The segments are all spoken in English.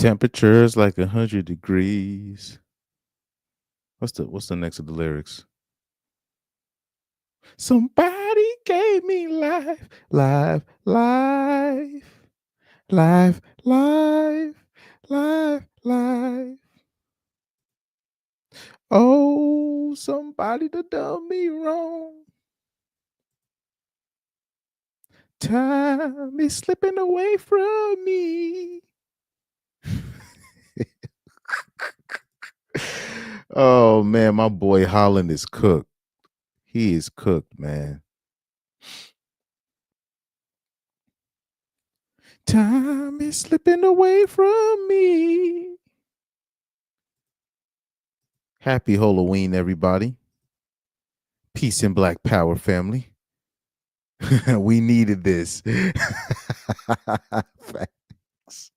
Temperatures like 100 degrees. What's the next of the lyrics? Somebody gave me life, life, life, life, life, life, life. Oh, somebody that done me wrong. Time is slipping away from me. Oh man, my boy Haaland is cooked. He is cooked, man. Time is slipping away from me. Happy Halloween, everybody. Peace and Black Power, family. We needed this. Facts.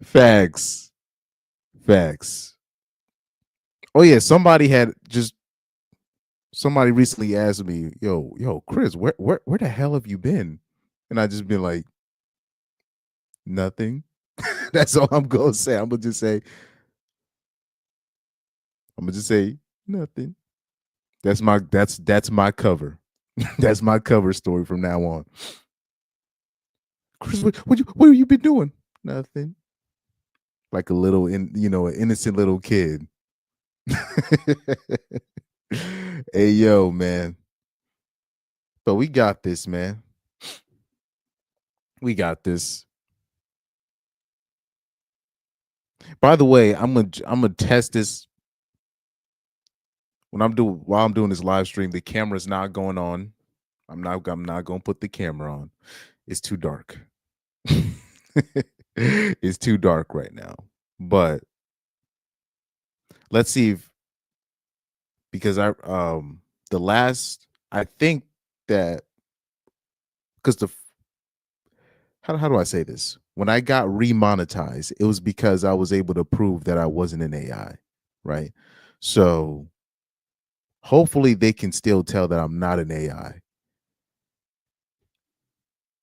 Facts. Facts. Oh yeah, somebody recently asked me, yo, Chris, where the hell have you been? And I just been like, nothing. That's all I'm gonna say. I'm gonna just say nothing. That's my cover. That's my cover story from now on. Chris, what have you been doing? Nothing. Like a little an innocent little kid. Hey yo, man. But we got this, man. We got this. By the way, I'm gonna test this while I'm doing this live stream. The camera's not going on. I'm not gonna put the camera on. It's too dark. It's too dark right now. But let's see if because the last I think that because the how do I say this? When I got remonetized, it was because I was able to prove that I wasn't an AI, right? So hopefully they can still tell that I'm not an AI.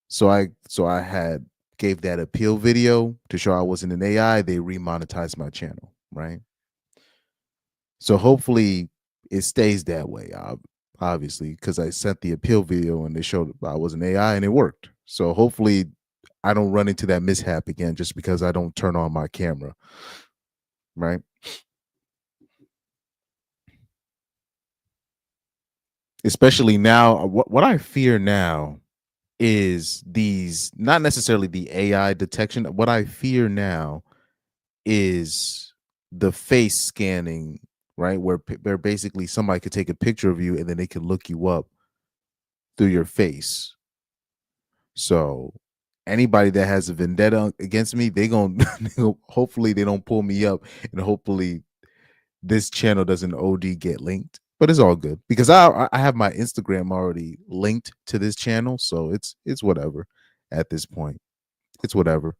So I had gave that appeal video to show I wasn't an AI. They remonetized my channel, right? So hopefully it stays that way. Obviously, because I sent the appeal video and they showed I was an AI and it worked. So hopefully I don't run into that mishap again just because I don't turn on my camera, right? Especially now, what I fear now is these not necessarily the AI detection. What I fear now is the face scanning, right? Where basically somebody could take a picture of you and then they could look you up through your face. So anybody that has a vendetta against me, hopefully they don't pull me up, and hopefully this channel doesn't OD get linked. But it's all good because I have my Instagram already linked to this channel, so it's whatever at this point. It's whatever.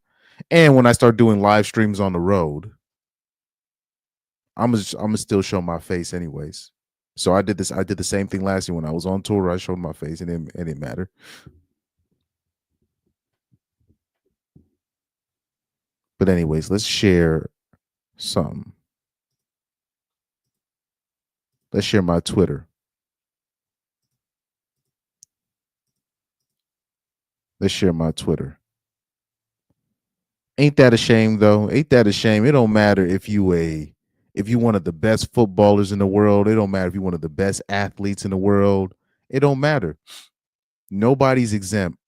And when I start doing live streams on the road, I'm gonna still show my face anyways. So I did this. I did the same thing last year when I was on tour. I showed my face, and it didn't matter. But anyways, let's share some. Let's share my Twitter. Let's share my Twitter. Ain't that a shame though? Ain't that a shame? It don't matter if you one of the best footballers in the world. It don't matter if you're one of the best athletes in the world. It don't matter. Nobody's exempt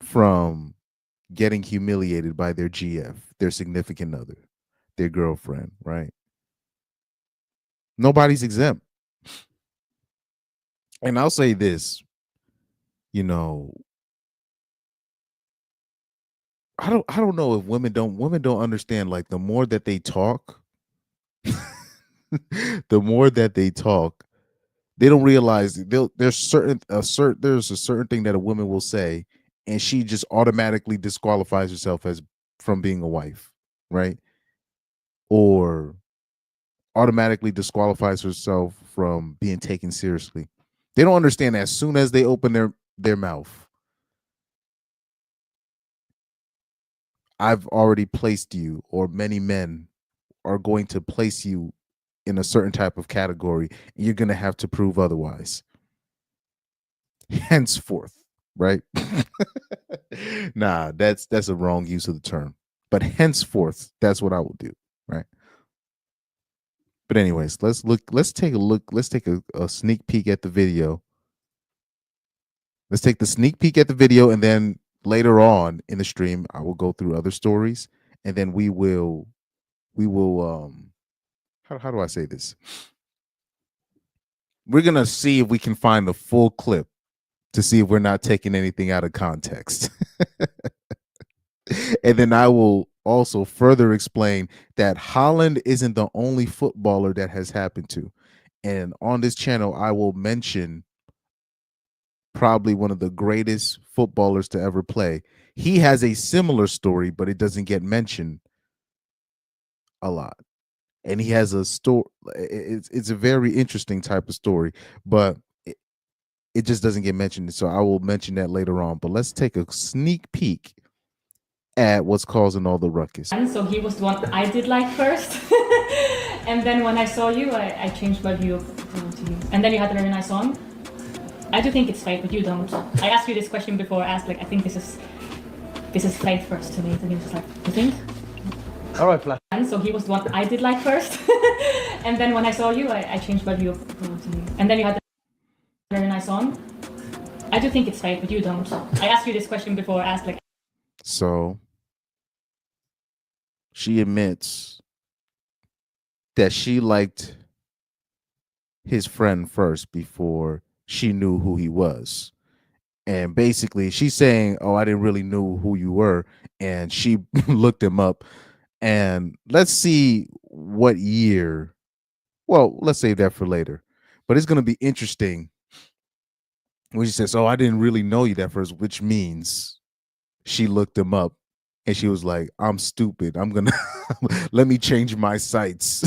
from getting humiliated by their GF, their significant other, their girlfriend, right? Nobody's exempt. And I'll say this, you know, I don't know if women don't understand, like the more that they talk, the more that they talk, they don't realize there's a certain thing that a woman will say and she just automatically disqualifies herself as from being a wife, right? Or automatically disqualifies herself from being taken seriously. They don't understand that as soon as they open their mouth, I've already placed you, or many men are going to place you in a certain type of category, and you're going to have to prove otherwise. Henceforth, right? Nah, that's a wrong use of the term. But henceforth, that's what I will do, right? But anyways, let's take a look, let's take a sneak peek at the video. Let's take the sneak peek at the video, and then later on in the stream, I will go through other stories, and then we will how do I say this? We're gonna see if we can find the full clip to see if we're not taking anything out of context. And then I will also further explain that Haaland isn't the only footballer that has happened to. And on this channel, I will mention probably one of the greatest footballers to ever play. He has a similar story, but it doesn't get mentioned a lot. And he has a story. It's a very interesting type of story, but it just doesn't get mentioned. So I will mention that later on. But let's take a sneak peek at what's causing all the ruckus. And so he was the one I did like first. And then when I saw you, I changed my view to you. And then you had a very nice song. I do think it's fake, but you don't. I asked you this question before. I asked, like, I think this is fake first to me. And he was just like, you think? All right, Flash. And so he was the one I did like first. And then when I saw you, I changed my view to you. And then you had a very nice song. I do think it's fake, but you don't. I asked you this question before. I asked, like, so she admits that she liked his friend first before she knew who he was. And basically she's saying, oh, I didn't really know who you were. And she looked him up. And let's see what year. Well, let's save that for later. But it's going to be interesting when she says, oh, I didn't really know you that first, which means she looked him up and she was like, I'm stupid. I'm going to let me change my sights.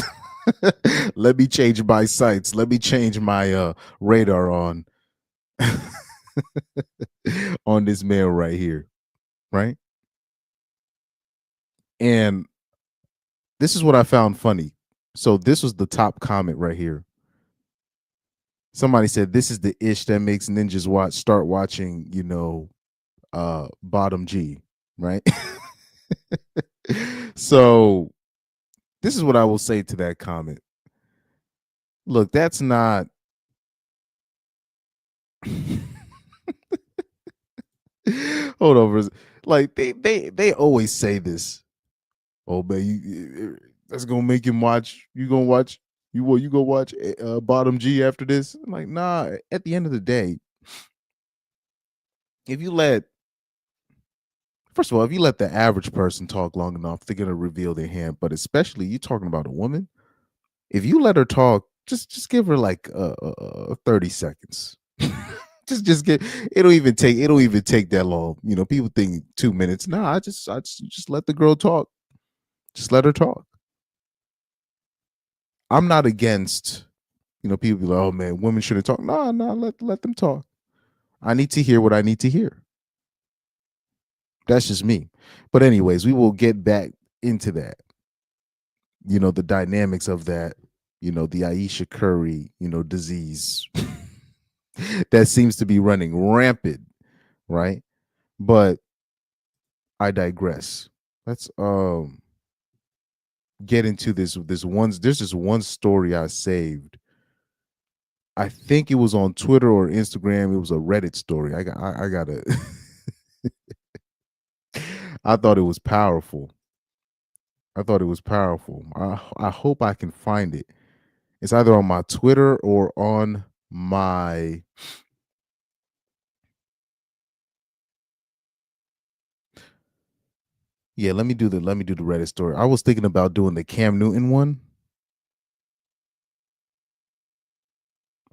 Let me change my sights. Let me change my radar on on this man right here, right? And this is what I found funny. So this was the top comment right here. Somebody said this is the ish that makes ninjas start watching, bottom G, right? So this is what I will say to that comment. Look, that's not hold on. Like they always say this. Oh man, that's gonna make him watch. You gonna watch you go watch bottom G after this? I'm like, nah, at the end of the day, if you let first of all, if you let the average person talk long enough, they're gonna reveal their hand. But especially you talking about a woman, if you let her talk, just give her like 30 seconds. just get it don't even take that long. People think 2 minutes. Nah, I just let the girl talk. Just let her talk. I'm not against, people be like, oh man, women shouldn't talk. No, let them talk. I need to hear what I need to hear. That's just me. But anyways, we will get back into that. The dynamics of that, the Aisha Curry, disease that seems to be running rampant, right? But I digress. Let's get into there's this one story I saved. I think it was on Twitter or Instagram. It was a Reddit story. I got to I thought it was powerful. I hope I can find it. It's either on my Twitter or on my yeah, let me do the Reddit story. I was thinking about doing the Cam Newton one.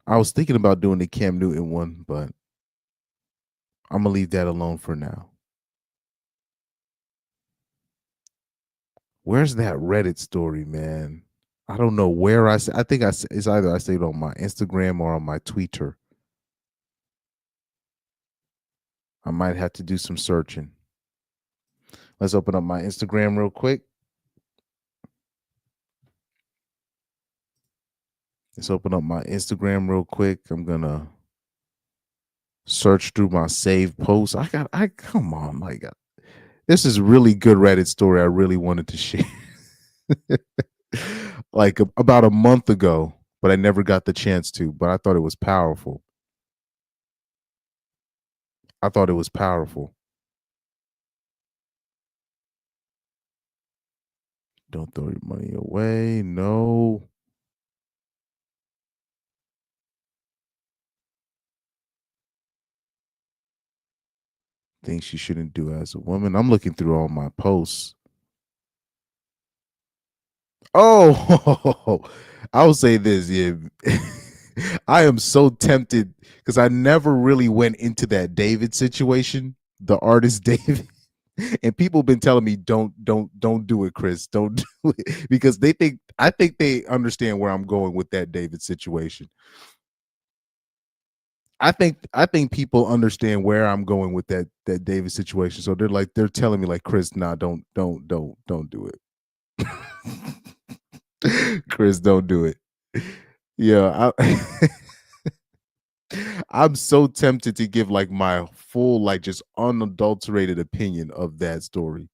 I was thinking about doing the Cam Newton one, but I'm gonna leave that alone for now. Where's that Reddit story, man? I don't know where I think it's either I saved it on my Instagram or on my Twitter. I might have to do some searching. Let's open up my Instagram real quick. Let's open up my Instagram real quick. I'm gonna search through my saved posts. I come on, like this is really good Reddit story I really wanted to share. Like about a month ago, but I never got the chance to. But I thought it was powerful. I thought it was powerful. Don't throw your money away. No. Things you shouldn't do as a woman. I'm looking through all my posts. Oh, I will say this. Yeah. I am so tempted because I never really went into that David situation, the artist David. And people have been telling me don't do it, Chris. Don't do it. Because I think they understand where I'm going with that David situation. I think people understand where I'm going with that David situation. So they're telling me like, Chris, nah, don't do it. Chris, don't do it. Yeah, I'm so tempted to give like my full, like just unadulterated opinion of that story.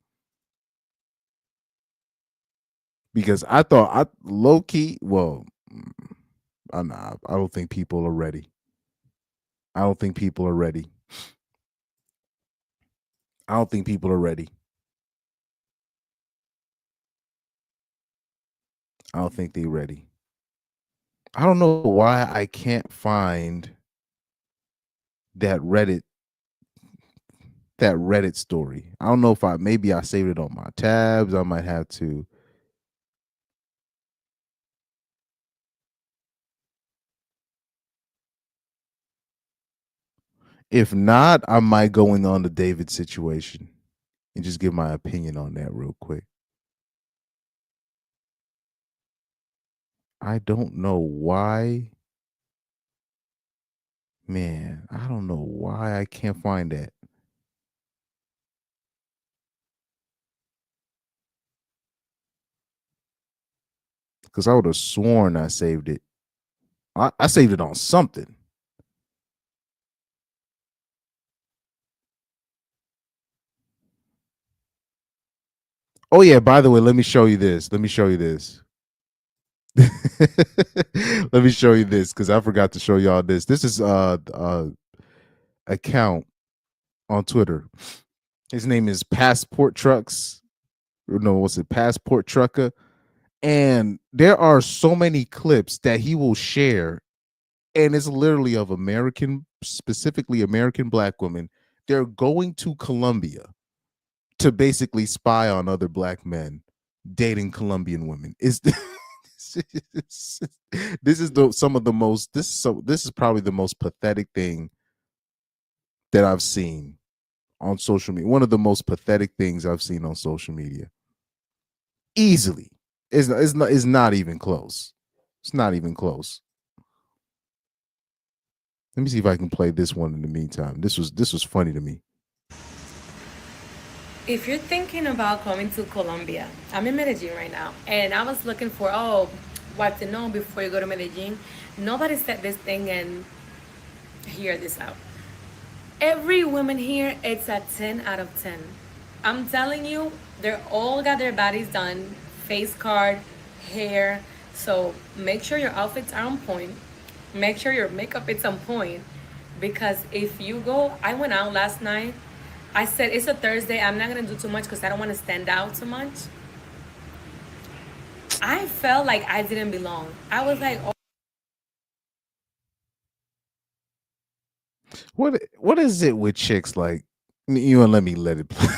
Because I thought I low key, well, I don't think people are ready. I don't think people are ready. I don't think people are ready. I don't think they're ready. I don't know why I can't find that Reddit story. I don't know if maybe I saved it on my tabs. I might have to. If not, I might go in on the David situation and just give my opinion on that real quick. I don't know why. Man, I don't know why I can't find that. Because I would have sworn I saved it. I saved it on something. Oh yeah, by the way, let me show you this. Let me show you this. Let me show you this because I forgot to show y'all this. This is account on Twitter. His name is Passport Trucks. No, what's it? Passport Trucker. And there are so many clips that he will share, and it's literally of American, specifically American black women. They're going to Colombia to basically spy on other black men dating Colombian women. Is this is some of the most this is probably the most pathetic thing that I've seen on social media. One of the most pathetic things I've seen on social media. Easily. It's not even close. It's not even close. Let me see if I can play this one in the meantime. This was funny to me. If you're thinking about coming to Colombia, I'm in Medellin right now, and I was looking for what to know before you go to Medellin. Nobody said this thing and hear this out. Every woman here, it's a 10 out of 10. I'm telling you, they're all got their bodies done, face card, hair. So make sure your outfits are on point. Make sure your makeup is on point. Because if you go, I went out last night. I said it's a Thursday. I'm not gonna do too much because I don't want to stand out too much. I felt like I didn't belong. I was like, oh, What is it with chicks like you and let me let it play.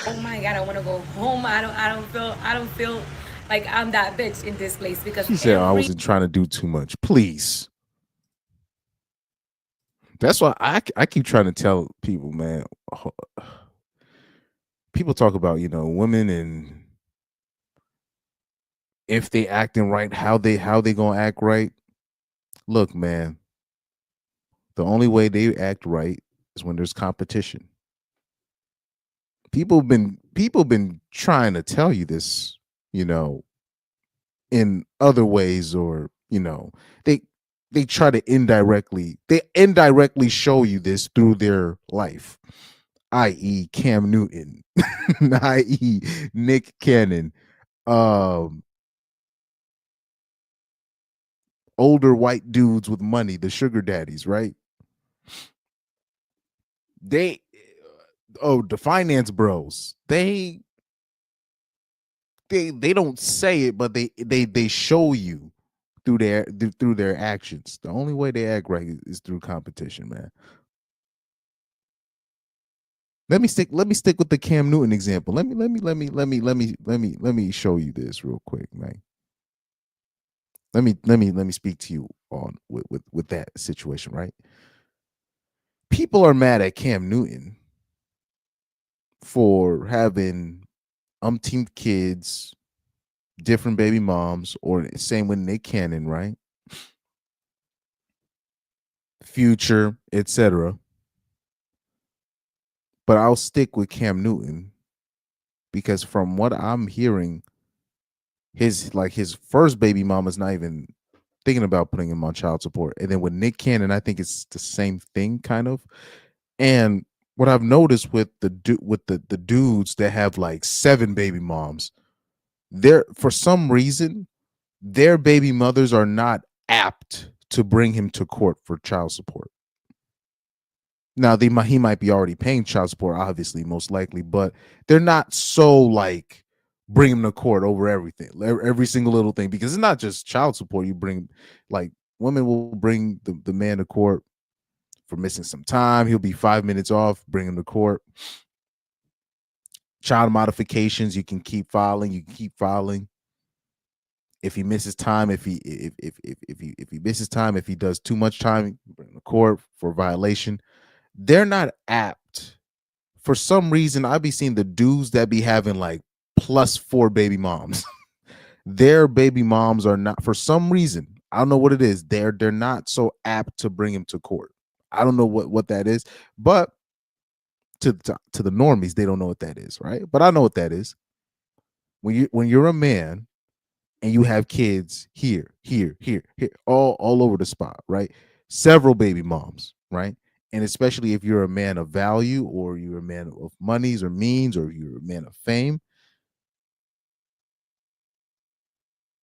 oh my god, I want to go home. I don't feel like I'm that bitch in this place because She said I every wasn't trying to do too much. Please. That's why I keep trying to tell people, man. People talk about, women and if they acting right, how they gonna act right. Look, man, the only way they act right is when there's competition. People been trying to tell you this, you know, in other ways, or they they indirectly show you this through their life, i.e. Cam Newton, i.e. Nick Cannon, um older white dudes with money, the sugar daddies, right? They the finance bros. They don't say it, but they show you through their actions. The only way they act right is through competition, man. Let me stick with the Cam Newton example. Let me show you this real quick, man. Let me speak to you on with that situation, right? People are mad at Cam Newton for having umpteenth kids, different baby moms, or same with Nick Cannon, right? Future, etc. But I'll stick with Cam Newton because from what I'm hearing, his first baby mama's not even thinking about putting him on child support. And then with Nick Cannon, I think it's the same thing, kind of. And what I've noticed with the dudes that have like 7 baby moms, they're for some reason their baby mothers are not apt to bring him to court for child support. Now he might be already paying child support, obviously, most likely, but they're not so like bring him to court over everything, every single little thing, because it's not just child support. You bring like women will bring the man to court for missing some time. He'll be 5 minutes off, bring him to court. Child modifications, you can keep filing. You can keep filing. If he misses time, if he misses time, if he does too much time, bring him to court for violation. They're not apt. For some reason, I be seeing the dudes that be having like +4 baby moms. Their baby moms are not, for some reason, I don't know what it is. They're not so apt to bring him to court. I don't know what that is, but to the normies, they don't know what that is, right? But I know what that is. When you're a man and you have kids here, all over the spot, right? Several baby moms, right? And especially if you're a man of value, or you're a man of monies or means, or you're a man of fame,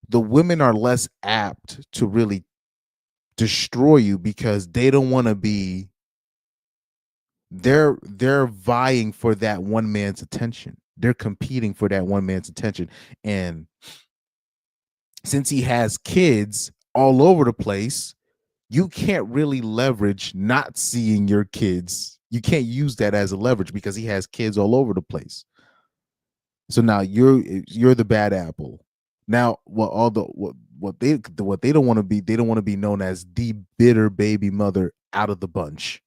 the women are less apt to really destroy you because they don't want to be they're vying for that one man's attention. They're competing for that one man's attention. And since he has kids all over the place, you can't really leverage not seeing your kids. You can't use that as a leverage because he has kids all over the place. So now you're the bad apple. Now, what they don't want to be, they don't want to be known as the bitter baby mother out of the bunch.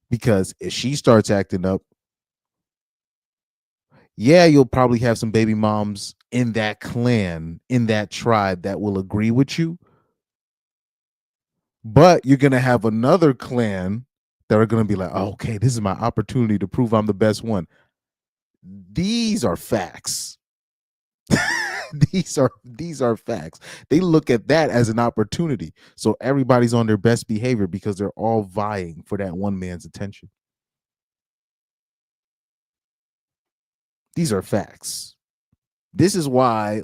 Because if she starts acting up, yeah, you'll probably have some baby moms in that clan, in that tribe that will agree with you. But you're going to have another clan that are going to be like, oh, okay, this is my opportunity to prove I'm the best one. These are facts. these are facts. They look at that as an opportunity. So everybody's on their best behavior because they're all vying for that one man's attention. These are facts. This is why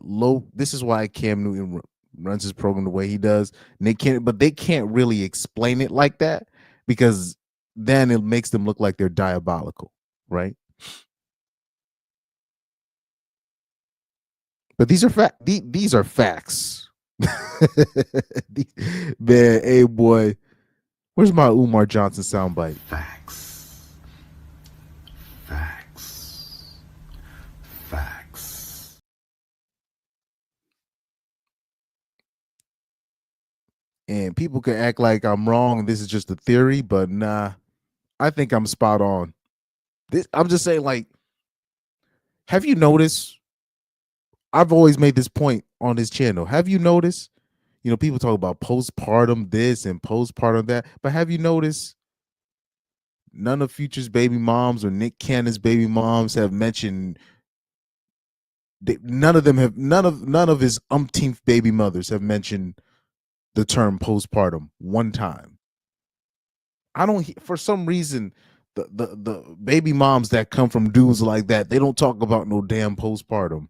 Cam Newton runs his program the way he does. And they can't really explain it like that because then it makes them look like they're diabolical, right? But these are facts. Man, hey boy, where's my Umar Johnson soundbite? Facts. Facts. Facts. And people can act like I'm wrong. This is just a theory, but nah, I think I'm spot on. I'm just saying, like, have you noticed? I've always made this point on this channel. Have you noticed? People talk about postpartum this and postpartum that, but have you noticed none of Future's baby moms or Nick Cannon's baby moms have mentioned. None of them have. None of his umpteenth baby mothers have mentioned the term postpartum one time. I don't. For some reason, the baby moms that come from dudes like that, they don't talk about no damn postpartum.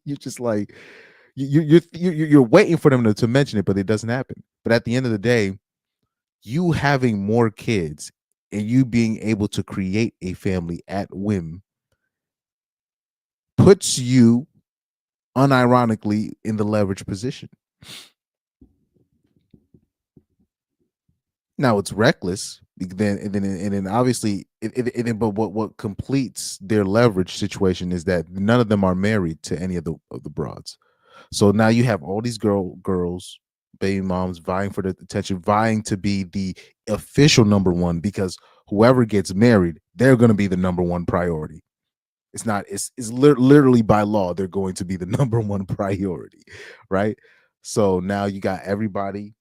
You're just like you're waiting for them to mention it, but it doesn't happen. But at the end of the day, you having more kids and you being able to create a family at whim puts you unironically in the leverage position. Now it's reckless. Then obviously, but what completes their leverage situation is that none of them are married to any of the broads. So now you have all these girls, baby moms vying for the attention, vying to be the official number one because whoever gets married, they're going to be the number one priority. It's not. Literally by law, they're going to be the number one priority, right? So now you got everybody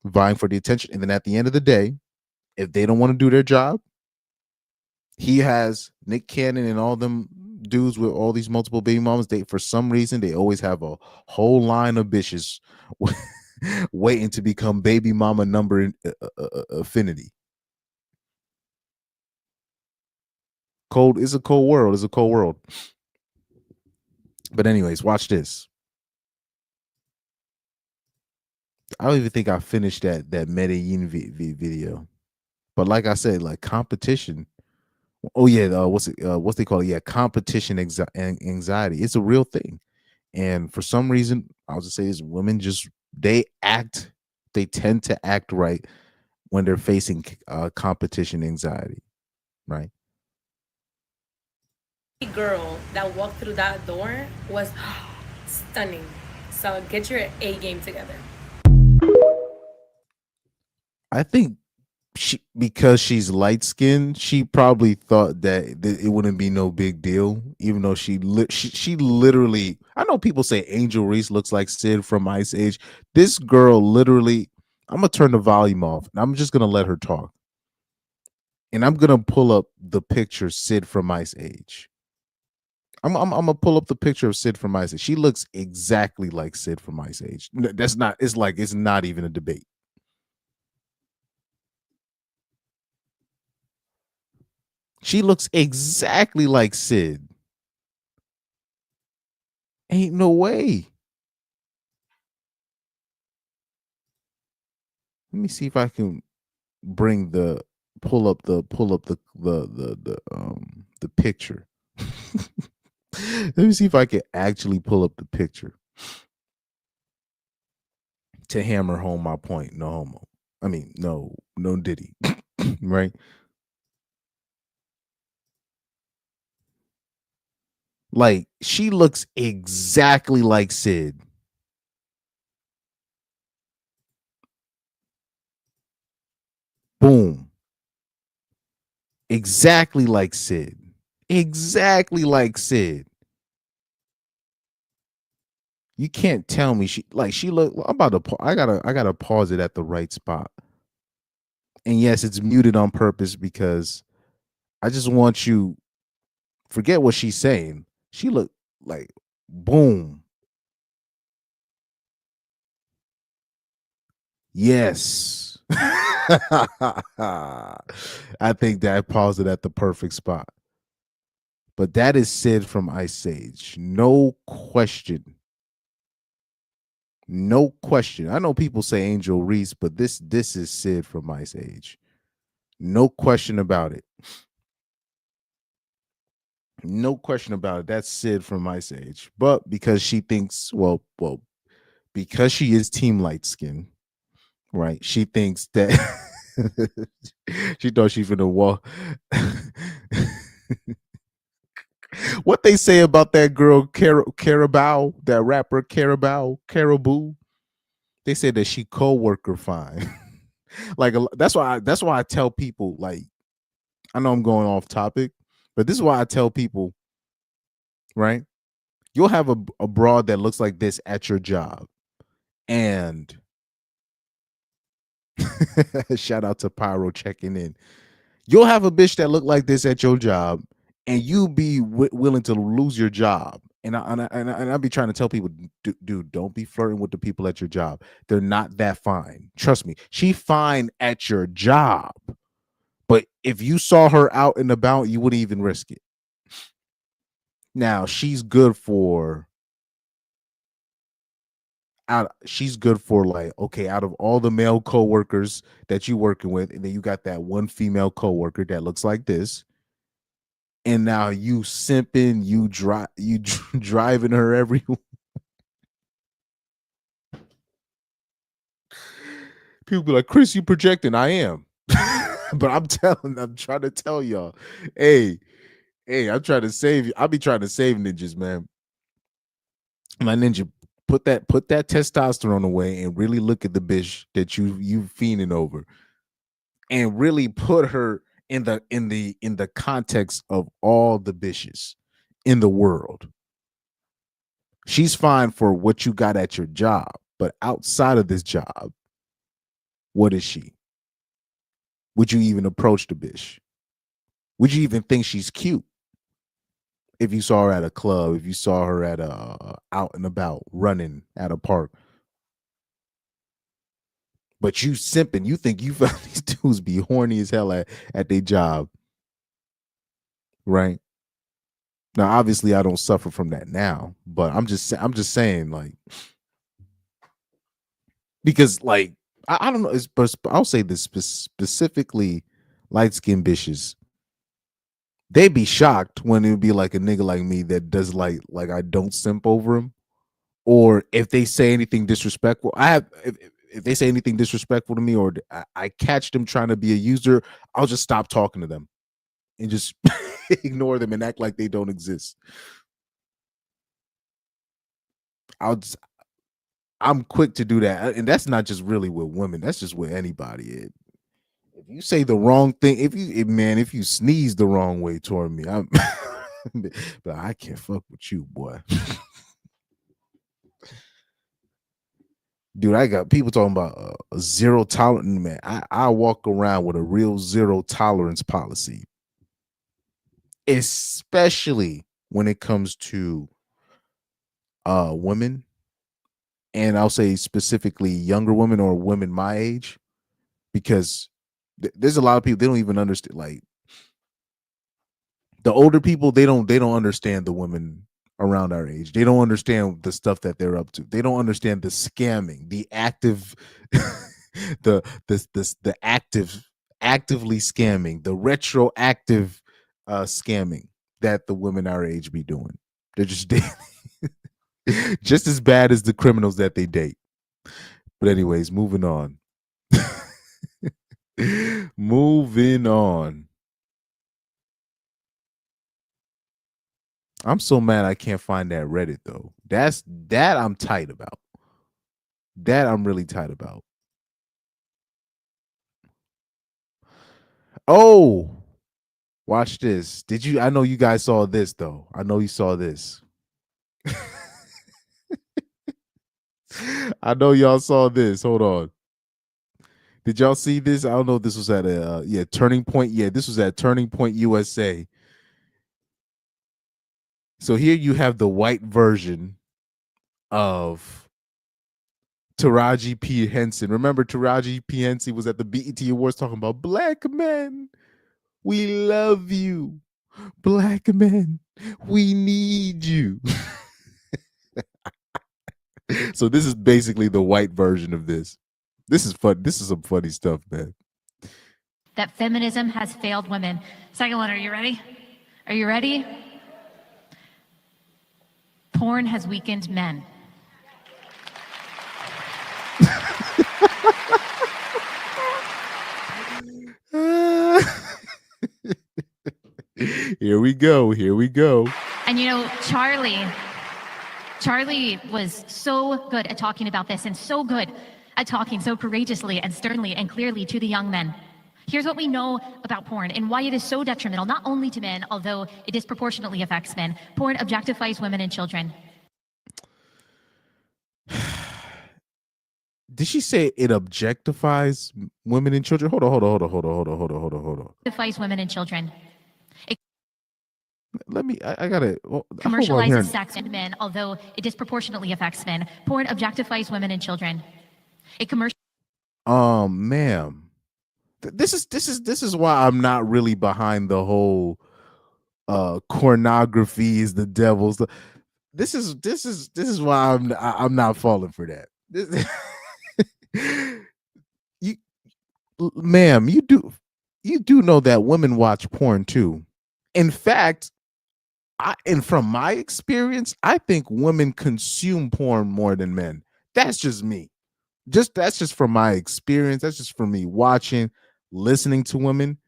vying for the attention, and then at the end of the day, if they don't want to do their job, he has Nick Cannon and all them dudes with all these multiple baby mamas. They, for some reason, they always have a whole line of bitches waiting to become baby mama number affinity. Cold is a cold world. It's a cold world. But anyways, watch this. I don't even think I finished that Medellin video. But like I said, like competition. Oh yeah, what's they call it? Yeah, competition anxiety. It's a real thing. And for some reason, I was to say is women just they tend to act right when they're facing competition anxiety, right? Girl that walked through that door was stunning. So get your A game together. I think because she's light skinned, she probably thought that it wouldn't be no big deal, even though she literally. I know people say Angel Reese looks like Sid from Ice Age. This girl literally. I'm gonna turn the volume off, and I'm just gonna let her talk, and I'm gonna pull up the picture Sid from Ice Age. I'm gonna pull up the picture of Sid from Ice Age. She looks exactly like Sid from Ice Age. That's not. It's like it's not even a debate. She looks exactly like Sid. Ain't no way. Let me see if I can bring the pull up the picture. Let me see if I can actually pull up the picture to hammer home my point. No homo. I mean, no Diddy. Right? Like she looks exactly like Sid. Boom. Exactly like Sid. Exactly like Sid. You can't tell me she look. I'm about to. I gotta pause it at the right spot. And yes, it's muted on purpose because I just want you forget what she's saying. She looked like boom. Yes. I think that I paused it at the perfect spot. But that is Sid from Ice Age. No question. No question. I know people say Angel Reese, but this is Sid from Ice Age. No question about it. No question about it. That's Sid from Ice Age. But because she thinks, because she is team light skin, right? She thinks that she thought she finna walk. What they say about that girl Carabao, that rapper Caribou? They said that she co-worker fine. Like that's why I tell people, like, I know I'm going off topic, but this is why I tell people, right? You'll have a broad that looks like this at your job, and Shout out to Pyro checking in. You'll have a bitch that look like this at your job, and you be willing to lose your job. And I'll be trying to tell people, dude, don't be flirting with the people at your job. They're not that fine. Trust me. She fine at your job. But if you saw her out and about, you wouldn't even risk it. Now, she's good for like, okay, out of all the male coworkers that you working with, and then you got that one female coworker that looks like this, and now you simping, you driving her everywhere. People be like, Chris, you projecting. I am. But I'm trying to tell y'all, hey, I'm trying to save you. I'll be trying to save ninjas, man. My ninja, put that testosterone away and really look at the bitch that you fiending over, and really put her in the context of all the bitches in the world. She's fine for what you got at your job, but outside of this job, what is she? Would you even approach the bitch? Would you even think she's cute? If you saw her at a club, if you saw her at out and about running at a park, but you simping, you think you found these dudes be horny as hell at their job, right? Now, obviously, I don't suffer from that now, but I'm just saying, like, because like I don't know, but I'll say this specifically, light skinned bitches, they be shocked when it would be like a nigga like me that does like I don't simp over him, or if they say anything disrespectful. If they say anything disrespectful to me, or I catch them trying to be a user, I'll just stop talking to them and just ignore them and act like they don't exist. I'm quick to do that, and that's not just really with women. That's just with anybody. If you say the wrong thing, if you sneeze the wrong way toward me, but I can't fuck with you, boy. Dude, I got people talking about zero tolerance. Man, I walk around with a real zero tolerance policy, especially when it comes to women, and I'll say specifically younger women or women my age, because there's a lot of people, they don't even understand. Like, the older people, they don't understand the women around our age. They don't understand the stuff that they're up to. They don't understand the scamming, the active the actively scamming, the retroactive scamming that the women our age be doing. They're just just as bad as the criminals that they date. But anyways, moving on. Moving on. I'm so mad I can't find that Reddit though. That I'm tight about. That I'm really tight about. Oh, watch this. I know you guys saw this though. I know you saw this. I know y'all saw this. Hold on. Did y'all see this? I don't know if this was at a Turning Point. Yeah, this was at Turning Point USA. So here you have the white version of Taraji P. Henson. Remember, Taraji P. Henson was at the BET Awards talking about black men. We love you. Black men, we need you. So this is basically the white version of this. This is fun. This is some funny stuff, man. That feminism has failed women. Second one, are you ready? Are you ready? Porn has weakened men. Here we go. Here we go. And you know, Charlie was so good at talking about this and so good at talking so courageously and sternly and clearly to the young men. Here's what we know about porn and why it is so detrimental, not only to men, although it disproportionately affects men. Porn objectifies women and children. Did she say it objectifies women and children? Hold on, hold on, hold on, hold on, hold on, hold on, hold on, hold on. Objectifies women and children. It Let me. I gotta. Well, I hope I'm commercializes hearing. sex and men, although it disproportionately affects men. Porn objectifies women and children. It commercializes. Ma'am, this is why I'm not really behind the whole pornography is the devil's. This is why I'm not falling for that. You, ma'am, you do know that women watch porn too. In fact, and from my experience, I think women consume porn more than men. That's just me. That's just from my experience. That's just from me watching, listening to women.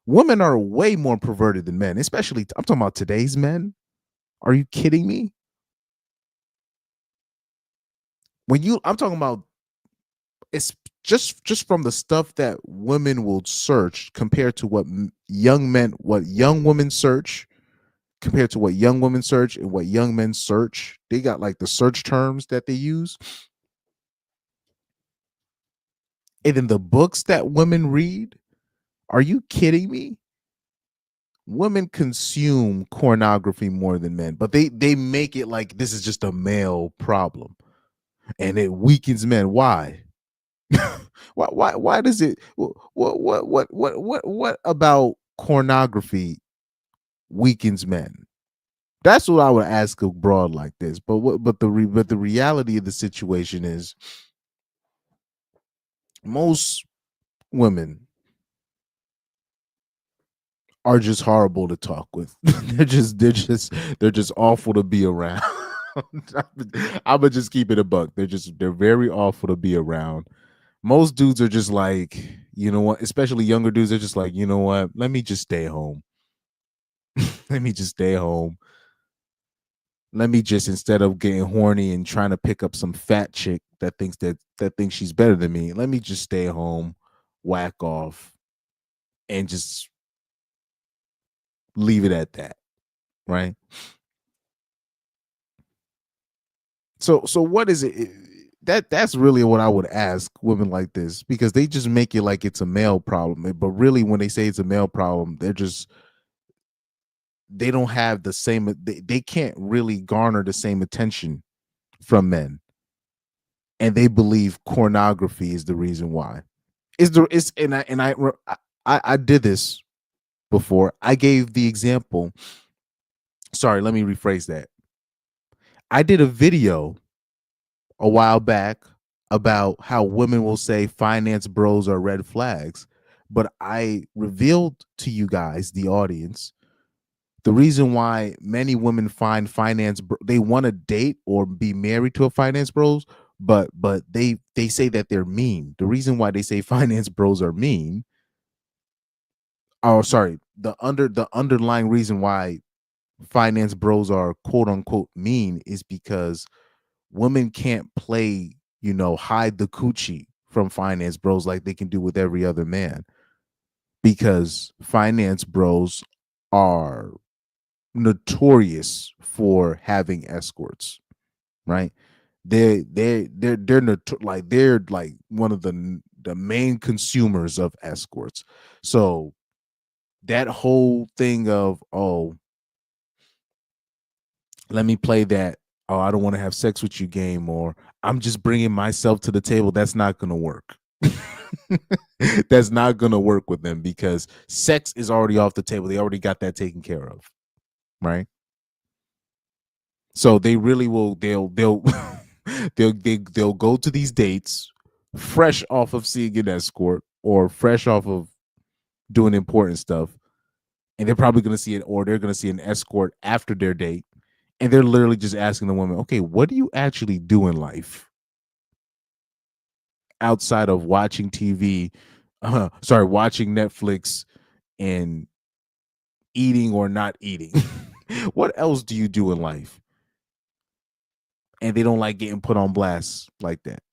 Women are way more perverted than men, especially I'm talking about today's men. Are you kidding me? I'm talking about it's just from the stuff that women will search compared to what young women search compared to what young women search and what young men search. They got like the search terms that they use. And then the books that women read. Are you kidding me? Women consume pornography more than men, but they make it like this is just a male problem and it weakens men. Why? Why does it what about pornography weakens men? That's what I would ask abroad like this. But the reality of the situation is most women are just horrible to talk with. they're just awful to be around. I'm gonna just keep it a buck. They're very awful to be around. Most dudes are just like, you know what, especially younger dudes are just like, you know what, let me just stay home. Let me just stay home. Let me just, instead of getting horny and trying to pick up some fat chick that thinks she's better than me, let me just stay home, whack off, and just leave it at that. Right. So what is it? That's really what I would ask women like this, because they just make it like it's a male problem. But really, when they say it's a male problem, they don't have the same, they can't really garner the same attention from men. And they believe pornography is the reason why. I did this before. I gave the example. Sorry, let me rephrase that. I did a video a while back about how women will say finance bros are red flags, but I revealed to you guys, the audience, the reason why many women find they want to date or be married to a finance bros, but they say that they're mean. The reason why they say finance bros are mean, oh sorry, the underlying reason why finance bros are quote unquote mean is because women can't play, hide the coochie from finance bros like they can do with every other man, because finance bros are notorious for having escorts, right? They're like one of the main consumers of escorts. So that whole thing of, oh, let me play that, oh, I don't want to have sex with you game, or I'm just bringing myself to the table, that's not going to work. That's not going to work with them, because sex is already off the table. They already got that taken care of, right? So they really will, they'll go to these dates fresh off of seeing an escort or fresh off of doing important stuff, and they're probably going to see it, or they're going to see an escort after their date, and they're literally just asking the woman, okay, what do you actually do in life outside of watching TV, watching Netflix and eating or not eating? What else do you do in life? And they don't like getting put on blast like that.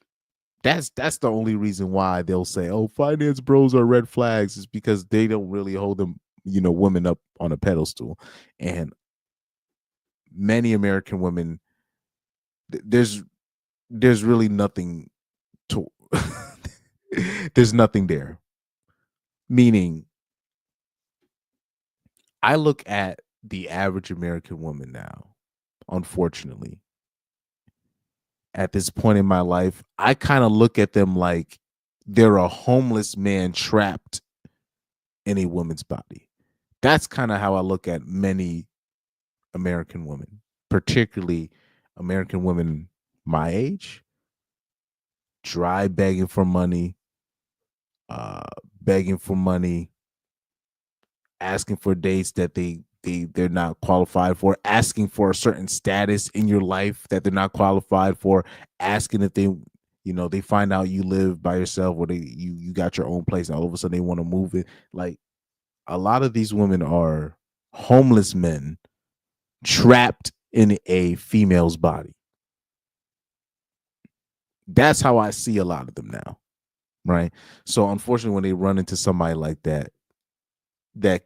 That's the only reason why they'll say, oh, finance bros are red flags, is because they don't really hold them, women up on a pedestal. And many American women, there's really nothing to There's nothing there. Meaning, I look at the average American woman now, unfortunately, at this point in my life, I kind of look at them like they're a homeless man trapped in a woman's body. That's kind of how I look at many American women, particularly American women my age, dry begging for money, uh, begging for money, asking for dates that they're not qualified for, asking for a certain status in your life that they're not qualified for, asking if they find out you live by yourself or you got your own place and all of a sudden they want to move it. Like a lot of these women are homeless men trapped in a female's body. That's how I see a lot of them now. Right. So unfortunately, when they run into somebody like that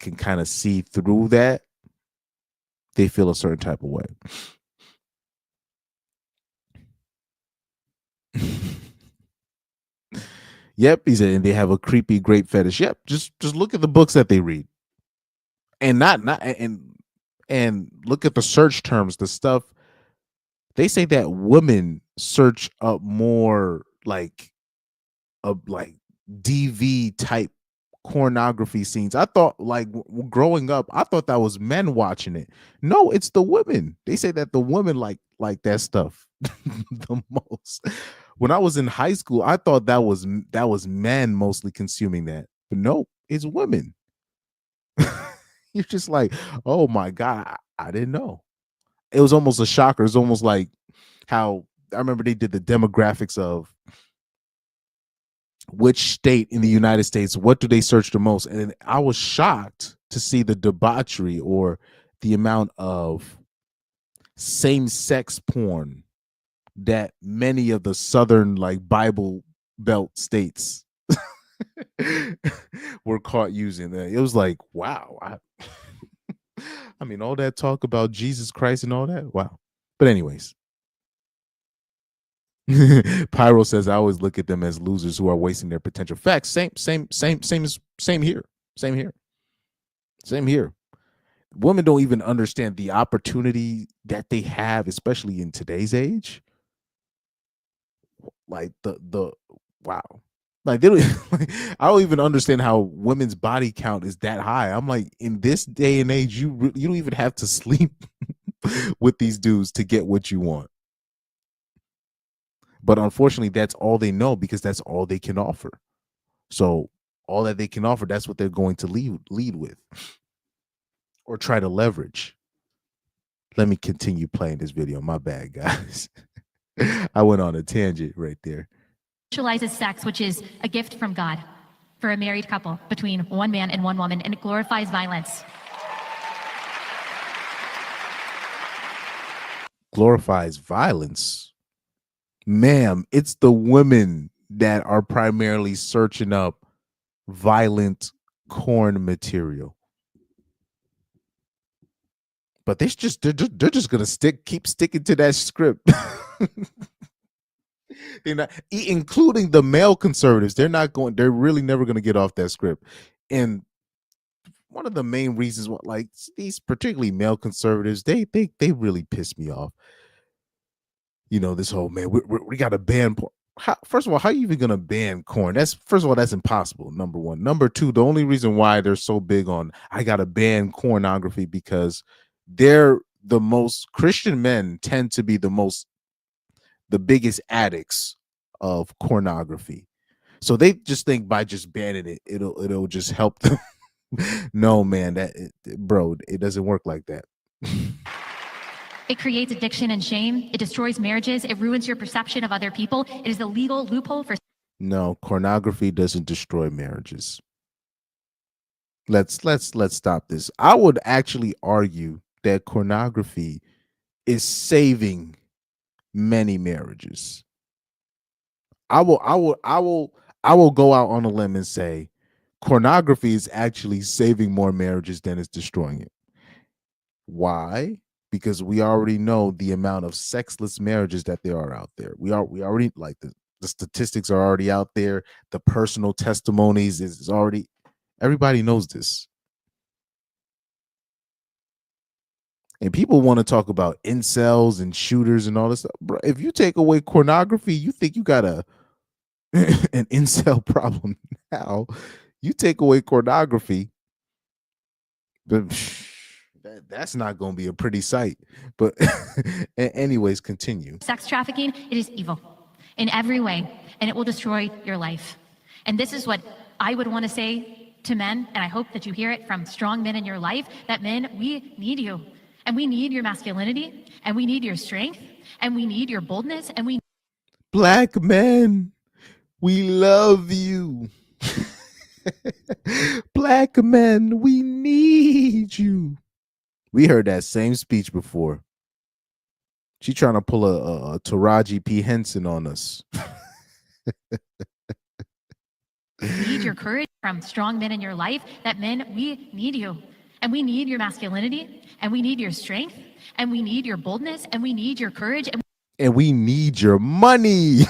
can kind of see through that, they feel a certain type of way. Yep, he said, and they have a creepy grape fetish. Yep, just look at the books that they read, and not and look at the search terms, the stuff they say that women search up more like DV type pornography scenes. I thought like growing up, I thought that was men watching it. No, it's the women. They say that the women like that stuff the most. When I was in high school, I thought that was men mostly consuming that. But no, it's women. You're just like, oh my God, I didn't know. It was almost a shocker. It's almost like how I remember they did the demographics of which state in the United States, what do they search the most? And I was shocked to see the debauchery or the amount of same-sex porn that many of the southern like Bible Belt states were caught using. It was like, wow. I mean, all that talk about Jesus Christ and all that. Wow. But anyways, Pyro says I always look at them as losers who are wasting their potential. Facts. Same here. Same here. Same here. Women don't even understand the opportunity that they have, especially in today's age. Like the wow. Like they don't like, I don't even understand how women's body count is that high. I'm like, in this day and age, you don't even have to sleep with these dudes to get what you want. But unfortunately, that's all they know because that's all they can offer. So all that they can offer, that's what they're going to lead with or try to leverage. Let me continue playing this video. My bad, guys. I went on a tangent right there. Sexualizes sex, which is a gift from God for a married couple between one man and one woman, and it glorifies violence. Glorifies violence? Ma'am, it's the women that are primarily searching up violent corn material. But they're just gonna keep sticking to that script. They're not, including the male conservatives. They're really never gonna get off that script. And one of the main reasons why, like these particularly male conservatives, they really piss me off. You know, this whole man, we got to ban porn. First of all, how are you even gonna ban corn? That's impossible. Number one. Number two, the only reason why they're so big on I gotta ban pornography because they're the most Christian men tend to be the biggest addicts of pornography. So they just think by just banning it, it'll just help them. No, man, bro, it doesn't work like that. It creates addiction and shame. It destroys marriages. It ruins your perception of other people. It is the legal loophole for. No, pornography doesn't destroy marriages. Let's stop this. I would actually argue that pornography is saving many marriages. I will go out on a limb and say pornography is actually saving more marriages than it's destroying it. Why? Because we already know the amount of sexless marriages that there are out there. We already like The statistics are already out there. The personal testimonies is already, everybody knows this. And people want to talk about incels and shooters and all this stuff. Bro, if you take away pornography, you think you got a an incel problem now. You take away pornography, but that's not going to be a pretty sight. But anyways, continue. Sex trafficking, it is evil in every way, and it will destroy your life. And this is what I would want to say to men, and I hope that you hear it from strong men in your life, that men, we need you. And we need your masculinity, and we need your strength, and we need your boldness, and we Black men, we love you. Black men, we need you. We heard that same speech before. She trying to pull a Taraji P. Henson on us. need your courage from strong men in your life, that men, we need you. And we need your masculinity, and we need your strength, and we need your boldness, and we need your courage, and we need your money.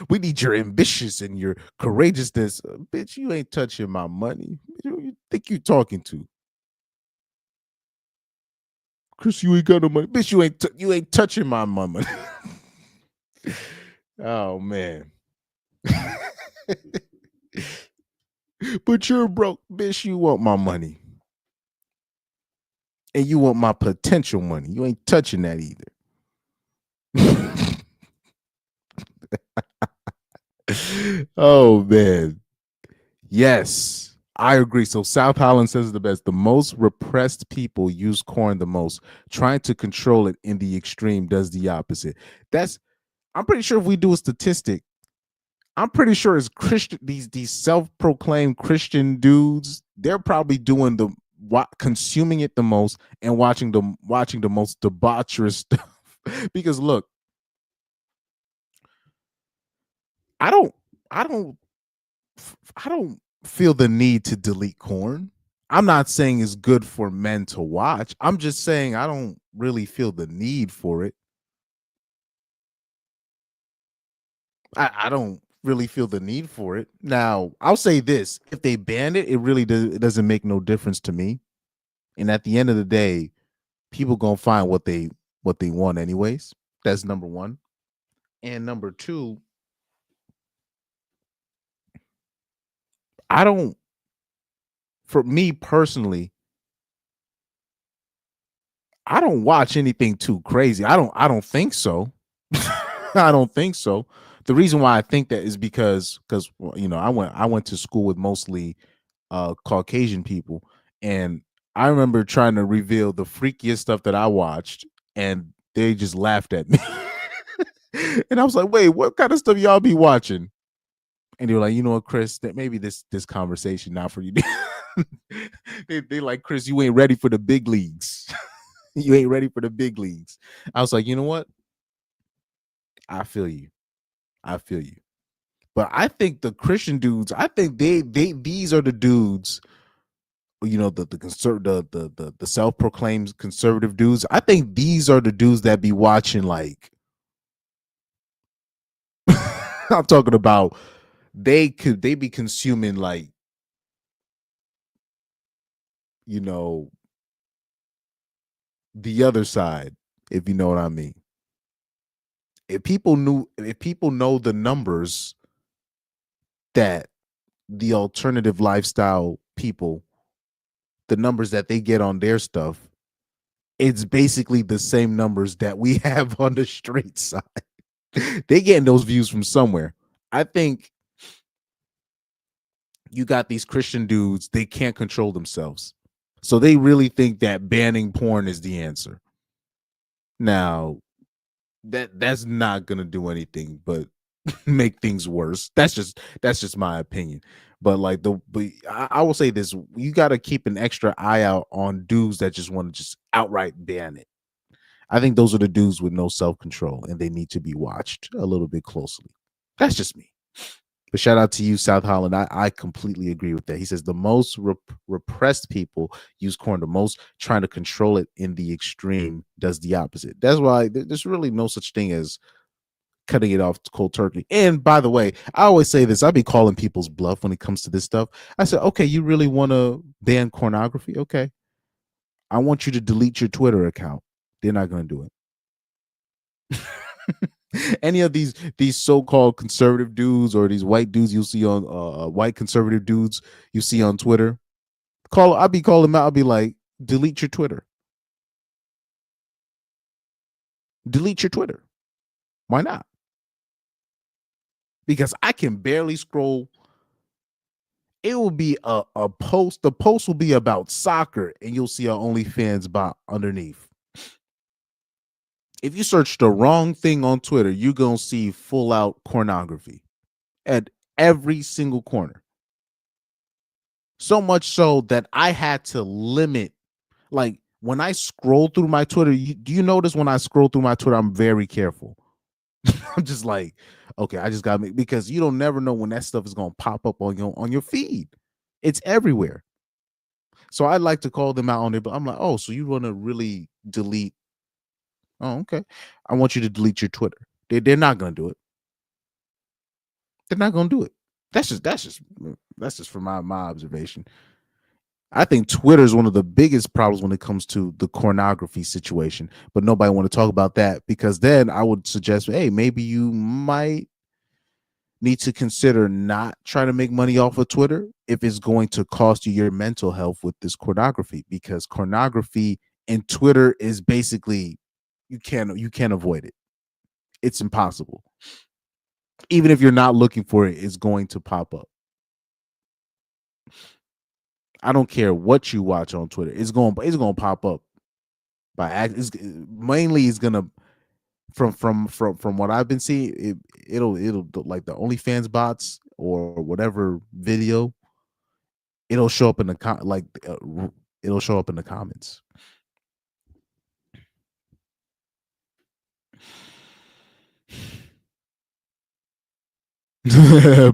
We need your ambitious and your courageousness. Bitch, you ain't touching my money. Who you think you talking to? Chris, you ain't got no money. Bitch, you ain't touching my money. Oh man. But you're broke, bitch. You want my money. And you want my potential money. You ain't touching that either. Oh man. Yes, I agree. So South Holland says the best. The most repressed people use corn the most. Trying to control it in the extreme does the opposite. I'm pretty sure if we do a statistic, I'm pretty sure it's Christian, these self-proclaimed Christian dudes, they're probably doing consuming it the most and watching the most debaucherous stuff. Because look, I don't feel the need to delete corn. I'm not saying it's good for men to watch. I'm just saying I don't really feel the need for it. I don't really feel the need for it. Now, I'll say this. If they ban it, it doesn't make no difference to me. And at the end of the day, people gonna find what they want anyways. That's number one. And number two, for me personally, I don't watch anything too crazy. I don't think so. I don't think so. The reason why I think that is because I went to school with mostly Caucasian people, and I remember trying to reveal the freakiest stuff that I watched, and they just laughed at me. And I was like, "Wait, what kind of stuff y'all be watching?" And they were like, "You know what, Chris? That maybe this conversation not for you." They like, "Chris, you ain't ready for the big leagues. You ain't ready for the big leagues." I was like, "You know what? I feel you. I feel you." But I think the Christian dudes, I think these are the dudes, the self-proclaimed conservative dudes. I think these are the dudes that be watching, like, I'm talking about, they be consuming, like, the other side, if you know what I mean. If people know the numbers that the alternative lifestyle people, the numbers that they get on their stuff, it's basically the same numbers that we have on the straight side. They getting those views from somewhere. I think you got these Christian dudes, they can't control themselves. So they really think that banning porn is the answer. Now, that's not gonna do anything but make things worse. That's just my opinion. But I will say this: you got to keep an extra eye out on dudes that just want to just outright ban it. I think those are the dudes with no self-control, and they need to be watched a little bit closely. That's just me. But shout out to you, South Holland. I completely agree with that. He says the most repressed people use corn the most, trying to control it in the extreme does the opposite. That's why there's really no such thing as cutting it off cold turkey. And by the way, I always say this, I be calling people's bluff when it comes to this stuff. I said, okay, you really want to ban pornography? Okay. I want you to delete your Twitter account. They're not going to do it. Any of these so-called conservative dudes or these white dudes you'll see on white conservative dudes you see on Twitter, I'll be calling them out. I'll be like, delete your Twitter. Delete your Twitter. Why not? Because I can barely scroll. It will be a post. The post will be about soccer, and you'll see an OnlyFans bot underneath. If you search the wrong thing on Twitter, you're going to see full out pornography at every single corner. So much so that I had to limit, like when I scroll through my Twitter, do you notice when I scroll through my Twitter, I'm very careful. I'm just like, okay, I just got to make, because you don't never know when that stuff is going to pop up on your feed. It's everywhere. So I like to call them out on it, but I'm like, oh, so you want to really delete? Oh, okay. I want you to delete your Twitter. They're not going to do it. They're not going to do it. That's just from my observation. I think Twitter is one of the biggest problems when it comes to the pornography situation, but nobody want to talk about that, because then I would suggest, hey, maybe you might need to consider not trying to make money off of Twitter if it's going to cost you your mental health with this pornography, because pornography and Twitter is basically, you can't avoid it. It's impossible. Even if you're not looking for it, it's going to pop up. I don't care what you watch on Twitter. It's going to pop up by act. Mainly it's gonna, from what I've been seeing, it'll like the OnlyFans bots or whatever video. It'll show up in the it'll show up in the comments.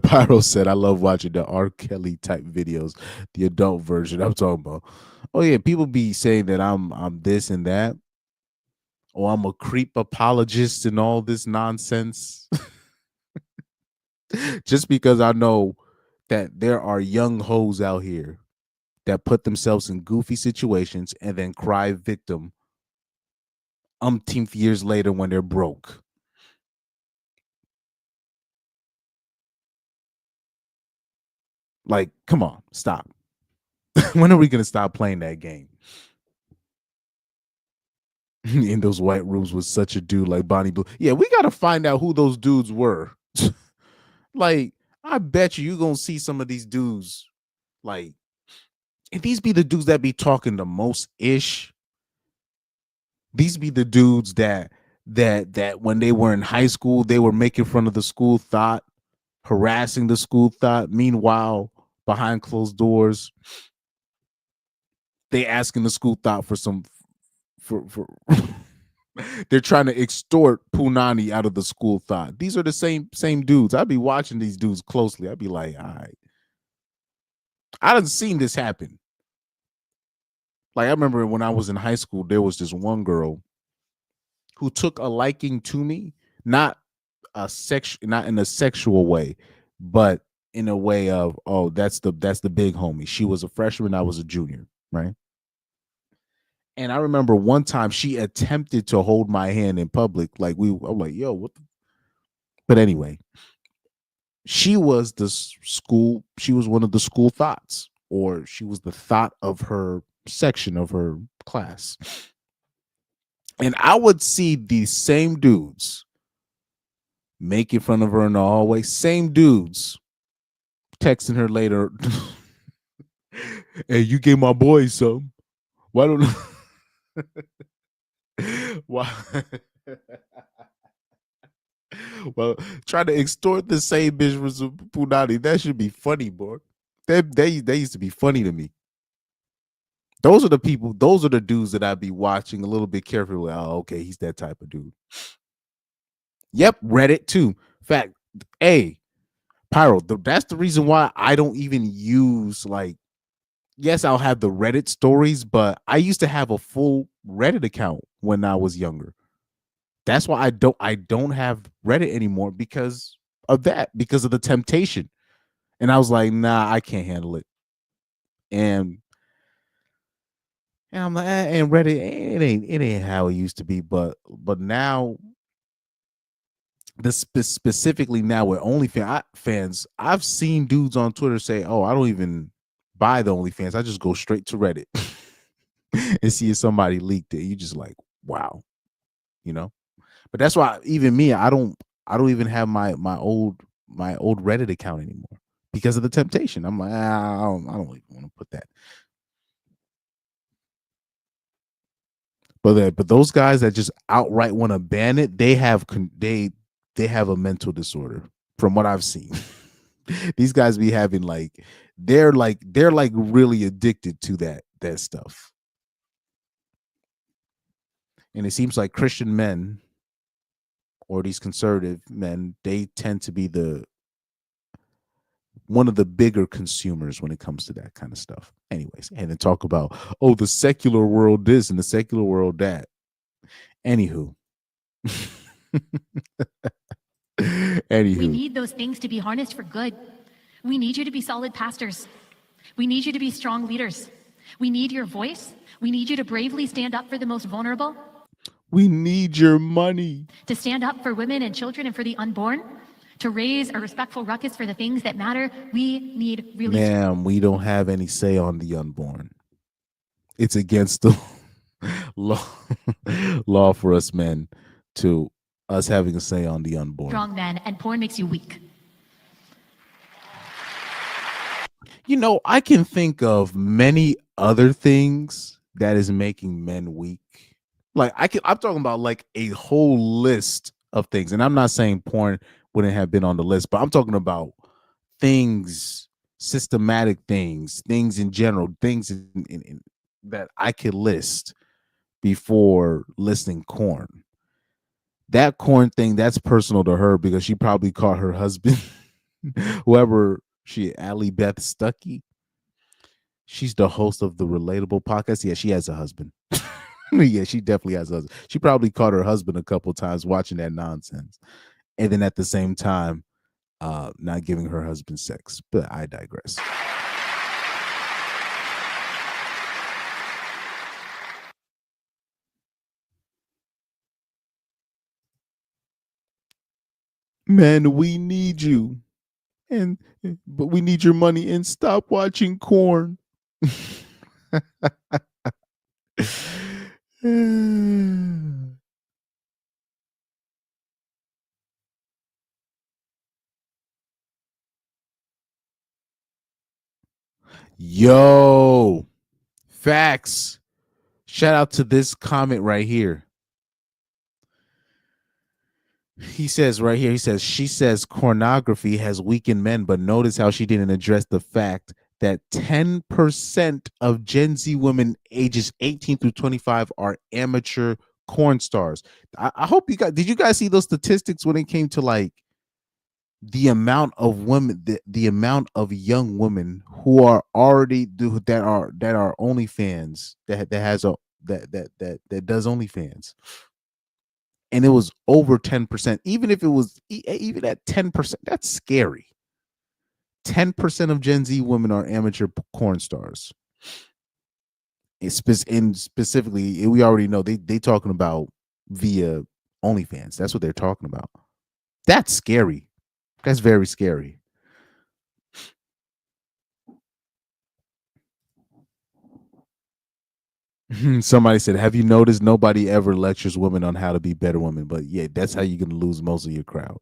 Pyro said, I love watching the R. Kelly type videos, the adult version. I'm talking about. Oh yeah, people be saying that I'm this and that, or I'm a creep apologist and all this nonsense. Just because I know that there are young hoes out here that put themselves in goofy situations and then cry victim umpteenth years later when they're broke. Like, come on, stop. When are we going to stop playing that game? In those white rooms with such a dude like Bonnie Blue. Yeah, we got to find out who those dudes were. Like, I bet you're going to see some of these dudes, like, and these be the dudes that be talking the most ish. These be the dudes that when they were in high school, they were making fun of the school thought, harassing the school thought. Meanwhile, behind closed doors, they asking the school thought for some for they're trying to extort Punani out of the school thought. These are the same dudes. I'd be watching these dudes closely. I'd be like, all right. I done seen this happen. Like, I remember when I was in high school, there was this one girl who took a liking to me, not in a sexual way, but in a way of, oh, that's the big homie. She was a freshman, I was a junior, right? And I remember one time she attempted to hold my hand in public. Like, I'm like, yo, what the? But anyway, she was she was one of the school thoughts, or she was the thought of her section of her class. And I would see these same dudes making fun of her in the hallway, same dudes texting her later, hey, you gave my boy some. Why don't why? Well, trying to extort the same bitch with some punani. That should be funny, boy. They used to be funny to me. Those are the people, those are the dudes that I'd be watching a little bit carefully. Oh, okay, he's that type of dude. Yep, Reddit too. Fact, hey, Pyro, that's the reason why I don't even use like, yes, I'll have the Reddit stories, but I used to have a full Reddit account when I was younger. That's why I don't have Reddit anymore because of that, because of the temptation. And I was like, nah, I can't handle it. And I'm like, and Reddit, it ain't how it used to be, but now this specifically now with OnlyFans, I've seen dudes on Twitter say, "Oh, I don't even buy the OnlyFans. I just go straight to Reddit and see if somebody leaked it." You just like, wow, you know. But that's why even me, I don't even have my old Reddit account anymore because of the temptation. I'm like, I don't even want to put that. But those guys that just outright want to ban it, they have a mental disorder from what I've seen. These guys be having like they're like really addicted to that stuff. And it seems like Christian men or these conservative men, they tend to be the one of the bigger consumers when it comes to that kind of stuff. Anyways, and then talk about, oh, the secular world this and the secular world that. Anywho. We Anywho. need those things to be harnessed for good. We need you to be solid pastors. We need you to be strong leaders. We need your voice. We need you to bravely stand up for the most vulnerable, We need your money. to stand up for women and children and for the unborn, to raise a respectful ruckus for the things that matter. We need really Ma'am, we don't have any say on the unborn. It's against the law law for us men to us having a say on the unborn. strong men, and porn makes you weak. You know, I can think of many other things that is making men weak. Like I'm talking about like a whole list of things. And I'm not saying porn wouldn't have been on the list, but I'm talking about things, systematic things in general, things that I could list before listing corn. That corn thing, that's personal to her because she probably caught her husband, whoever Allie Beth Stuckey. She's the host of the Relatable podcast. Yeah, she has a husband. Yeah, she definitely has a husband. She probably caught her husband a couple times watching that nonsense. And then at the same time, not giving her husband sex. But I digress. Man, we need you. And but we need your money and stop watching corn. Yo, facts. Shout out to this comment right here. He says right here, she says pornography has weakened men, but notice how she didn't address the fact that 10% of Gen Z women ages 18 through 25 are amateur corn stars. I hope did you guys see those statistics when it came to like the amount of women, the amount of young women who are already that are OnlyFans that does OnlyFans, and it was over 10%. Even if it was even at 10%, that's scary. 10% of Gen Z women are amateur porn stars. And specifically, we already know they talking about via OnlyFans. That's what they're talking about. That's scary. That's very scary. Somebody said, "Have you noticed nobody ever lectures women on how to be better women?" But yeah, that's how you're gonna lose most of your crowd.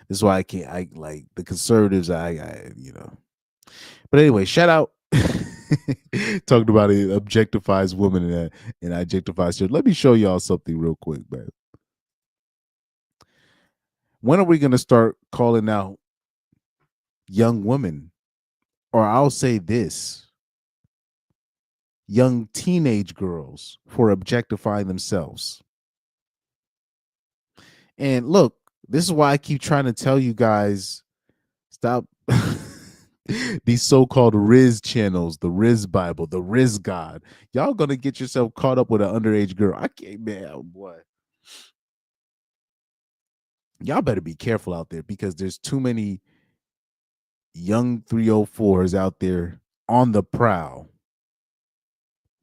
This is why I can't. I like the conservatives. But anyway, shout out. Talking about it objectifies women and objectifies children. Let me show y'all something real quick, man. When are we gonna start calling out young women, or I'll say this, young teenage girls for objectifying themselves? And look, This is why I keep trying to tell you guys, stop these so-called Riz channels, the Riz Bible, the Riz God. Y'all gonna get yourself caught up with an underage girl. I can't, man, oh boy. Y'all better be careful out there because there's too many young 304s out there on the prowl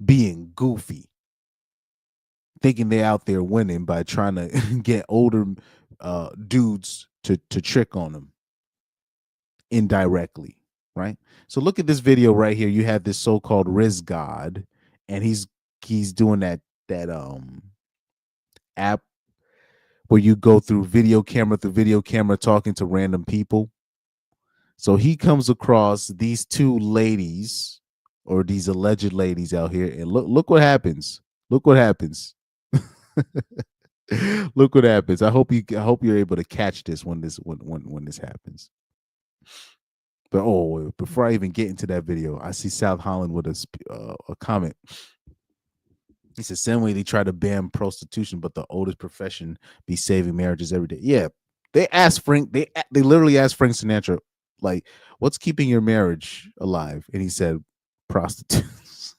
being goofy, thinking they're out there winning by trying to get older dudes to trick on them indirectly, right? So look at this video right here. You have this so-called Riz God, and he's doing that app where you go through video camera talking to random people. So he comes across these two ladies or these alleged ladies out here, and look what happens. Look what happens. Look what happens. I hope you're able to catch this when this happens. But before I even get into that video, I see South Holland with a comment. He says, "Same way they try to ban prostitution, but the oldest profession be saving marriages every day." Yeah, they asked Frank. They literally asked Frank Sinatra, like, "What's keeping your marriage alive?" And he said, "Prostitutes."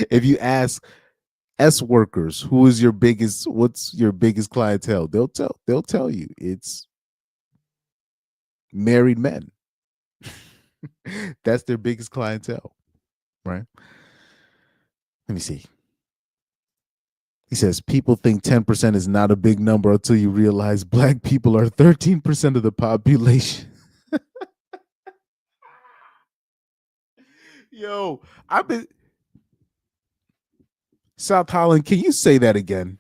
If you ask S workers, what's your biggest clientele? They'll tell you it's married men. That's their biggest clientele, right? Let me see. He says, people think 10% is not a big number until you realize black people are 13% of the population. Yo, I've been South Holland, can you say that again?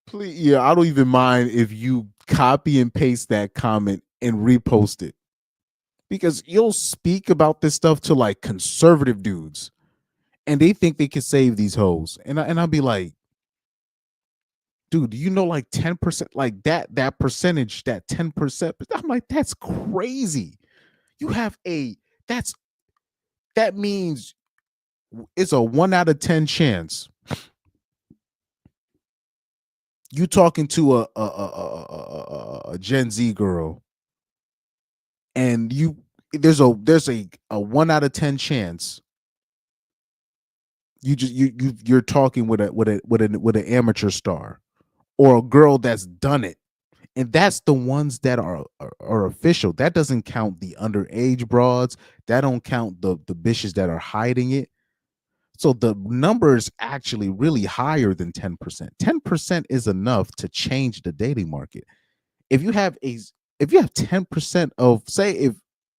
Please, yeah, I don't even mind if you copy and paste that comment and repost it. Because you'll speak about this stuff to like conservative dudes and they think they can save these hoes. And I'll be like, dude, you know, like 10%, like that percentage, that 10%. I'm like, that's crazy. You have that means it's a 1 out of 10 chance. You talking to a Gen Z girl, and there's a 1 out of 10 chance you're talking with an amateur star or a girl that's done it, and that's the ones that are official. That doesn't count the underage broads. That don't count the bitches that are hiding it. So the number is actually really higher than 10%. 10% is enough to change the dating market. If you have 10% of, say,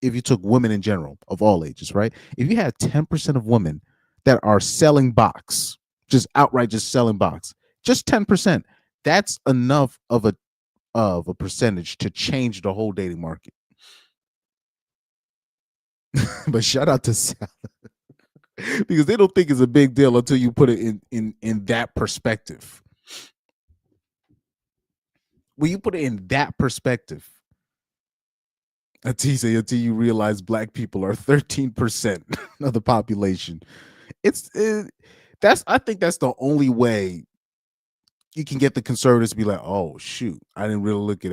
if you took women in general of all ages, right? If you have 10% of women that are selling box, just outright just selling box, just 10%, that's enough of a percentage to change the whole dating market. But shout out to Sal. Because they don't think it's a big deal until you put it in that perspective. When you put it in that perspective, until you realize black people are 13% of the population, I think that's the only way you can get the conservatives to be like, oh shoot, I didn't really look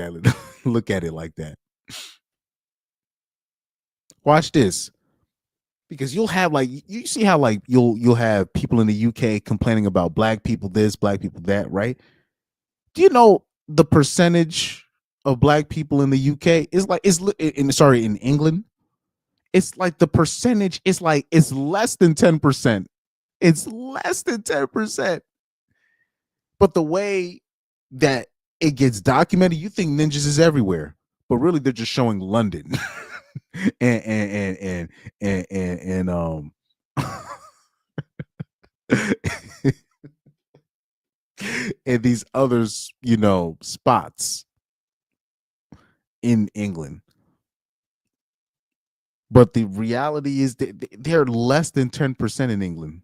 at it like that. Watch this. Because you'll have like, you see how like you'll have people in the UK complaining about black people this, black people that, right? Do you know the percentage of black people in the UK in England? It's like the percentage is like it's less than 10%. It's less than 10%. But the way that it gets documented, you think ninjas is everywhere, but really they're just showing London. and and these others, spots in England. But the reality is that they're less than 10% in England.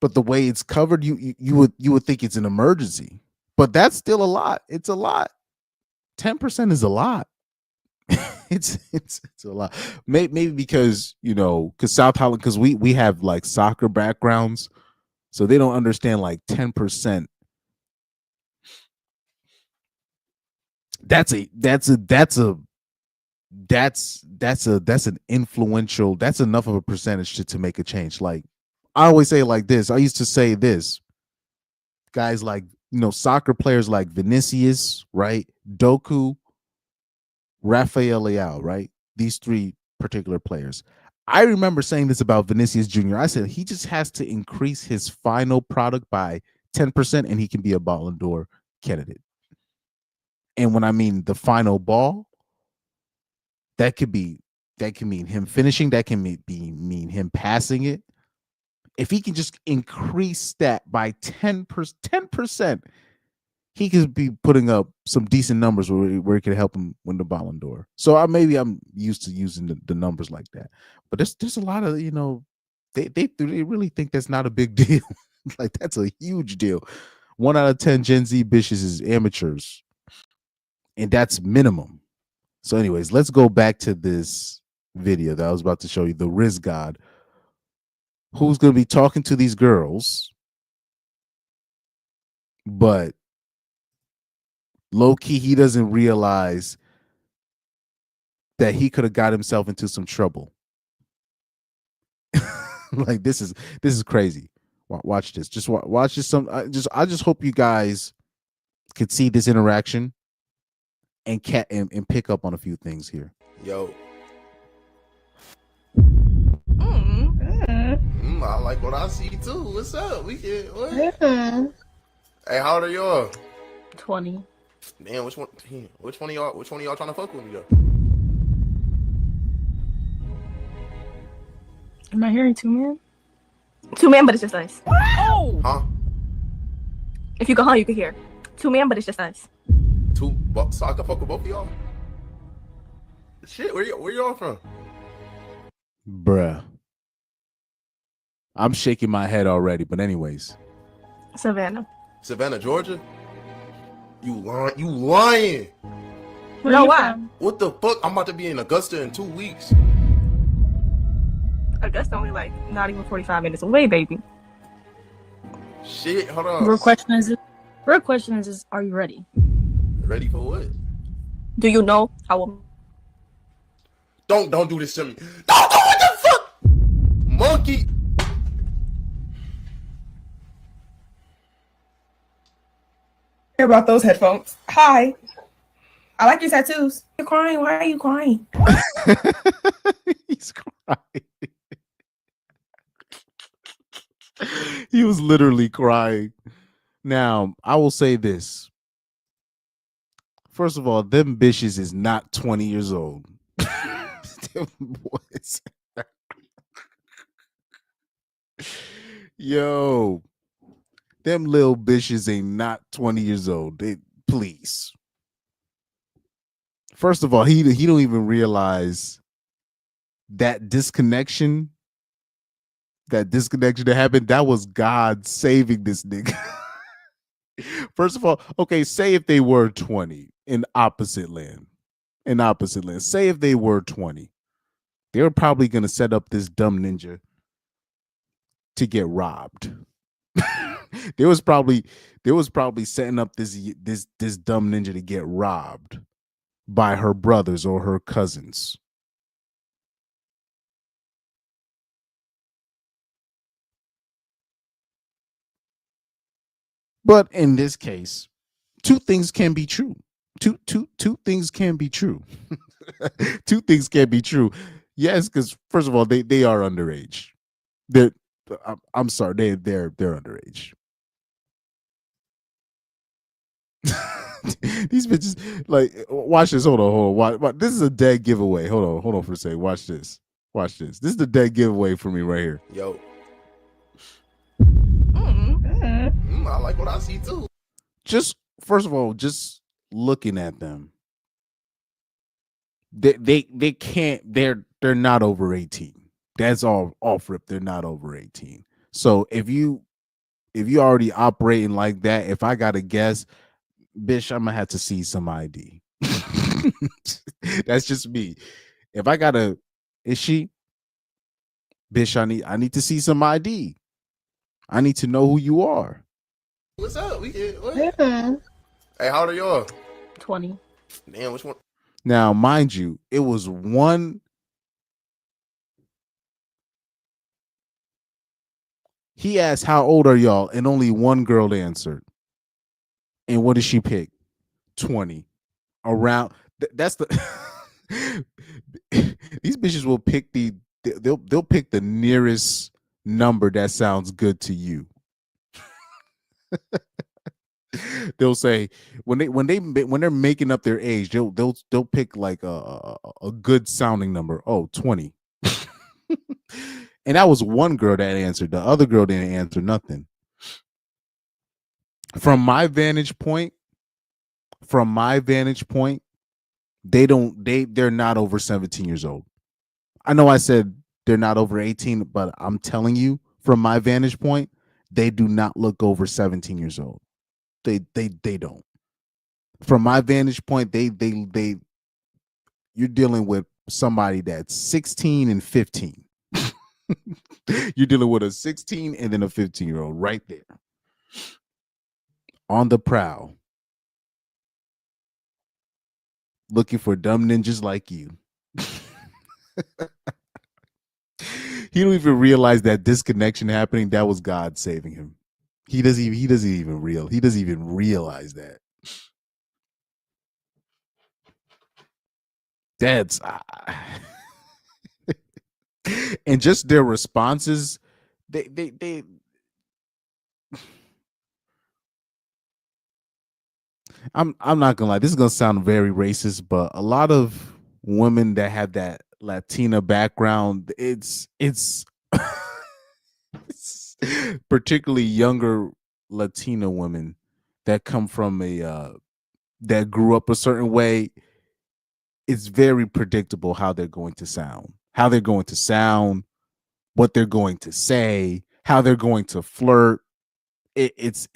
But the way it's covered, you would think it's an emergency. But that's still a lot. It's a lot. 10% is a lot. it's a lot. Maybe because because South Holland, because we have like soccer backgrounds, so they don't understand like 10%. That's an influential. That's enough of a percentage to make a change. Like I always say, like this. I used to say this. Guys like soccer players like Vinicius, right? Doku, Rafael Leao, right? These three particular players. I remember saying this about Vinicius Jr. I said he just has to increase his final product by 10% and he can be a Ballon d'Or candidate. And when I mean the final ball, that can mean him finishing, that can mean him passing it. If he can just increase that by 10%, he could be putting up some decent numbers where it could help him win the Ballon d'Or. So I'm used to using the numbers like that. But there's a lot of they really think that's not a big deal. Like that's a huge deal. 1 out of 10 Gen Z bitches is amateurs, and that's minimum. So, anyways, let's go back to this video that I was about to show you. The Riz God, who's going to be talking to these girls, but low key, he doesn't realize that he could have got himself into some trouble. Like this is crazy. Watch this. Just watch this. I just hope you guys could see this interaction and pick up on a few things here. Yo. I like what I see too. What's up? We can. What? Hey, how old are y'all? 20. Man, which one of y'all trying to fuck with me though? Am I hearing 2 men? 2 men, but it's just us. Oh! Huh? If you go home, you can hear 2 men, but it's just us. So I can fuck with both of y'all? Shit, where y'all from? Bruh. I'm shaking my head already, but anyways. Savannah, Georgia? You lying. Where No, you why? from? What the fuck? I'm about to be in Augusta in 2 weeks. Augusta only like not even 45 minutes away, baby. Shit, hold on. Real question is, are you ready? Ready for what? Do you know how? Don't do this to me. Don't do what the fuck, monkey. Hear about those headphones. Hi. I like your tattoos. You're crying. Why are you crying? He's crying. He was literally crying. Now, I will say this. First of all, them bitches is not 20 years old. Them boys. Yo, them little bitches ain't not 20 years old. Please. First of all, he don't even realize that disconnection that happened, that was God saving this nigga. First of all, okay, say if they were 20 in opposite land. Say if they were 20. They were probably going to set up this dumb ninja to get robbed. There was probably setting up this dumb ninja to get robbed by her brothers or her cousins. But in this case, 2 things can be true. Two things can be true. 2 things can be true. Yes, because first of all, they are underage. I'm sorry, they're underage. These bitches, like, watch this. Hold on. Watch. This is a dead giveaway. Hold on for a second. Watch this. This is the dead giveaway for me right here. Yo. I like what I see too. Just first of all, just looking at them, they can't. They're not over 18. That's all off rip. They're not over 18. So if you already operating like that, if I got to guess, bitch, I'm gonna have to see some ID. That's just me. If I gotta, is she, bitch? I need to see some ID. I need to know who you are. What's up? We can. What? Hey, how old are y'all? 20. Damn, which one? Now, mind you, it was one. He asked, "How old are y'all?" and only one girl answered. And what did she pick? 20. Around. That's the. These bitches will pick they'll pick the nearest number that sounds good to you. They'll say when they're making up their age, they'll pick like a good sounding number. Oh, 20. And that was one girl that answered. The other girl didn't answer nothing. From my vantage point, they're not over 17 years old. I know I said they're not over 18, but I'm telling you, from my vantage point, they do not look over 17 years old. They don't. From my vantage point, you're dealing with somebody that's 16 and 15. You're dealing with a 16 and then a 15-year-old right there. On the prowl. Looking for dumb ninjas like you. He don't even realize that disconnection happening. That was God saving him. He doesn't even realize that. That's and just their responses. They I'm not gonna lie. This is gonna sound very racist, but a lot of women that have that Latina background, it's particularly younger Latina women that come from that grew up a certain way. It's very predictable how they're going to sound, what they're going to say, how they're going to flirt. It's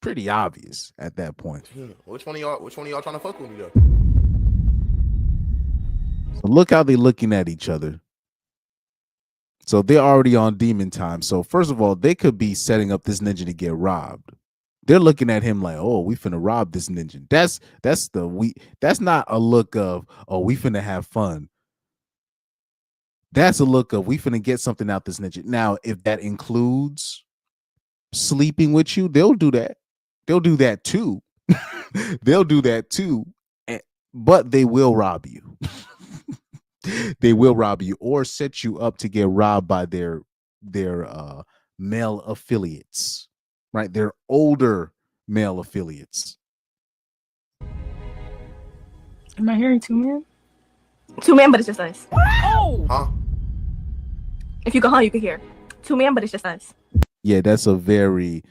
pretty obvious at that point. Which one of y'all trying to fuck with me though? So look how they're looking at each other. So they're already on demon time. So first of all, they could be setting up this ninja to get robbed. They're looking at him like, oh, we finna rob this ninja. That's not a look of, oh, we finna have fun. That's a look of, we finna get something out this ninja. Now, if that includes sleeping with you, they'll do that. They'll do that too. They'll do that too. But they will rob you. They will rob you or set you up to get robbed by their male affiliates, right? Their older male affiliates. Am I hearing two man? 2 man, but it's just us. Oh! Huh? If you go home, you can hear. 2 man, but it's just us. Yeah, that's a very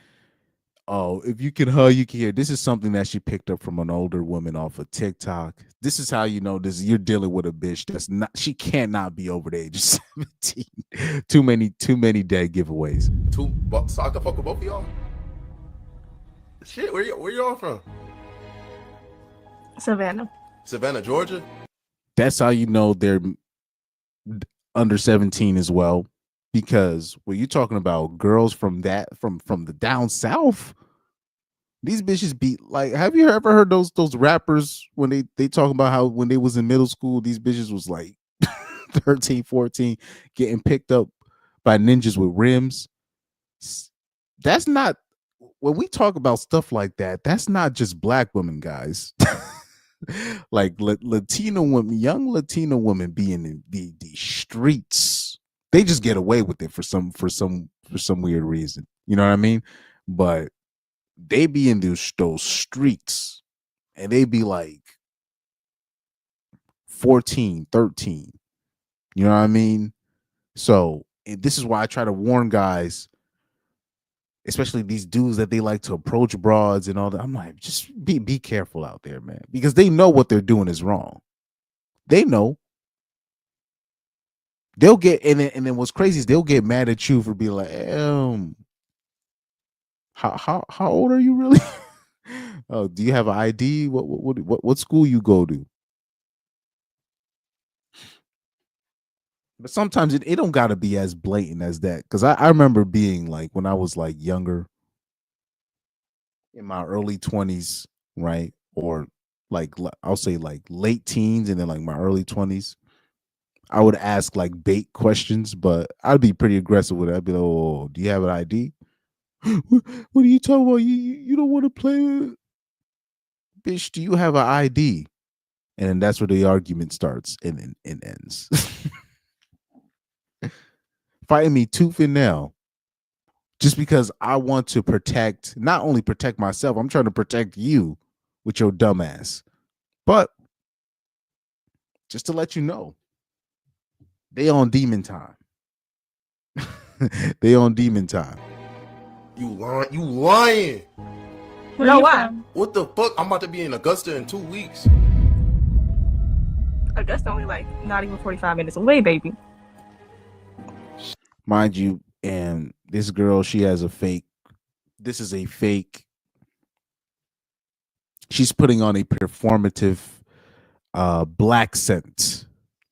if you can you can hear. This is something that she picked up from an older woman off of TikTok. This is how you know this. You're dealing with a bitch that's not. She cannot be over the age of 17. Too many dead giveaways. So I can fuck with both of y'all. Shit, where y'all from? Savannah, Georgia. That's how you know they're under 17 as well. Because when you're talking about girls from the down south, these bitches be like, have you ever heard those rappers when they talk about how when they was in middle school, these bitches was like 13, 14, getting picked up by ninjas with rims? That's not, when we talk about stuff like that, that's not just black women, guys. Like Latino women, young Latino women be in the streets. They just get away with it for some weird reason. You know what I mean? But they be in those streets and they be like 14, 13. You know what I mean? So this is why I try to warn guys, especially these dudes that they like to approach broads and all that. I'm like, just be careful out there, man, because they know what they're doing is wrong. They know. They'll get and then what's crazy is they'll get mad at you for being like, how old are you really? Oh, do you have an ID? What school you go to? But sometimes it don't gotta be as blatant as that. Cause I remember being like when I was like younger in my early 20s, right? Or like I'll say like late teens and then like my early 20s. I would ask like bait questions, but I'd be pretty aggressive with it. I'd be like, "Oh, do you have an ID? What are you talking about? You don't want to play with bitch? Do you have an ID?" And then that's where the argument starts and ends. Fighting me tooth and nail just because I want to protect, not only protect myself, I'm trying to protect you with your dumb ass. But just to let you know, they on demon time. They on demon time. You lying? You lying? Where No, you why? from? What the fuck? I'm about to be in Augusta in 2 weeks. I guess only like not even 45 minutes away, baby. Mind you, and this girl, she has a fake. This is a fake. She's putting on a performative black scent.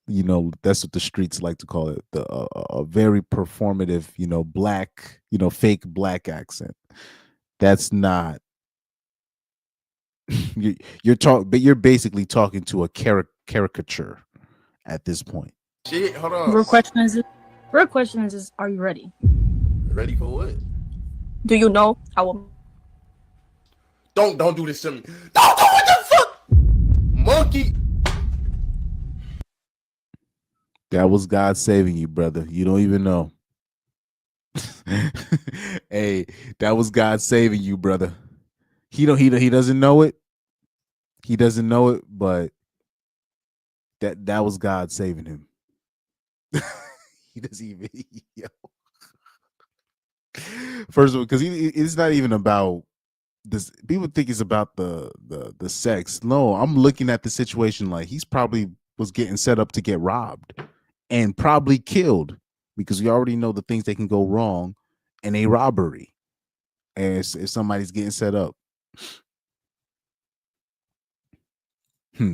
You know, that's what the streets like to call it. The a very performative, black, fake black accent. That's not but you're basically talking to a caricature at this point. Shit, hold on. Real question is, are you ready? Ready for what? Do you know I will? Don't do this to me. Don't do what the fuck, monkey. That was God saving you, brother. You don't even know. Hey, that was God saving you, brother. He doesn't know it. He doesn't know it, but that was God saving him. He doesn't even. Yo. First of all, because it's not even about this. People think it's about the sex. No, I'm looking at the situation like he's probably was getting set up to get robbed and probably killed because we already know the things that can go wrong in a robbery. And if somebody's getting set up.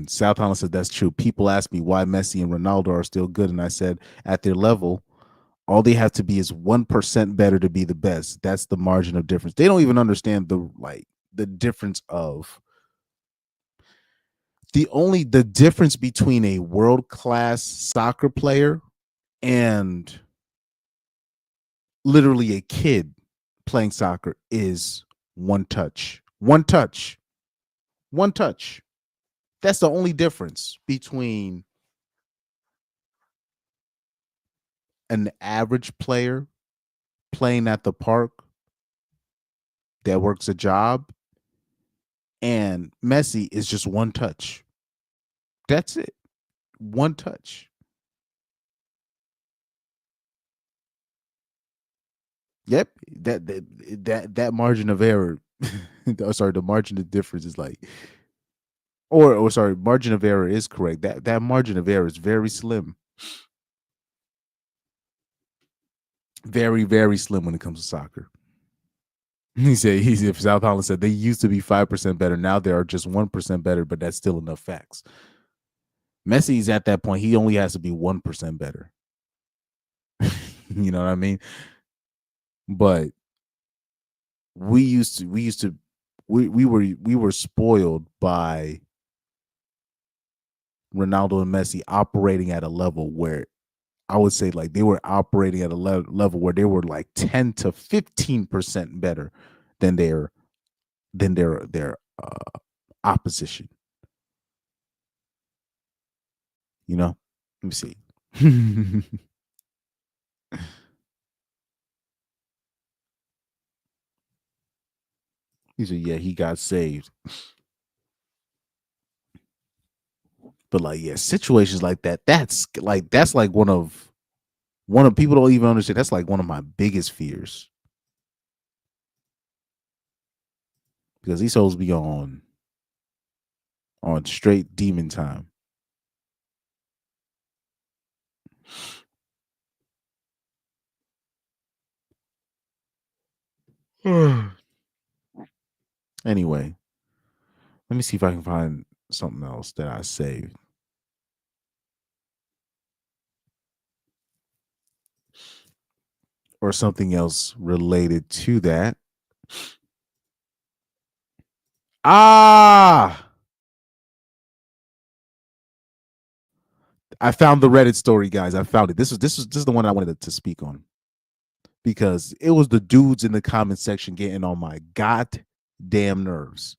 South Holland said that's true. People ask me why Messi and Ronaldo are still good, and I said at their level, all they have to be is 1% better to be the best. That's the margin of difference. They don't even understand the difference of the difference between a world-class soccer player and literally a kid playing soccer is one touch. One touch. One touch. That's the only difference between an average player playing at the park that works a job and Messi is just one touch. That's it. One touch. Yep. That margin of error. Sorry, the margin of difference is like or sorry, margin of error is correct. That margin of error is very slim. Very, very slim when it comes to soccer. He said South Holland said they used to be 5% better. Now they are just 1% better, but that's still enough facts. Messi's at that point, he only has to be 1% better. You know what I mean? But we were spoiled by Ronaldo and Messi operating at a level where I would say like they were operating at a level where they were like 10 to 15% better than their opposition. You know? Let me see. He said, yeah, he got saved. But like, yeah, situations like that, that's like one of people don't even understand. That's like one of my biggest fears. Because these souls be on straight demon time. Anyway, Let me see if I can find something else that I saved. Or something else related to that. Ah, I found the Reddit story, guys. I found it. This is the one I wanted to speak on because it was the dudes in the comment section getting on my goddamn nerves.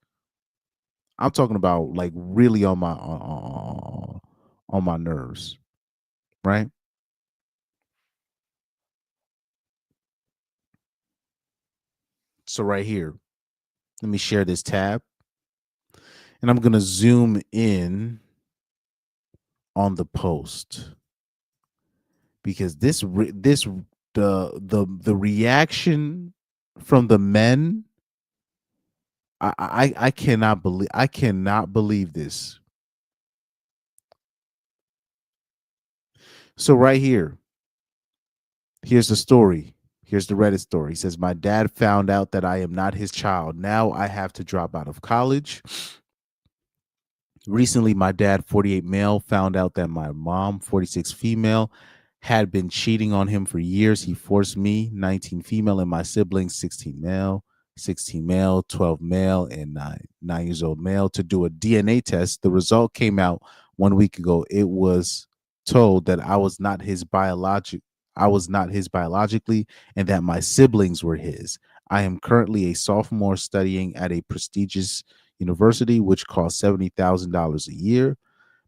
I'm talking about like really on my nerves, right? So right here, let me share this tab, and I'm gonna zoom in on the post because the reaction from the men, I cannot believe this. So right here, here's the story. Here's the Reddit story. He says, my dad found out that I am not his child. Now I have to drop out of college. Recently, my dad, 48 male, found out that my mom, 46 female, had been cheating on him for years. He forced me, 19 female, and my siblings, 16 male, 12 male, and 9 years old male, to do a DNA test. The result came out 1 week ago. It was told that I was not his biologically, and that my siblings were his. I am currently a sophomore studying at a prestigious university, which costs $70,000 a year.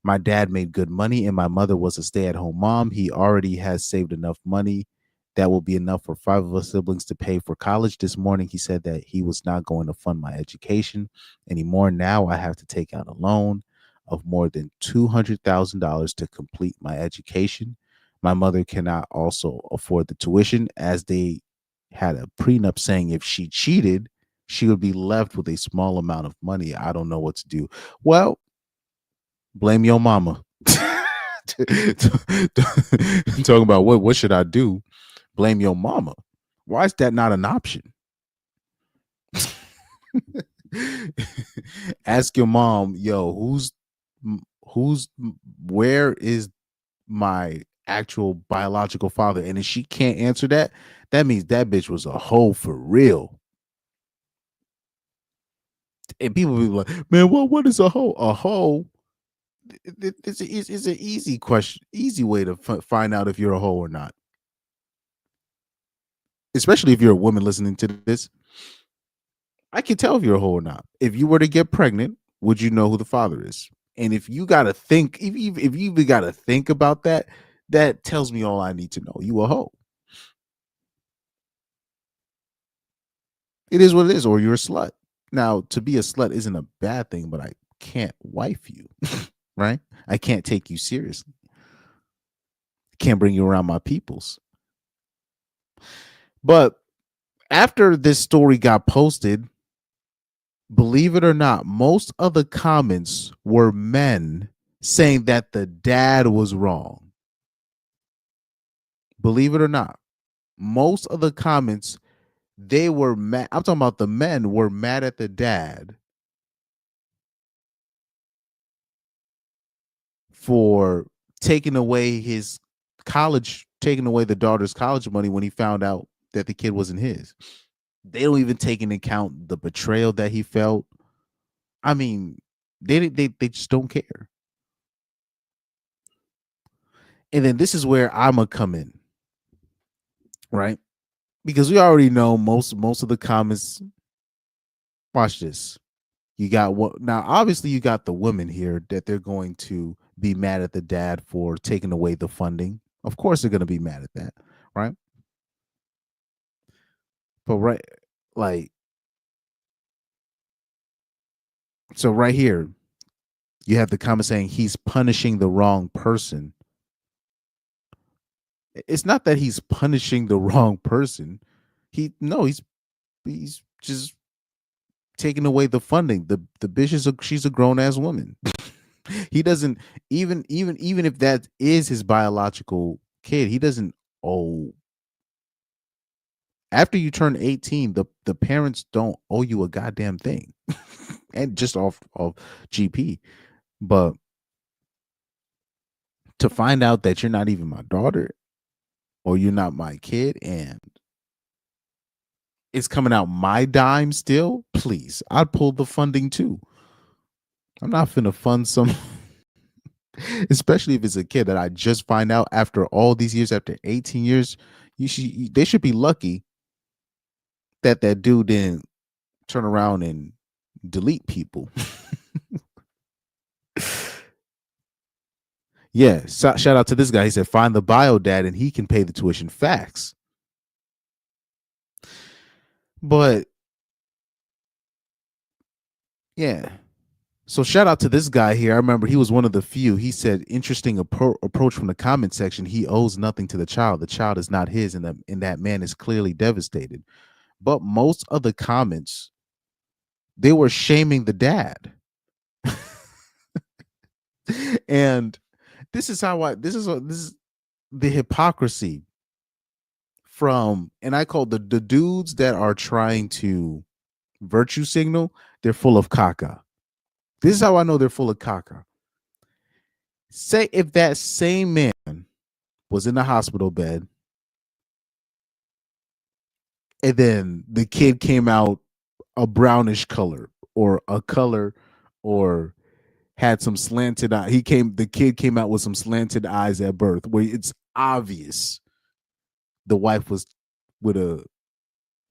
My dad made good money, and my mother was a stay-at-home mom. He already has saved enough money that will be enough for 5 of us siblings to pay for college. This morning, he said that he was not going to fund my education anymore. Now I have to take out a loan of more than $200,000 to complete my education. My mother cannot also afford the tuition, as they had a prenup saying if she cheated, she would be left with a small amount of money. I don't know what to do. Well, blame your mama. Talking about what should I do? Blame your mama. Why is that not an option? Ask your mom, yo, who's where is my actual biological father? And if she can't answer that, that means that bitch was a hoe for real. And people be like, man, what is a hoe? A hoe, it's an easy question, easy way to find out if you're a hoe or not. Especially if you're a woman listening to this, I can tell if you're a hoe or not. If you were to get pregnant, would you know who the father is? And if you got to think, if you even got to think about that, that tells me all I need to know. You a hoe. It is what it is, or you're a slut. Now, to be a slut isn't a bad thing, but I can't wife you, right? I can't take you seriously. Can't bring you around my peoples. But after this story got posted, believe it or not, most of the comments were men saying that the dad was wrong. Believe it or not, most of the comments, they were mad. I'm talking about the men were mad at the dad for taking away taking away the daughter's college money when he found out that the kid wasn't his. They don't even take into account the betrayal that he felt. I mean, they just don't care. And then this is where I'm gonna come in, right? Because we already know most of the comments. Watch this. You got what now? Obviously, you got the women here that they're going to be mad at the dad for taking away the funding. Of course, they're going to be mad at that, right? But like, so right here, you have the comment saying he's punishing the wrong person. It's not that he's punishing the wrong person. He's just taking away the funding. The bitch she's a grown ass woman. He doesn't even if that is his biological kid, he doesn't owe. After you turn 18, the parents don't owe you a goddamn thing. and just off GP. But to find out that you're not even my daughter or you're not my kid and it's coming out my dime still, please, I'd pull the funding too. I'm not finna fund some, especially if it's a kid that I just find out after all these years, after 18 years. They should be lucky that that dude didn't turn around and delete people. Yeah, shout out to this guy. He said, find the bio dad and he can pay the tuition. Facts. But yeah. So shout out to this guy here. I remember he was one of the few. He said, interesting approach from the comment section. He owes nothing to the child. The child is not his, and that man is clearly devastated. But most of the comments, they were shaming the dad. And this is the hypocrisy from, and I call the dudes that are trying to virtue signal, they're full of caca. This is how I know they're full of caca. Say if that same man was in the hospital bed and then the kid came out a brownish color or a color or had some slanted eye. The kid came out with some slanted eyes at birth where it's obvious the wife was with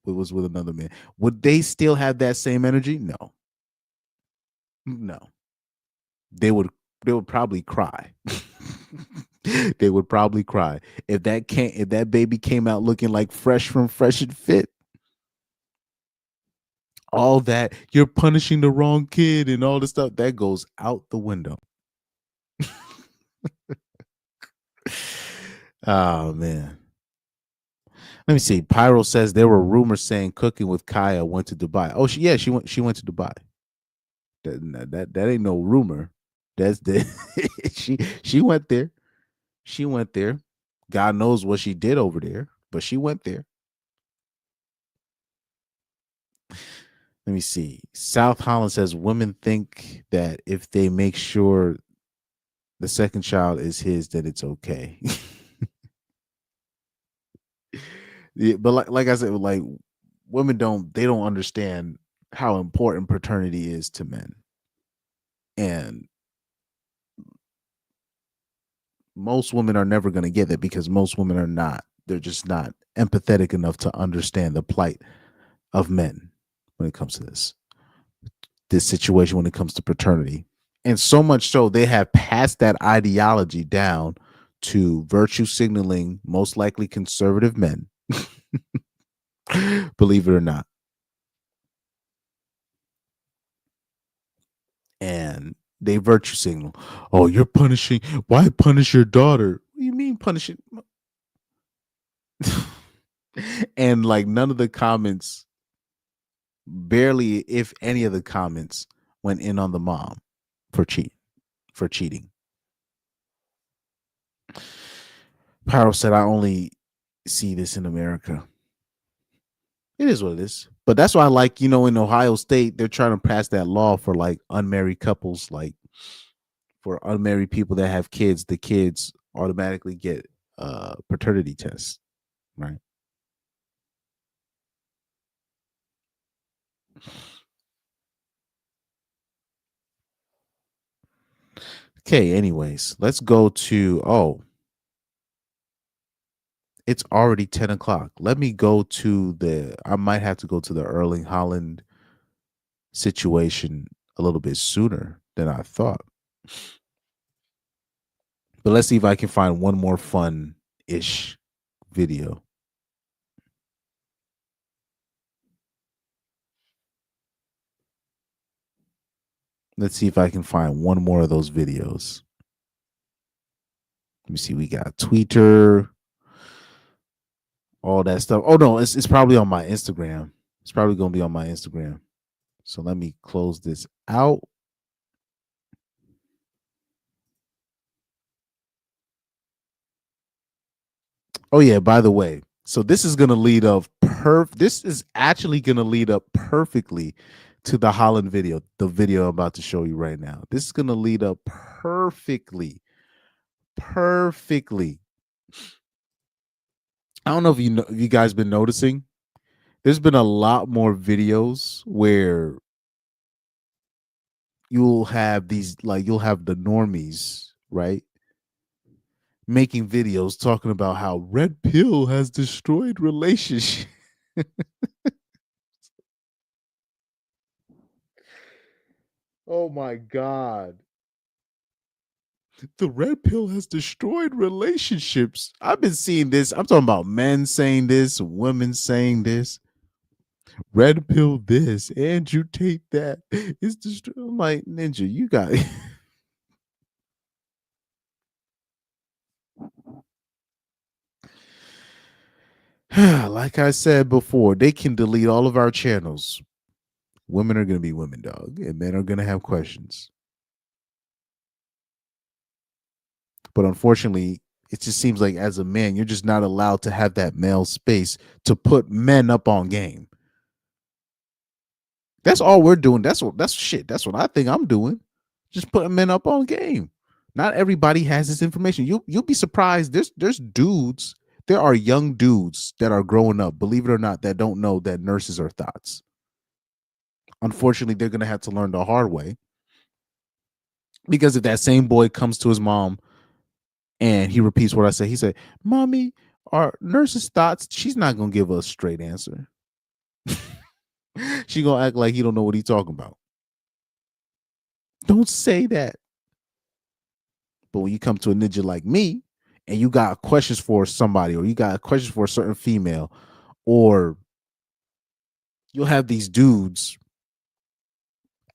another man. Would they still have that same energy? No. They would probably cry. They would probably cry if that baby came out looking like Fresh from Fresh and Fit. All that, you're punishing the wrong kid and all this stuff, that goes out the window. Oh man. Let me see. Pyro says there were rumors saying Cooking with Kaya went to Dubai. Oh, she went to Dubai. That ain't no rumor. That's the she went there. She went there. God knows what she did over there, but she went there. Let me see. South Holland says women think that if they make sure the second child is his, that it's okay. Yeah, but like I said, like women don't understand how important paternity is to men. And most women are never going to get it because most women are not. They're just not empathetic enough to understand the plight of men when it comes to this situation, when it comes to paternity. And so much so they have passed that ideology down to virtue signaling, most likely conservative men. Believe it or not. And they virtue signal. Oh, you're punishing. Why punish your daughter? What do you mean punishing? And like none of the comments, barely if any of the comments, went in on the mom for cheating. Pyro said, I only see this in America. It is what it is. But that's why I like, in Ohio State, they're trying to pass that law for like unmarried couples, like for unmarried people that have kids, the kids automatically get paternity tests, right? Okay, anyways, let's go to, it's already 10 o'clock. Let me go to I might have to go to the Erling Haaland situation a little bit sooner than I thought. But let's see if I can find one more fun-ish video. Let's see if I can find one more of those videos. Let me see. We got Twitter, all that stuff. Oh no, it's probably on my Instagram. It's probably going to be on my Instagram. So let me close this out. Oh yeah, by the way, so this is going to lead up this is actually going to lead up perfectly to the Haaland video, the video I'm about to show you right now. This is gonna lead up perfectly. Perfectly. I don't know if you guys been noticing. There's been a lot more videos where you'll have you'll have the normies, right? Making videos talking about how red pill has destroyed relationships. Oh my God. The red pill has destroyed relationships. I've been seeing this. I'm talking about men saying this, women saying this. Red pill this, Andrew Tate that. It's destroyed. I'm like, Ninja, you got like I said before, they can delete all of our channels. Women are going to be women, dog, and men are going to have questions. But unfortunately, it just seems like as a man, you're just not allowed to have that male space to put men up on game. That's all we're doing. That's shit. That's what I think I'm doing. Just putting men up on game. Not everybody has this information. You'll be surprised. There's dudes. There are young dudes that are growing up, believe it or not, that don't know that nurses are thoughts. Unfortunately, they're gonna have to learn the hard way. Because if that same boy comes to his mom and he repeats what I say, he said, "Mommy, our nurse's thoughts," she's not gonna give us a straight answer. She gonna act like he don't know what he's talking about. Don't say that. But when you come to a ninja like me and you got questions for somebody, or you got questions for a certain female, or you'll have these dudes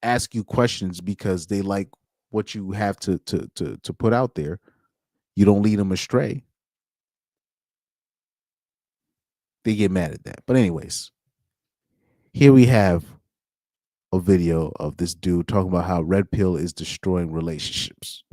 ask you questions because they like what you have to put out there. You don't lead them astray. They get mad at that. But anyways, here we have a video of this dude talking about how red pill is destroying relationships.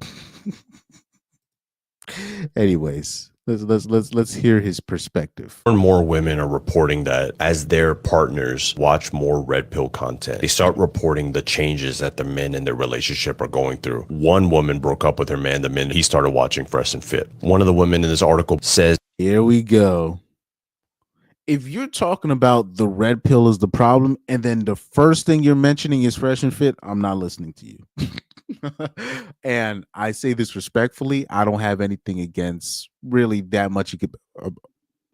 Anyways, let's hear his perspective. More and more women are reporting that as their partners watch more red pill content, they start reporting the changes that the men in their relationship are going through. One woman broke up with her man the minute he started watching Fresh and Fit. One of the women in this article says, here we go. If you're talking about the red pill is the problem, and then the first thing you're mentioning is Fresh and Fit, I'm not listening to you. And I say this respectfully. I don't have anything against really that much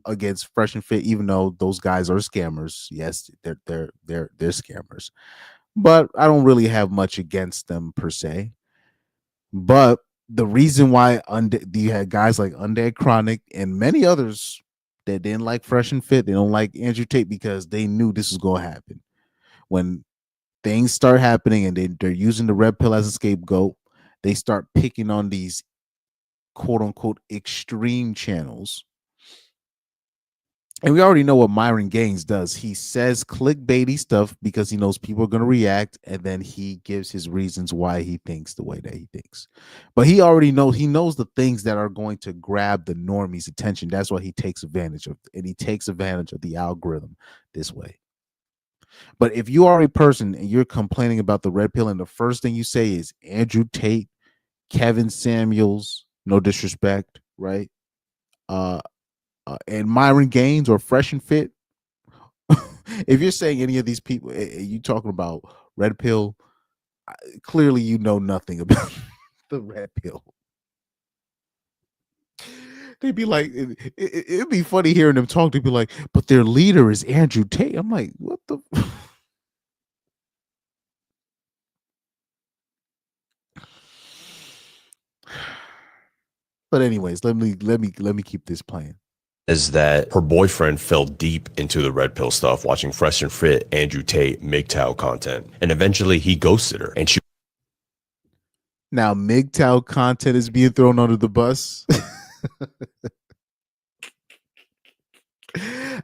against Fresh and Fit, even though those guys are scammers. Yes, they're scammers, but I don't really have much against them per se. But the reason why you had guys like Undead Chronic and many others that didn't like Fresh and Fit, they don't like Andrew Tate because they knew this was going to happen. When things start happening and they're using the red pill as a scapegoat, they start picking on these quote unquote extreme channels. And we already know what Myron Gaines does. He says clickbaity stuff because he knows people are going to react, and then he gives his reasons why he thinks the way that he thinks. But he already knows the things that are going to grab the normie's attention. That's why he takes advantage of, and he takes advantage of the algorithm this way. But if you are a person and you're complaining about the red pill, and the first thing you say is Andrew Tate, Kevin Samuels, no disrespect, right? And Myron Gaines or Fresh and Fit. If you're saying any of these people, you talking about red pill, clearly you know nothing about the red pill. They'd be like, it'd be funny hearing them talk. They'd be like, but their leader is Andrew Tate. I'm like, what the? But anyways, let me keep this playing. Is that her boyfriend fell deep into the red pill stuff, watching Fresh and Fit, Andrew Tate, MGTOW content, and eventually he ghosted her. And she now MGTOW content is being thrown under the bus.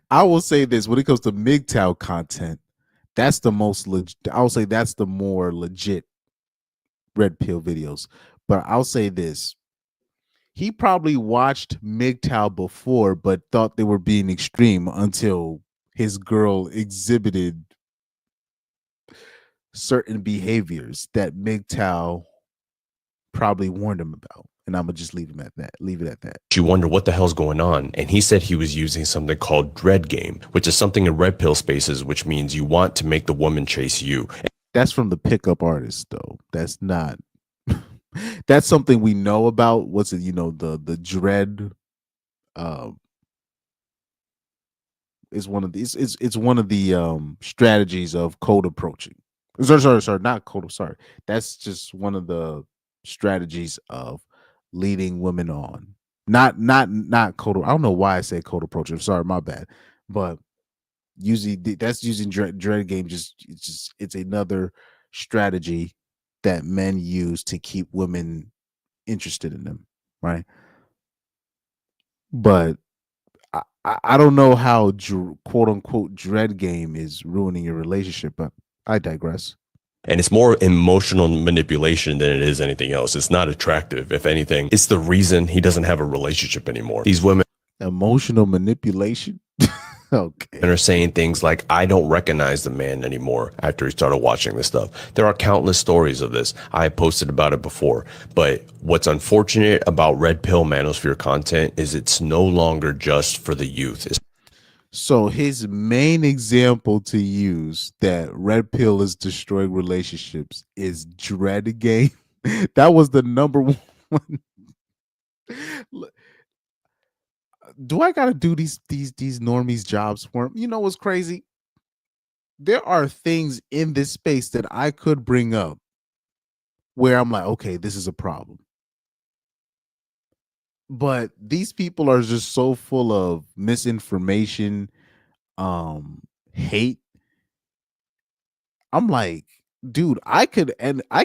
I will say this: when it comes to MGTOW content, that's the most legit. I will say that's the more legit red pill videos. But I'll say this: he probably watched MGTOW before, but thought they were being extreme until his girl exhibited certain behaviors that MGTOW probably warned him about. And I'm gonna just leave it at that. You wonder what the hell's going on. And he said he was using something called dread game, which is something in red pill spaces, which means you want to make the woman chase you. That's from the pickup artist, though. That's not. That's something we know about. What's it? The dread. Is one of these. It's one of the strategies of code approaching. Sorry, not code. Sorry, that's just one of the strategies of leading women on. Not code. I don't know why I say code approaching. Sorry, my bad. But that's using dread game. It's another strategy that men use to keep women interested in them, right? But I don't know how quote unquote dread game is ruining your relationship, but I digress. And it's more emotional manipulation than it is anything else. It's not attractive. If anything, it's the reason he doesn't have a relationship anymore. These women, emotional manipulation. Okay. And are saying things like, I don't recognize the man anymore after he started watching this stuff. There are countless stories of this. I posted about it before. But what's unfortunate about red pill manosphere content is it's no longer just for the youth. So his main example to use that red pill is destroying relationships is dread game. That was the number one. Do I gotta do these normies jobs for him? You know what's crazy? There are things in this space that I could bring up where I'm like, okay, this is a problem. But these people are just so full of misinformation, hate. I'm like, dude, I could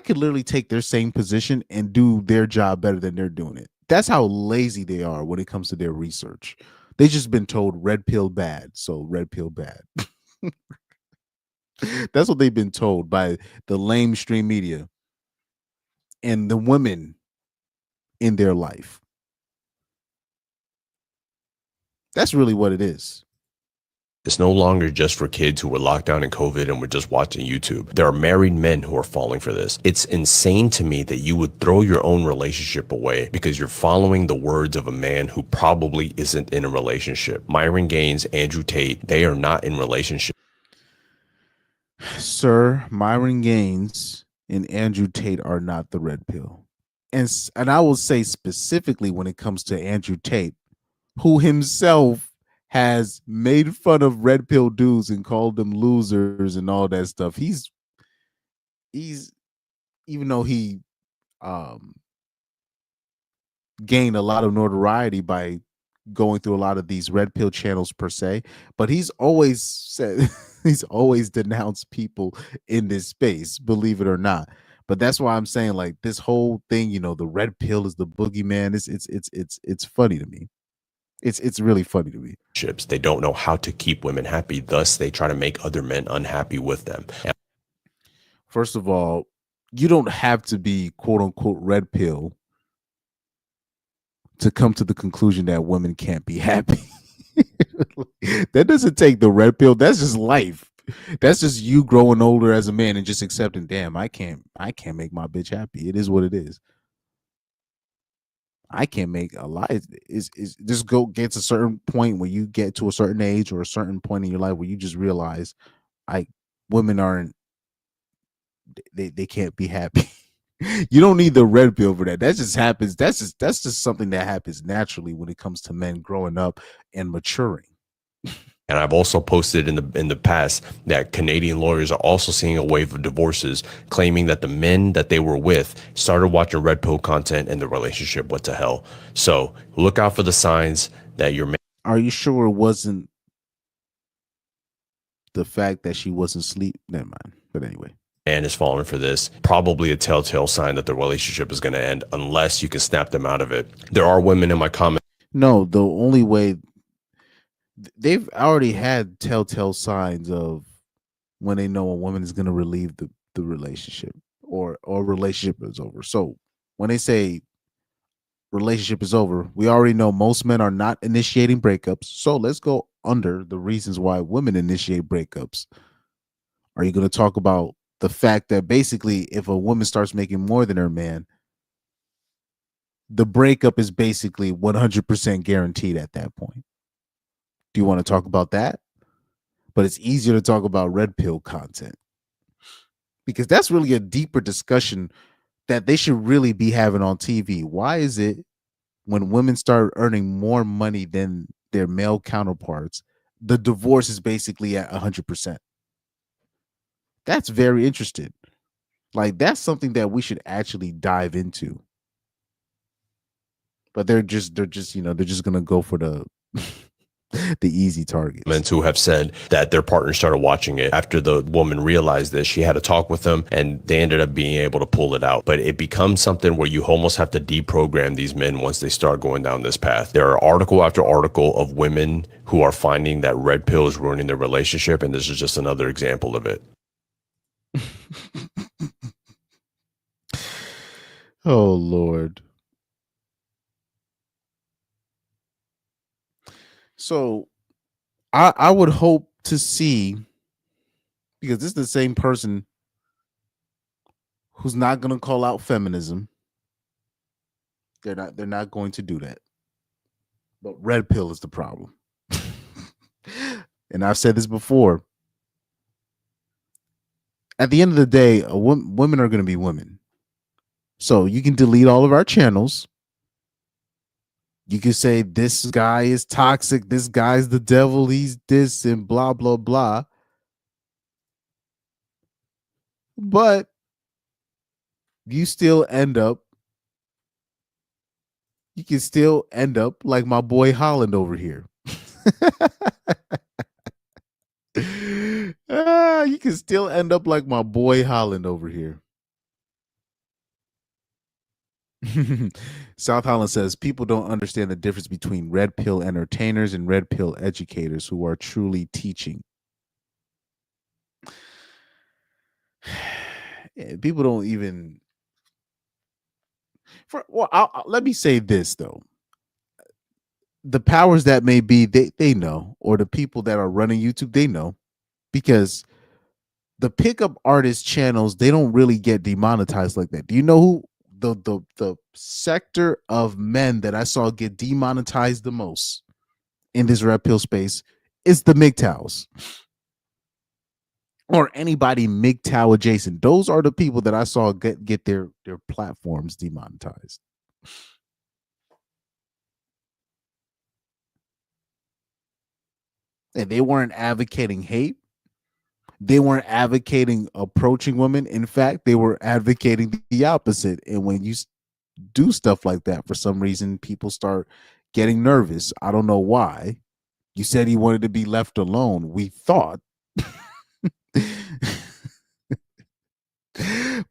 literally take their same position and do their job better than they're doing it. That's how lazy they are when it comes to their research. They just been told red pill bad, so red pill bad. That's what they've been told by the lamestream media and the women in their life. That's really what it is. It's no longer just for kids who were locked down in COVID and were just watching YouTube. There are married men who are falling for this. It's insane to me that you would throw your own relationship away because you're following the words of a man who probably isn't in a relationship. Myron Gaines, Andrew Tate, they are not in relationship. Sir, Myron Gaines and Andrew Tate are not the red pill. And I will say specifically when it comes to Andrew Tate, who himself has made fun of red pill dudes and called them losers and all that stuff. He's even though he gained a lot of notoriety by going through a lot of these red pill channels per se, but he's always said he's always denounced people in this space, believe it or not. But that's why I'm saying, like, this whole thing, the red pill is the boogeyman. It's funny to me. It's really funny to me. They don't know how to keep women happy. Thus, they try to make other men unhappy with them. First of all, you don't have to be quote unquote red pill to come to the conclusion that women can't be happy. That doesn't take the red pill. That's just life. That's just you growing older as a man and just accepting, damn, I can't make my bitch happy. It is what it is. I can't make a lie. Is just gets a certain point where you get to a certain age or a certain point in your life where you just realize, women aren't. They can't be happy. You don't need the red pill for that. That just happens. That's just something that happens naturally when it comes to men growing up and maturing. And I've also posted in the past that Canadian lawyers are also seeing a wave of divorces, claiming that the men that they were with started watching red pill content and the relationship went to hell. So look out for the signs that you're. Are you sure it wasn't the fact that she wasn't asleep? Never mind. But anyway. Man is falling for this. Probably a telltale sign that the relationship is going to end unless you can snap them out of it. There are women in my comments. No, the only way. They've already had telltale signs of when they know a woman is going to relieve the relationship or relationship is over. So when they say relationship is over, we already know most men are not initiating breakups. So let's go under the reasons why women initiate breakups. Are you going to talk about the fact that basically if a woman starts making more than her man, the breakup is basically 100% guaranteed at that point. Do you want to talk about that? But it's easier to talk about red pill content because that's really a deeper discussion that they should really be having on TV. Why is it when women start earning more money than their male counterparts, the divorce is basically at 100%? That's very interesting. Like, that's something that we should actually dive into. But they're just they're just gonna go for the the easy targets. Men who have said that their partner started watching it after the woman realized this. She had a talk with them and they ended up being able to pull it out. But it becomes something where you almost have to deprogram these men once they start going down this path. There are article after article of women who are finding that red pill is ruining their relationship, and this is just another example of it. Oh, Lord. So I would hope to see, because this is the same person who's not going to call out feminism. They're not going to do that. But red pill is the problem. And I've said this before. At the end of the day, women are going to be women. So you can delete all of our channels. You can say this guy is toxic, this guy's the devil, he's this, and blah, blah, blah. But you can still end up like my boy Haaland over here. You can still end up like my boy Haaland over here. South Holland says people don't understand the difference between red pill entertainers and red pill educators who are truly teaching. People don't even. Let me say this though: the powers that may be, they know, or the people that are running YouTube, they know, because the pickup artist channels, they don't really get demonetized like that. Do you know who the sector of men that I saw get demonetized the most in this red pill space is the MGTOWs or anybody MGTOW adjacent. Those are the people that I saw get their platforms demonetized. And they weren't advocating hate. They weren't advocating approaching women. In fact, they were advocating the opposite. And when you do stuff like that, for some reason, people start getting nervous. I don't know why. You said he wanted to be left alone. We thought.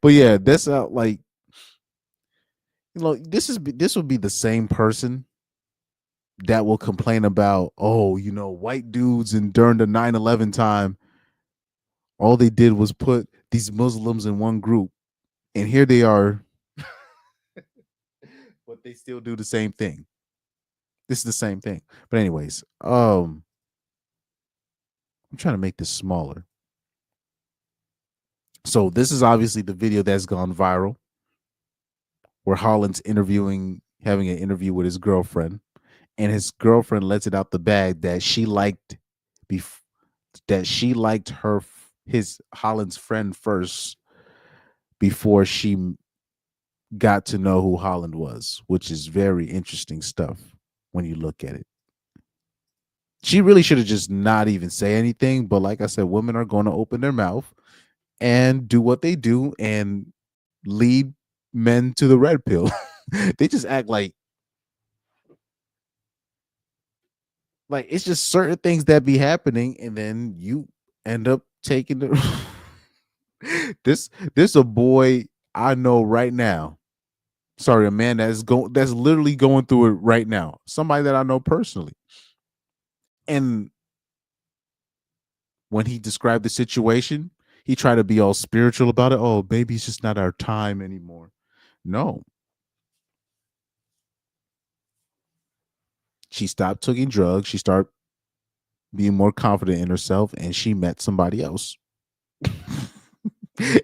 But yeah, that's like, this would be the same person that will complain about, white dudes, and during the 9/11 time, all they did was put these Muslims in one group, and here they are. But they still do the same thing. This is the same thing. But anyways, I'm trying to make this smaller. So this is obviously the video that's gone viral, where Haaland's having an interview with his girlfriend, and his girlfriend lets it out the bag that she liked Haaland's friend first before she got to know who Haaland was, which is very interesting stuff when you look at it. She really should have just not even say anything, but like I said, women are going to open their mouth and do what they do and lead men to the red pill. They just act like it's just certain things that be happening, and then you end up taking the this a boy I know right now. Sorry, a man that's literally going through it right now. Somebody that I know personally. And when he described the situation, he tried to be all spiritual about it. Oh, baby, it's just not our time anymore. No. She stopped taking drugs. She started being more confident in herself, and she met somebody else.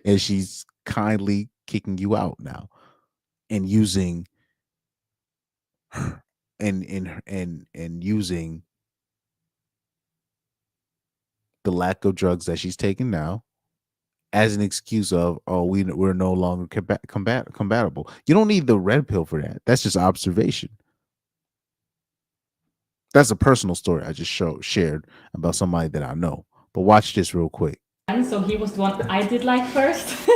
and she's kindly kicking you out now and using and using the lack of drugs that she's taking now as an excuse of, oh, we're no longer compatible. You don't need the red pill for that. That's just observation. That's a personal story I just shared about somebody that I know. But watch this real quick. So he was the one I did like first.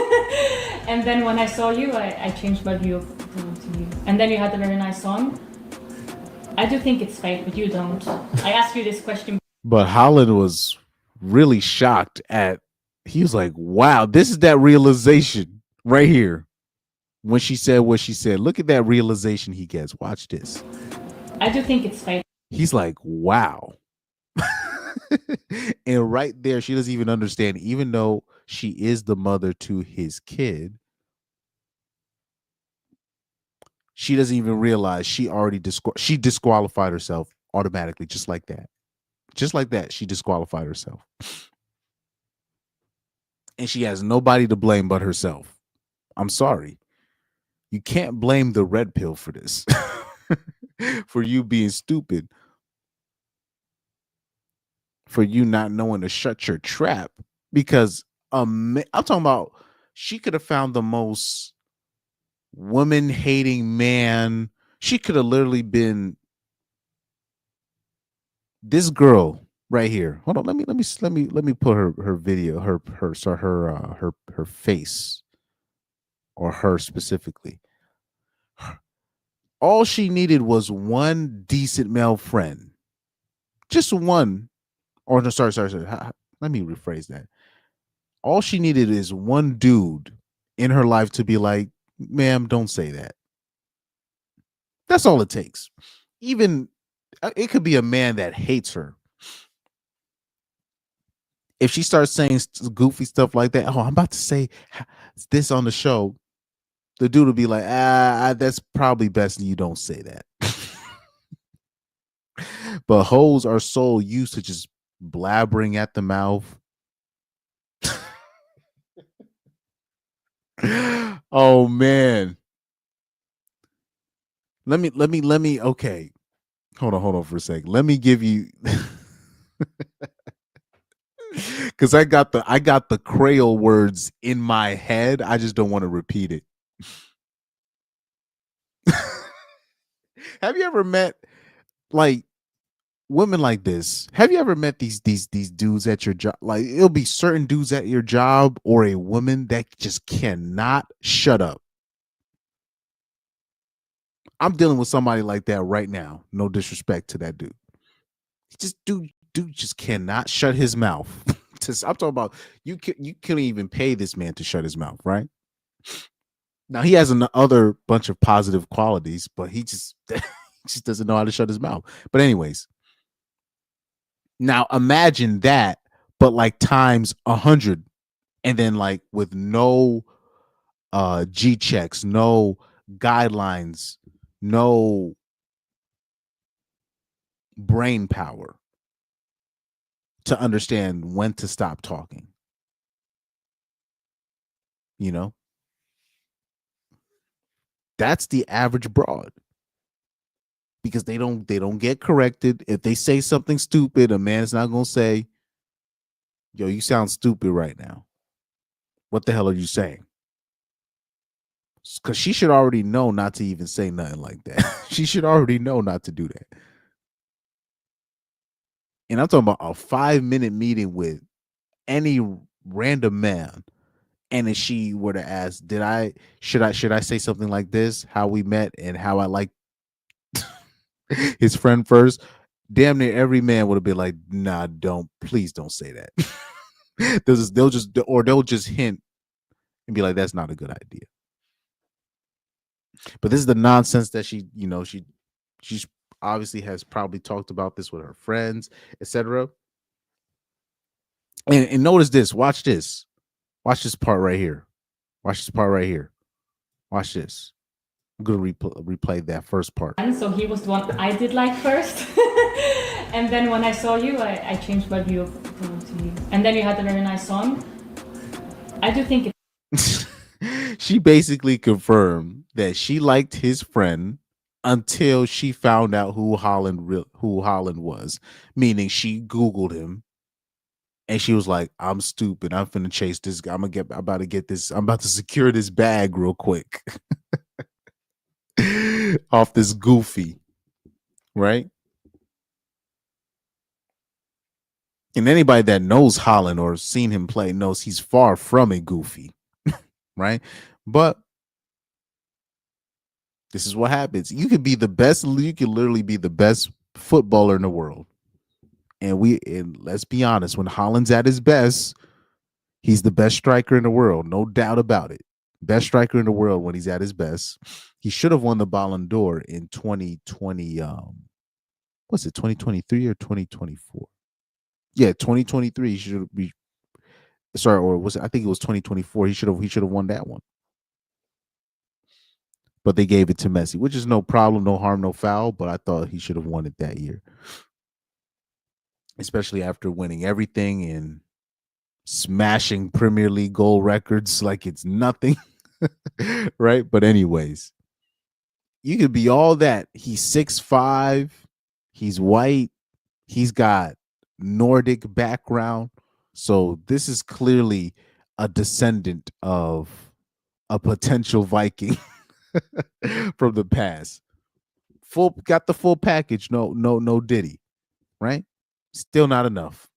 And then when I saw you, I changed my view to you. And then you had a very nice song. I do think it's fake, but you don't. I asked you this question. But Haaland was really shocked he was like, wow, this is that realization right here. When she said what she said, look at that realization he gets. Watch this. I do think it's fake. He's like, wow. And right there, she doesn't even understand, even though she is the mother to his kid, she doesn't even realize she already she disqualified herself automatically, just like that. Just like that, she disqualified herself. And she has nobody to blame but herself. I'm sorry. You can't blame the red pill for this. For you being stupid. For you not knowing to shut your trap. Because I'm talking about, she could have found the most woman-hating man. She could have literally been this girl right here. Hold on, let me put her video, her face, or her specifically. All she needed was one decent male friend, just one. Or no, sorry. Let me rephrase that. All she needed is one dude in her life to be like, ma'am, don't say that. That's all it takes. Even it could be a man that hates her. If she starts saying goofy stuff like that, oh, I'm about to say this on the show, the dude will be like, that's probably best you don't say that. But hoes are so used to just blabbering at the mouth. Oh man. Let me okay. Hold on for a second. Let me give you because I got the Creole words in my head. I just don't want to repeat it. Have you ever met like women like this? Have you ever met these dudes at your job? Like, it'll be certain dudes at your job or a woman that just cannot shut up. I'm dealing with somebody like that right now. No disrespect to that dude. Dude just cannot shut his mouth. I'm talking about you couldn't even pay this man to shut his mouth, right? Now he has another bunch of positive qualities, but he just just doesn't know how to shut his mouth. But anyways, now imagine that, but like times 100, and then like with no G checks, no guidelines, no brain power to understand when to stop talking. You know? That's the average broad. Because they don't get corrected. If they say something stupid, a man is not going to say, yo, you sound stupid right now. What the hell are you saying? Because she should already know not to even say nothing like that. She should already know not to do that. And I'm talking about a 5-minute meeting with any random man. And if she were to ask, should I say something like this? How we met and how I like his friend first? Damn near every man would have been like, nah, please don't say that. they'll just hint and be like, that's not a good idea. But this is the nonsense that she obviously has probably talked about this with her friends, etc. And notice this. Watch this. Watch this part right here. Watch this part right here. Watch this. I'm going to replay that first part. And so he was the one I did like first. And then when I saw you, I changed my view to you. And then you had a very nice song. I do think She basically confirmed that she liked his friend until she found out who Holland was, meaning she Googled him and she was like, "I'm stupid. I'm finna chase this guy. I'm about to get this. I'm about to secure this bag real quick off this goofy, right?" And anybody that knows Holland or seen him play knows he's far from a goofy, right? But this is what happens. You could be the best. You could literally be the best footballer in the world. And let's be honest, when Holland's at his best, he's the best striker in the world, no doubt about it. Best striker in the world when he's at his best. He should have won the Ballon d'Or in 2020. What's it, 2023 or 2024? Yeah, 2023. He should be sorry, or was it, I think it was 2024. He should have won that one. But they gave it to Messi, which is no problem, no harm, no foul. But I thought he should have won it that year, especially after winning everything and smashing Premier League goal records like it's nothing. Right? But anyways, you could be all that. He's 6'5", he's white, he's got Nordic background. So this is clearly a descendant of a potential Viking from the past. Got the full package. No Diddy, right? Still not enough.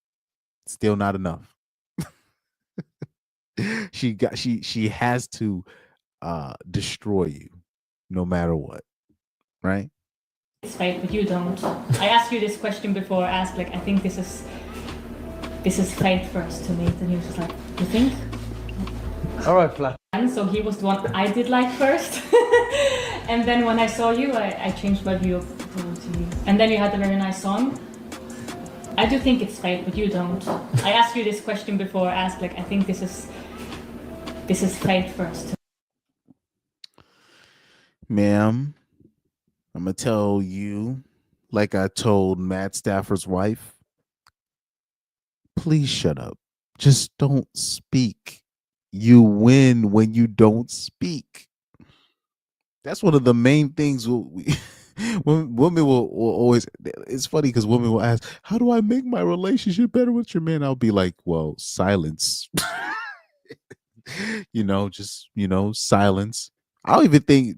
Still not enough. She has to destroy you no matter what, right? it's fate, but you don't. I asked you this question before. I asked like, I think this is fate for us to meet, and he was just like, you think? All right, Flash. And so he was the one I did like first, and then when I saw you, I changed my view to you. And then you had a very nice song. I do think it's fate, but you don't. I asked you this question before. I asked like, I think this is fate for us to. Ma'am, I'm gonna tell you, like I told Matt Stafford's wife, please shut up. Just don't speak. You win when you don't speak. That's one of the main things women will always. It's funny because women will ask, "How do I make my relationship better with your man?" I'll be like, "Well, silence." Just silence. I don't even think,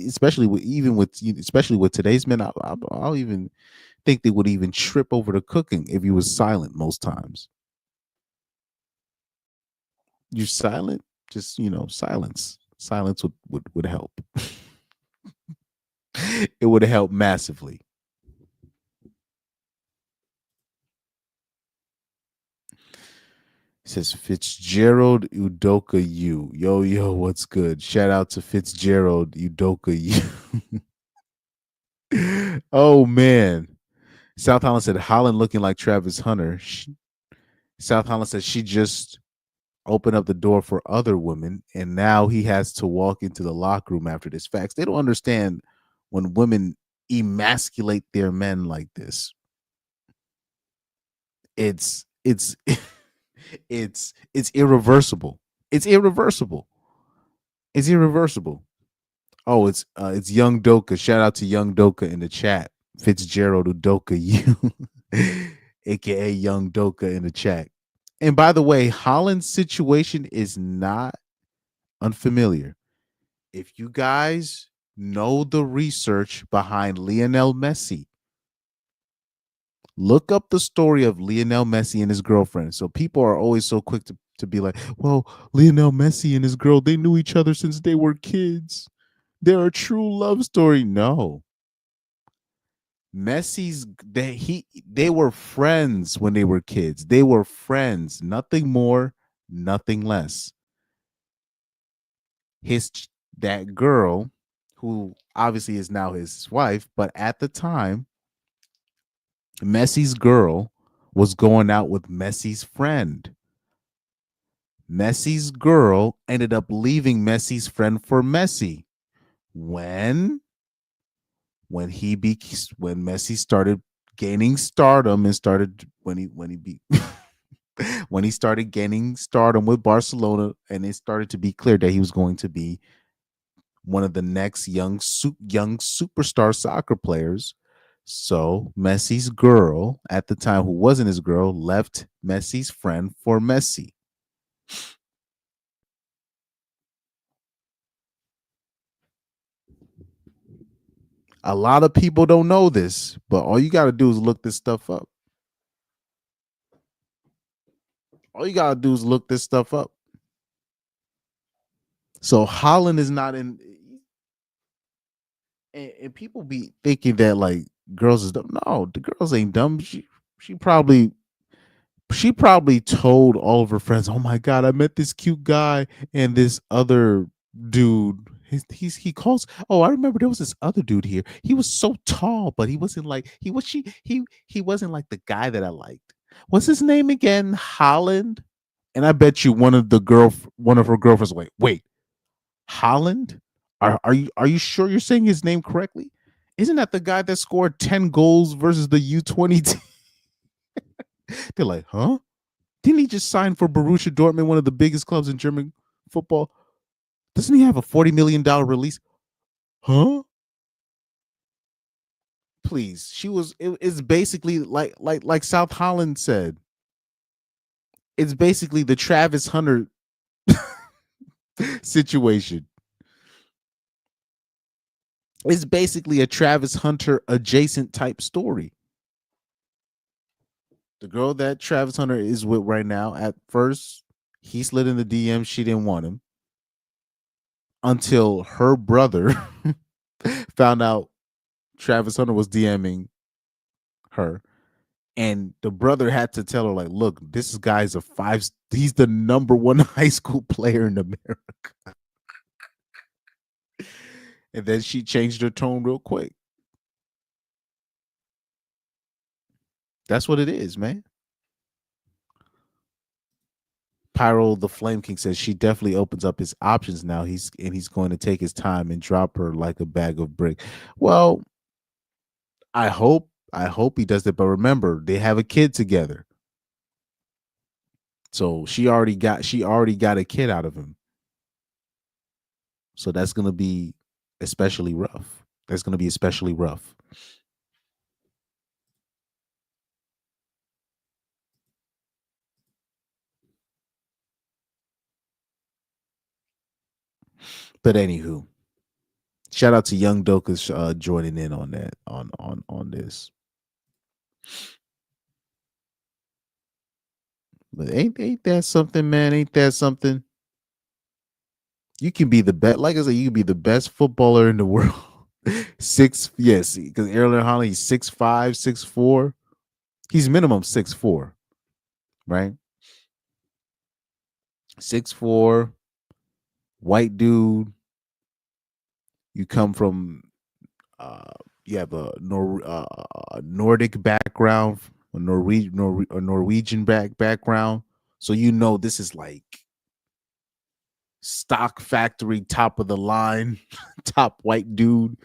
especially with today's men, I'll even think they would even trip over the cooking if you was silent most times. You're silent, just silence. Silence would help. It would help massively. It says Fitzgerald Udoka U. Yo, what's good? Shout out to Fitzgerald Udoka U. Oh man. South Holland said Holland looking like Travis Hunter. South Holland said she just opened up the door for other women, and now he has to walk into the locker room after this. Facts. They don't understand when women emasculate their men like this. It's it's irreversible. It's irreversible. It's irreversible. Oh, it's Young Doka. Shout out to Young Doka in the chat. Fitzgerald Udoka you, aka Young Doka in the chat. And by the way, Holland's situation is not unfamiliar. If you guys know the research behind Lionel Messi, look up the story of Lionel Messi and his girlfriend. So people are always so quick to be like, well, Lionel Messi and his girl, they knew each other since they were kids. They're a true love story. No. They were friends when they were kids. They were friends, nothing more, nothing less. That girl, who obviously is now his wife, but at the time, Messi's girl was going out with Messi's friend. Messi's girl ended up leaving Messi's friend for Messi. When Messi started gaining stardom and started when he when he started gaining stardom with Barcelona, and it started to be clear that he was going to be one of the next young superstar soccer players. So Messi's girl at the time, who wasn't his girl, left Messi's friend for Messi. A lot of people don't know this, but all you got to do is look this stuff up. All you got to do is look this stuff up. So Haaland is not in, and people be thinking that like girls is dumb. No, the girls ain't dumb. She probably told all of her friends, "Oh my god, I met this cute guy and this other dude. He calls. Oh, I remember there was this other dude here. He was so tall, but he wasn't like he wasn't like the guy that I liked. What's his name again? Holland. And I bet you one of her girlfriends. Wait, Holland? Are you sure you're saying his name correctly? Isn't that the guy that scored 10 goals versus the U20 team? They're like, huh? Didn't he just sign for Borussia Dortmund, one of the biggest clubs in German football? Doesn't he have a $40 million release? Huh? Please. It's basically like South Holland said. It's basically the Travis Hunter situation. It's basically a Travis Hunter adjacent type story. The girl that Travis Hunter is with right now, at first, he slid in the DM. She didn't want him until her brother found out Travis Hunter was DMing her. And the brother had to tell her, like, look, this guy's he's the number one high school player in America. And then she changed her tone real quick. That's what it is, man. Pyro the Flame King says she definitely opens up his options now. He's going to take his time and drop her like a bag of brick. Well, I hope he does that. But remember, they have a kid together. So she already got a kid out of him. So that's gonna be especially rough. That's gonna be especially rough. But anywho, shout out to Young Dokas joining in on that on this. But ain't that something, man? Ain't that something? You can be the best, like I said, you can be the best footballer in the world. Yes, because Erling Haaland, he's 6'5", 6'4". He's minimum 6'4", right? 6'4", white dude. You come from you have a Nordic background, a Norwegian background. So you know this is like stock factory, top of the line, top white dude.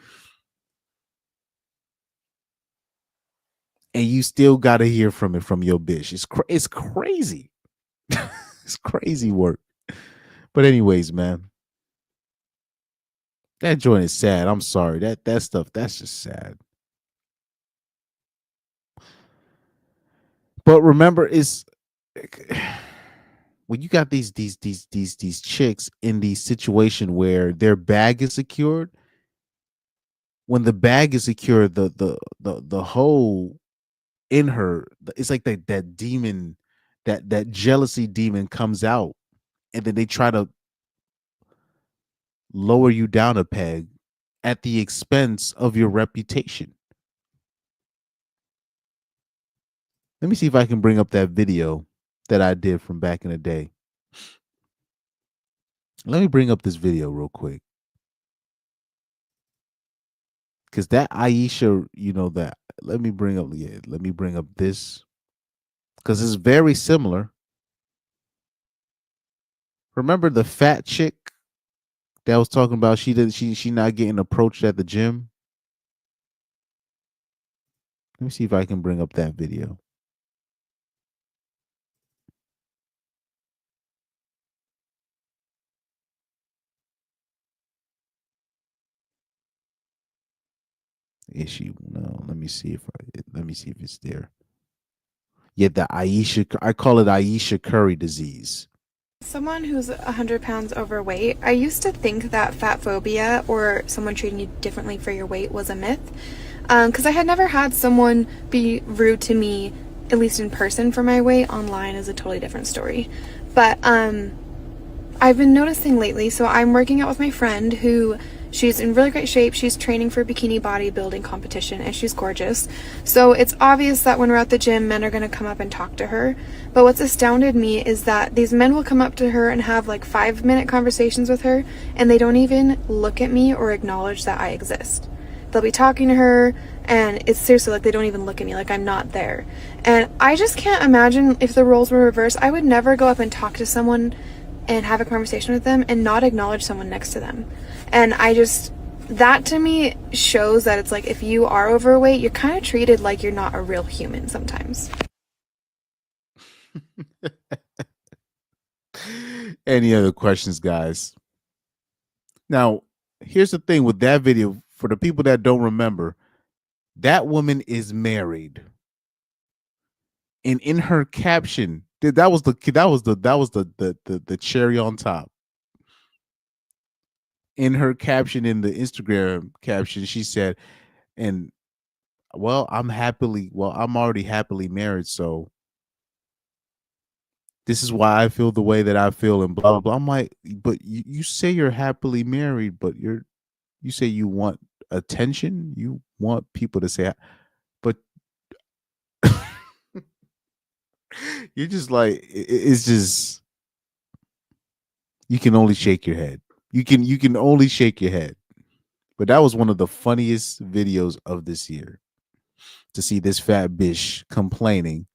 And you still got to hear from your bitch. It's crazy. It's crazy work. But anyways, man, that joint is sad. I'm sorry. That stuff, that's just sad. But remember, it's when you got these chicks in the situation where their bag is secured. When the bag is secured, the whole in her, it's like that demon, that jealousy demon comes out, and then they try to lower you down a peg at the expense of your reputation. Let me see if I can bring up that video that I did from back in the day. Let me bring up this video real quick. Because that Aisha, that, let me bring up this. Because it's very similar. Remember the fat chick that was talking about she not getting approached at the gym? Let me see if I can bring up that video. issue. No, let me see if it's there. Yeah, the I call it Aisha Curry disease. Someone who's 100 pounds overweight, I used to think that fat phobia or someone treating you differently for your weight was a myth. Because I had never had someone be rude to me, at least in person, for my weight. Online is a totally different story. But I've been noticing lately, so I'm working out with my friend who she's in really great shape. She's training for a bikini bodybuilding competition and she's gorgeous. So it's obvious that when we're at the gym, men are going to come up and talk to her. But what's astounded me is that these men will come up to her and have like 5-minute conversations with her and they don't even look at me or acknowledge that I exist. They'll be talking to her and it's seriously like they don't even look at me, like I'm not there. And I just can't imagine if the roles were reversed. I would never go up and talk to someone and have a conversation with them and not acknowledge someone next to them. And that to me shows that it's like if you are overweight, you're kind of treated like you're not a real human sometimes. Any other questions, guys? Now, here's the thing with that video. For the people that don't remember, that woman is married, and in her caption, that was the cherry on top. In her caption, in the Instagram caption, she said, "And I'm already happily married, so this is why I feel the way that I feel," and blah blah blah. I'm like, but you say you're happily married, but you say you want attention, you want people to say, but you're just like, it's just, you can only shake your head. You can only shake your head. But that was one of the funniest videos of this year, to see this fat bitch complaining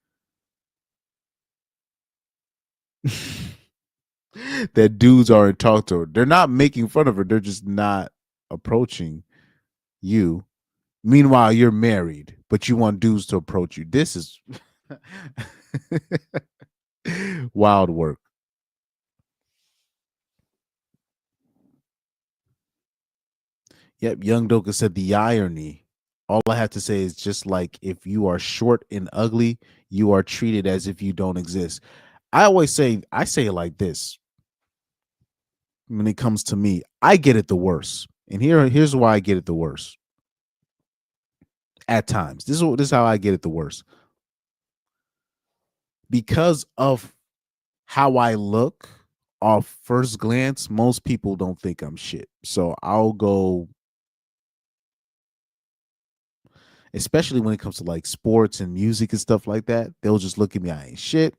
that dudes aren't talking to her. They're not making fun of her. They're just not approaching you. Meanwhile, you're married, but you want dudes to approach you. This is wild work. Yep, Young Doka said the irony. All I have to say is, just like if you are short and ugly, you are treated as if you don't exist. I say it like this. When it comes to me, I get it the worst. And here's why I get it the worst. At times. This is how I get it the worst. Because of how I look off first glance, most people don't think I'm shit. So I'll go, especially when it comes to like sports and music and stuff like that, they'll just look at me, I ain't shit.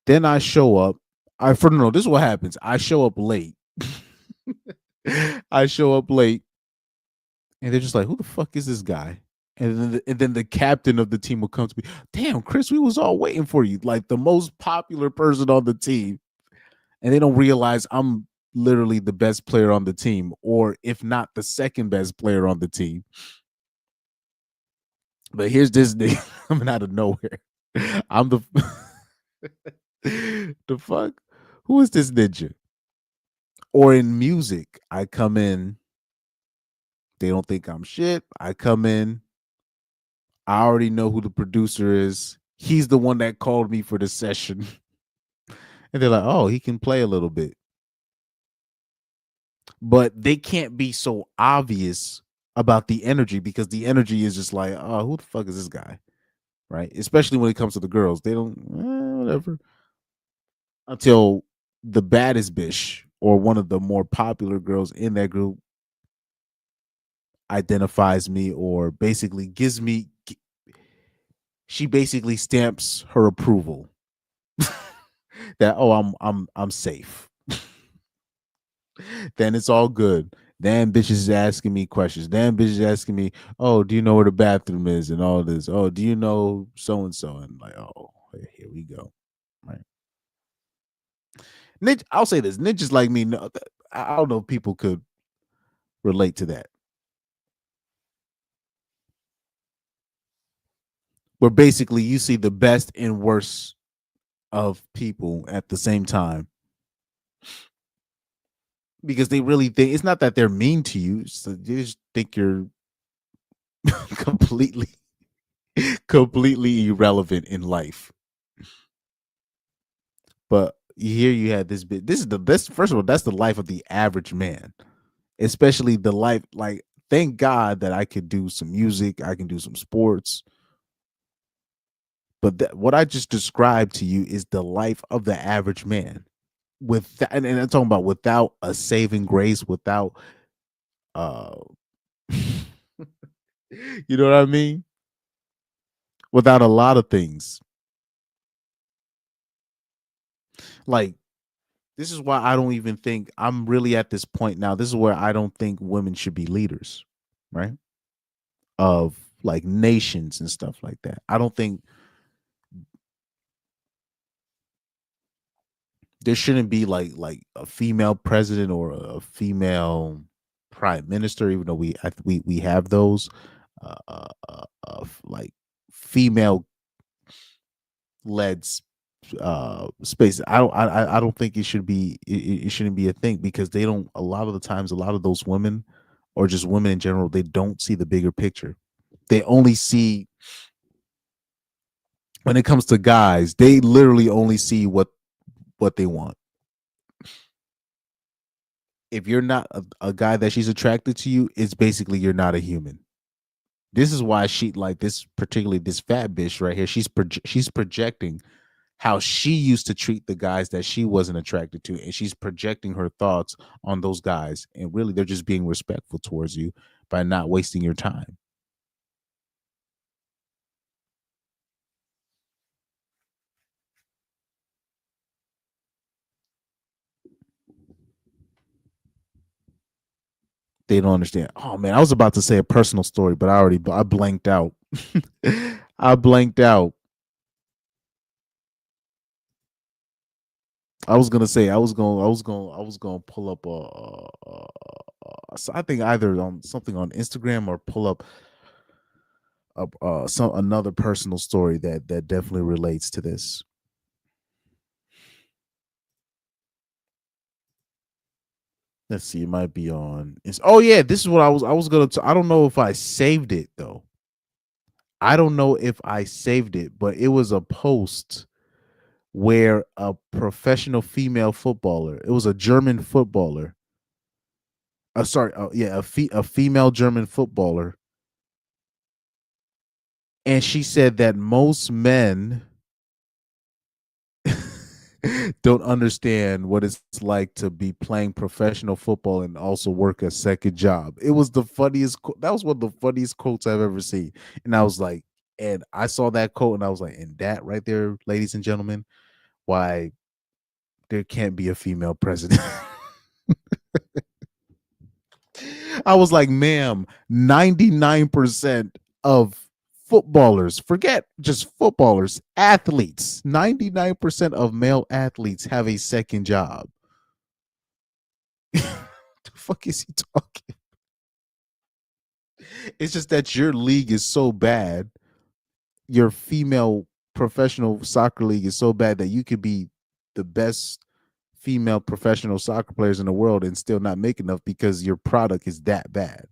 Then I show up. This is what happens. I show up late. I show up late, and they're just like, "Who the fuck is this guy?" And then the captain of the team will come to me. "Damn, Chris, we was all waiting for you." Like the most popular person on the team, and they don't realize I'm literally the best player on the team, or if not the second best player on the team. But here's this nigga coming out of nowhere. I'm the the fuck? Who is this ninja? Or in music, I come in, they don't think I'm shit. I come in, I already know who the producer is. He's the one that called me for the session. And they're like, "Oh, he can play a little bit." But they can't be so obvious about the energy, because the energy is just like, "Oh, who the fuck is this guy?" Right? Especially when it comes to the girls. They don't, whatever. Until the baddest bitch or one of the more popular girls in that group identifies me, or basically she basically stamps her approval that, "Oh, I'm safe." Then it's all good. Then bitches is asking me questions. Then bitches asking me, "Oh, do you know where the bathroom is?" and all this. "Oh, do you know so and so?" And like, oh, here we go. Right. I'll say this: ninjas like me, I don't know if people could relate to that. Where basically you see the best and worst of people at the same time, because they really think it's not that they're mean to you, so they just think you're completely, completely irrelevant in life. But here you had this bit. This is the best. First of all, that's the life of the average man, especially the life. Like, thank God that I could do some music, I can do some sports. But what I just described to you is the life of the average man. With that, and I'm talking about without a saving grace, without uh you know what I mean? Without a lot of things. Like, this is why I don't even think I'm really at this point now. This is where I don't think women should be leaders, right? Of like nations and stuff like that. I don't think there shouldn't be like a female president or a female prime minister, even though we have those like female led space. I don't think it should be it shouldn't be a thing, because they don't, a lot of the times, a lot of those women, or just women in general, they don't see the bigger picture. They only see, when it comes to guys, they literally only see what they want. If you're not a guy that she's attracted to you, it's basically you're not a human. This is why she, like, this, particularly this fat bitch right here, she's projecting how she used to treat the guys that she wasn't attracted to, and she's projecting her thoughts on those guys, and really they're just being respectful towards you by not wasting your time. They don't understand. Oh man, I was about to say a personal story, but I blanked out. I blanked out. I was gonna say I was gonna pull up so I think either on something on Instagram, or pull up some another personal story that definitely relates to this. Let's see, it might be on. Oh yeah, this is what I was gonna. I don't know if I saved it though. I don't know if I saved it, but it was a post where a professional female footballer. It was a German footballer. Sorry, yeah, a female German footballer, and she said that most men don't understand what it's like to be playing professional football and also work a second job. It was the funniest. That was one of the funniest quotes I've ever seen, and I was like, and I saw that quote, and I was like, and that right there, ladies and gentlemen, why there can't be a female president. I was like, ma'am, 99% of footballers, forget just footballers, athletes, 99% of male athletes have a second job. The fuck is he talking? It's just that your league is so bad. Your female professional soccer league is so bad that you could be the best female professional soccer players in the world and still not make enough because your product is that bad.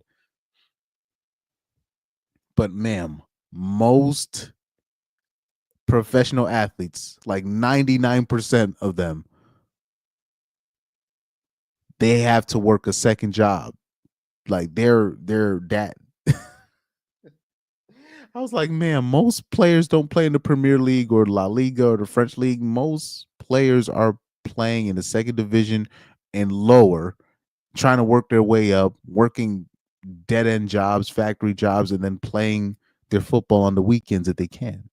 But ma'am, most professional athletes, like 99% of them, they have to work a second job. Like they're that. I was like, man, most players don't play in the Premier League or La Liga or the French league. Most players are playing in the second division and lower, trying to work their way up, working dead end jobs, factory jobs, and then playing their football on the weekends if they can.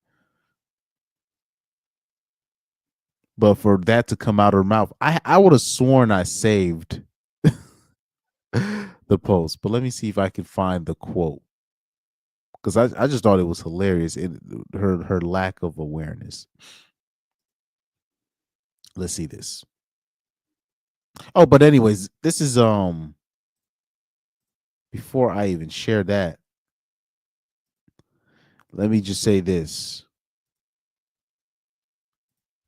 But for that to come out of her mouth, I would have sworn I saved the post. But let me see if I can find the quote, because I just thought it was hilarious. Her lack of awareness. Let's see this. Oh, but anyways, this is before I even share that, let me just say this.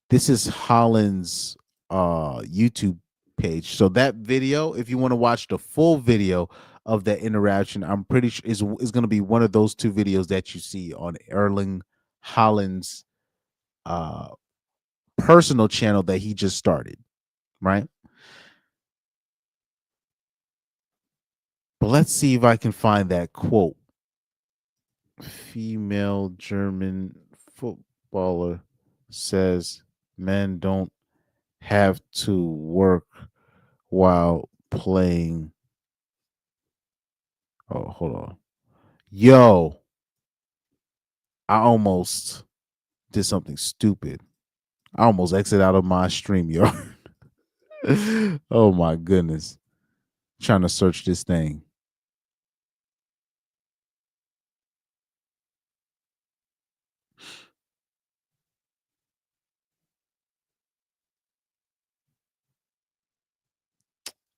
This is Haaland's YouTube page. So that video, if you want to watch the full video of that interaction, I'm pretty sure is going to be one of those two videos that you see on Erling Haaland's uh personal channel that he just started, right? But let's see if I can find that quote. Female German footballer says men don't have to work while playing. Oh, hold on. Yo, I almost did something stupid. I almost exit out of my stream, yo. Oh my goodness. Trying to search this thing.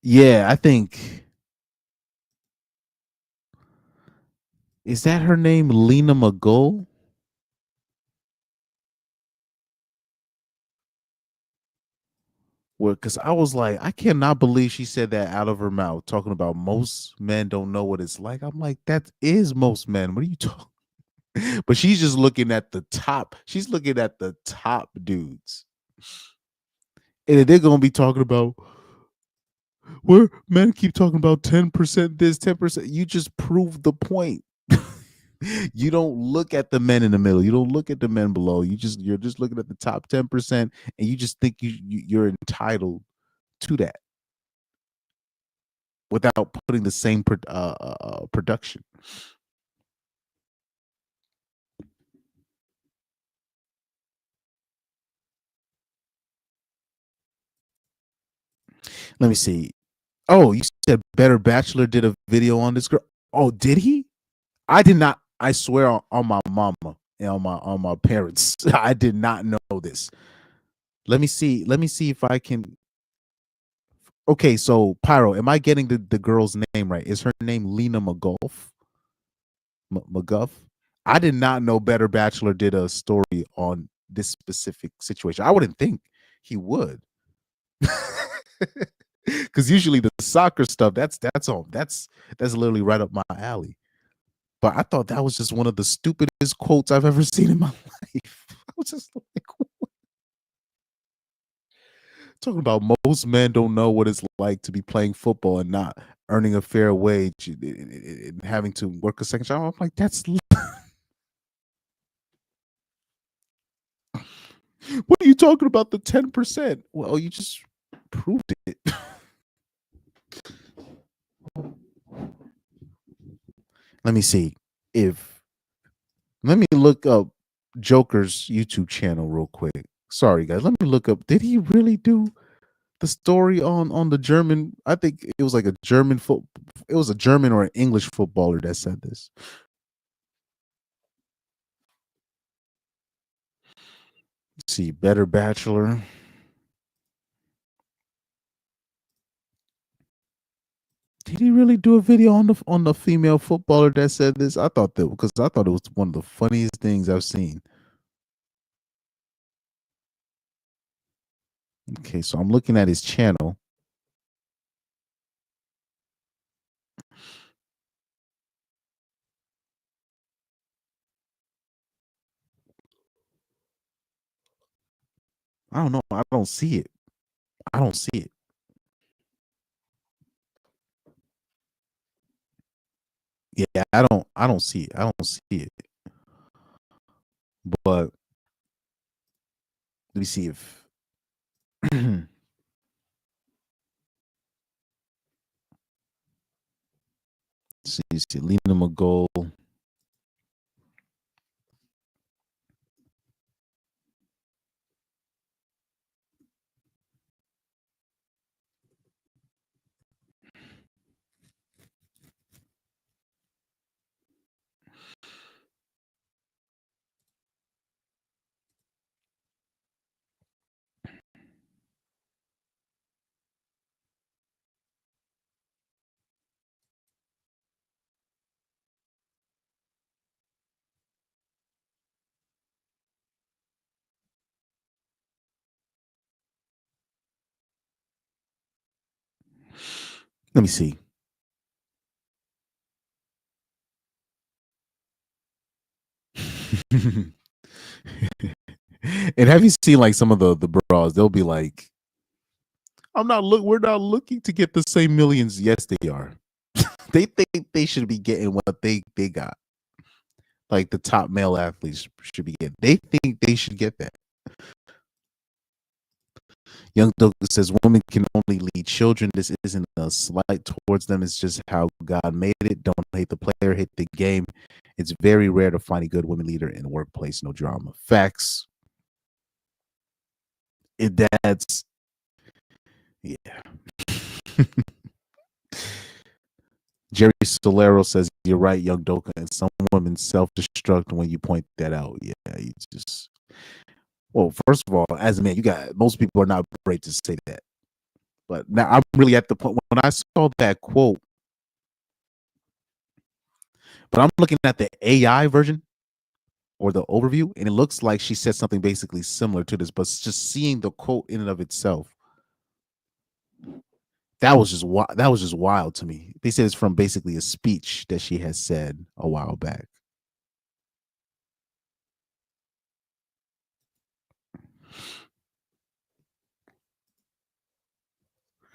Yeah, I think is that her name, Lena McGull? Well, because I was like, I cannot believe she said that out of her mouth, talking about most men don't know what it's like. I'm like, that is most men. What are you talking? But she's just looking at the top. She's looking at the top dudes. And they're gonna be talking about where men keep talking about 10% this, 10%. You just proved the point. You don't look at the men in the middle. You don't look at the men below. You're just looking at the top 10%, and you just think you're entitled to that without putting the same production. Let me see. Oh, you said Better Bachelor did a video on this girl. Oh, did he? I did not. I swear on my mama and on my parents. I did not know this. Let me see. Let me see if I can. Okay, so Pyro, am I getting the girl's name right? Is her name Lena McGulf? McGuff? I did not know Better Bachelor did a story on this specific situation. I wouldn't think he would. Because usually the soccer stuff, that's literally right up my alley. But I thought that was just one of the stupidest quotes I've ever seen in my life. I was just like, talking about most men don't know what it's like to be playing football and not earning a fair wage and having to work a second job. I'm like, that's what are you talking about? The 10%? Well, you just proved it. Let me see if let me look up Joker's YouTube channel real quick. Sorry guys, let me look up. Did he really do the story on the German? I think it was like a German foot. It was a German or an English footballer that said this. Let's see, Better Bachelor. Did he really do a video on the female footballer that said this? I thought that because I thought it was one of the funniest things I've seen. Okay, so I'm looking at his channel. I don't know. I don't see it. I don't see it. Yeah, I don't see it. I don't see it. But let me see if see Lena McGold. Let me see. And have you seen like some of the bras? They'll be like, we're not looking to get the same millions. Yes, they are. They think they should be getting what they got. Like the top male athletes should be getting. They think they should get that. Young Douglas says women can only lead children. This isn't a slight towards them. It's just how God made it. Don't hate the player, hate the game. It's very rare to find a good women leader in the workplace. No drama. Facts. That's yeah. Jerry Solero says you're right, Young Doka, and some women self-destruct when you point that out. Yeah, you just well, first of all, as a man, most people are not brave to say that. But now I'm really at the point when I saw that quote, but I'm looking at the AI version or the overview, and it looks like she said something basically similar to this, but just seeing the quote in and of itself, that was just wild to me. They said it's from basically a speech that she has said a while back.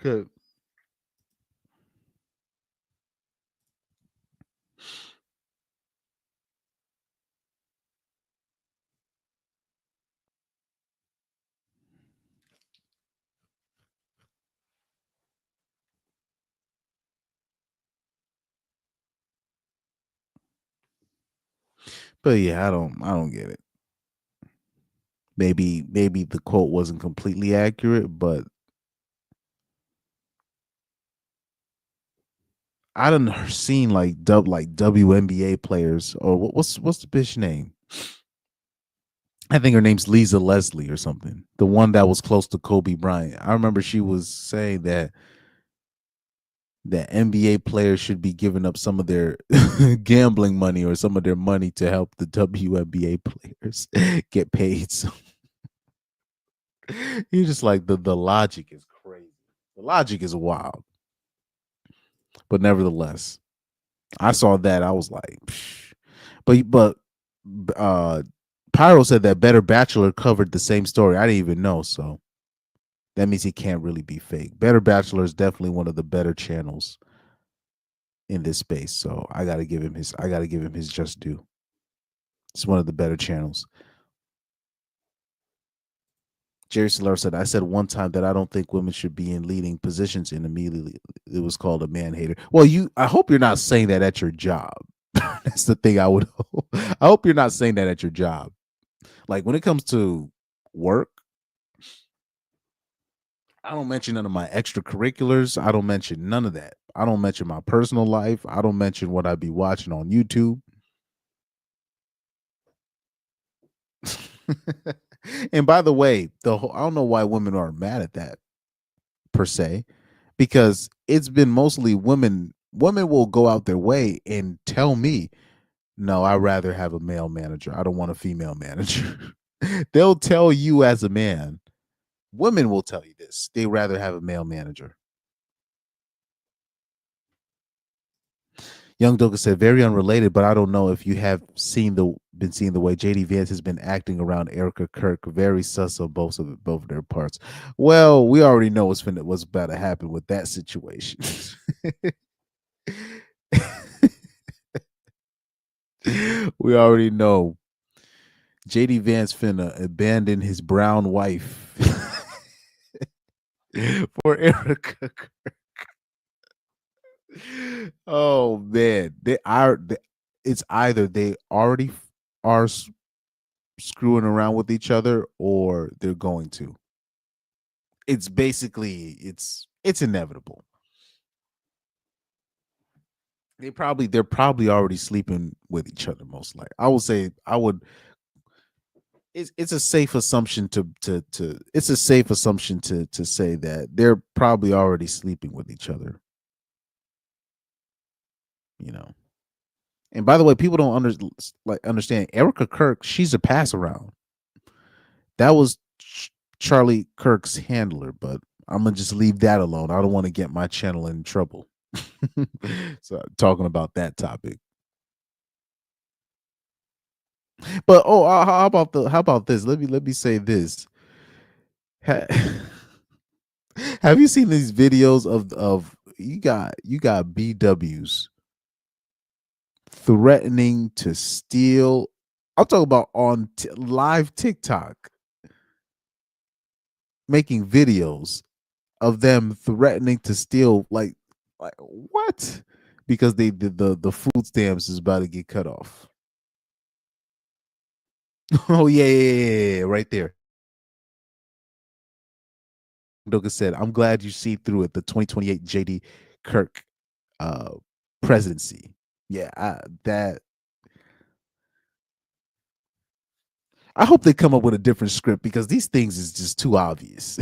Good. But yeah, I don't get it. Maybe the quote wasn't completely accurate, but I done seen like WNBA players or what's the bitch name? I think her name's Lisa Leslie or something. The one that was close to Kobe Bryant. I remember she was saying that NBA players should be giving up some of their gambling money or some of their money to help the WNBA players get paid. So you're just like the logic is crazy. The logic is wild. But nevertheless, I saw that. I was like, psh. but Pyro said that Better Bachelor covered the same story. I didn't even know, so that means he can't really be fake. Better Bachelor is definitely one of the better channels in this space. So I gotta give him his just due. It's one of the better channels. Jerry Soler said, I said one time that I don't think women should be in leading positions, and immediately it was called a man hater. Well, I hope you're not saying that at your job. That's the thing I would hope. I hope you're not saying that at your job. Like when it comes to work, I don't mention none of my extracurriculars. I don't mention none of that. I don't mention my personal life. I don't mention what I be watching on YouTube. And by the way, I don't know why women are mad at that per se, because it's been mostly women. Women will go out their way and tell me, no, I'd rather have a male manager. I don't want a female manager. They'll tell you as a man. Women will tell you this. They rather have a male manager. Young Doka said, very unrelated, but I don't know if you have been seeing the way JD Vance has been acting around Erica Kirk. Very sus of both of their parts. Well, we already know what's about to happen with that situation. We already know JD Vance finna abandon his brown wife for Erica Kirk. Oh man, it's either they already are screwing around with each other or they're going to. It's basically it's inevitable. They're probably already sleeping with each other, most likely. I would say it's a safe assumption to say that they're probably already sleeping with each other. And by the way, people don't understand Erica Kirk. She's a pass around. That was Charlie Kirk's handler, but I'm gonna just leave that alone. I don't want to get my channel in trouble. So talking about that topic. But how about this? Let me say this. Ha- Have you seen these videos of you got BWs threatening to steal? I'm talking about on live TikTok, making videos of them threatening to steal, like what? Because the food stamps is about to get cut off. Oh yeah, right there. Doka said, "I'm glad you see through it. The 2028 JD Kirk uh presidency." Yeah, I hope they come up with a different script because these things is just too obvious.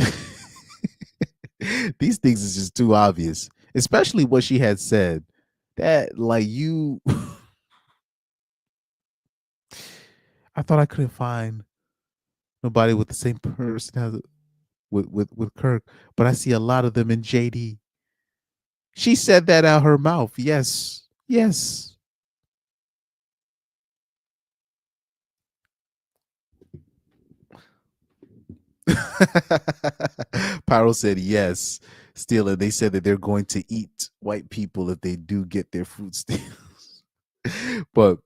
These things is just too obvious, especially what she had said that like you I thought I couldn't find nobody with the same personality with Kirk, but I see a lot of them in JD. She said that out her mouth. Yes. Yes. Pyro said yes. Still, and they said that they're going to eat white people if they do get their food stamps. But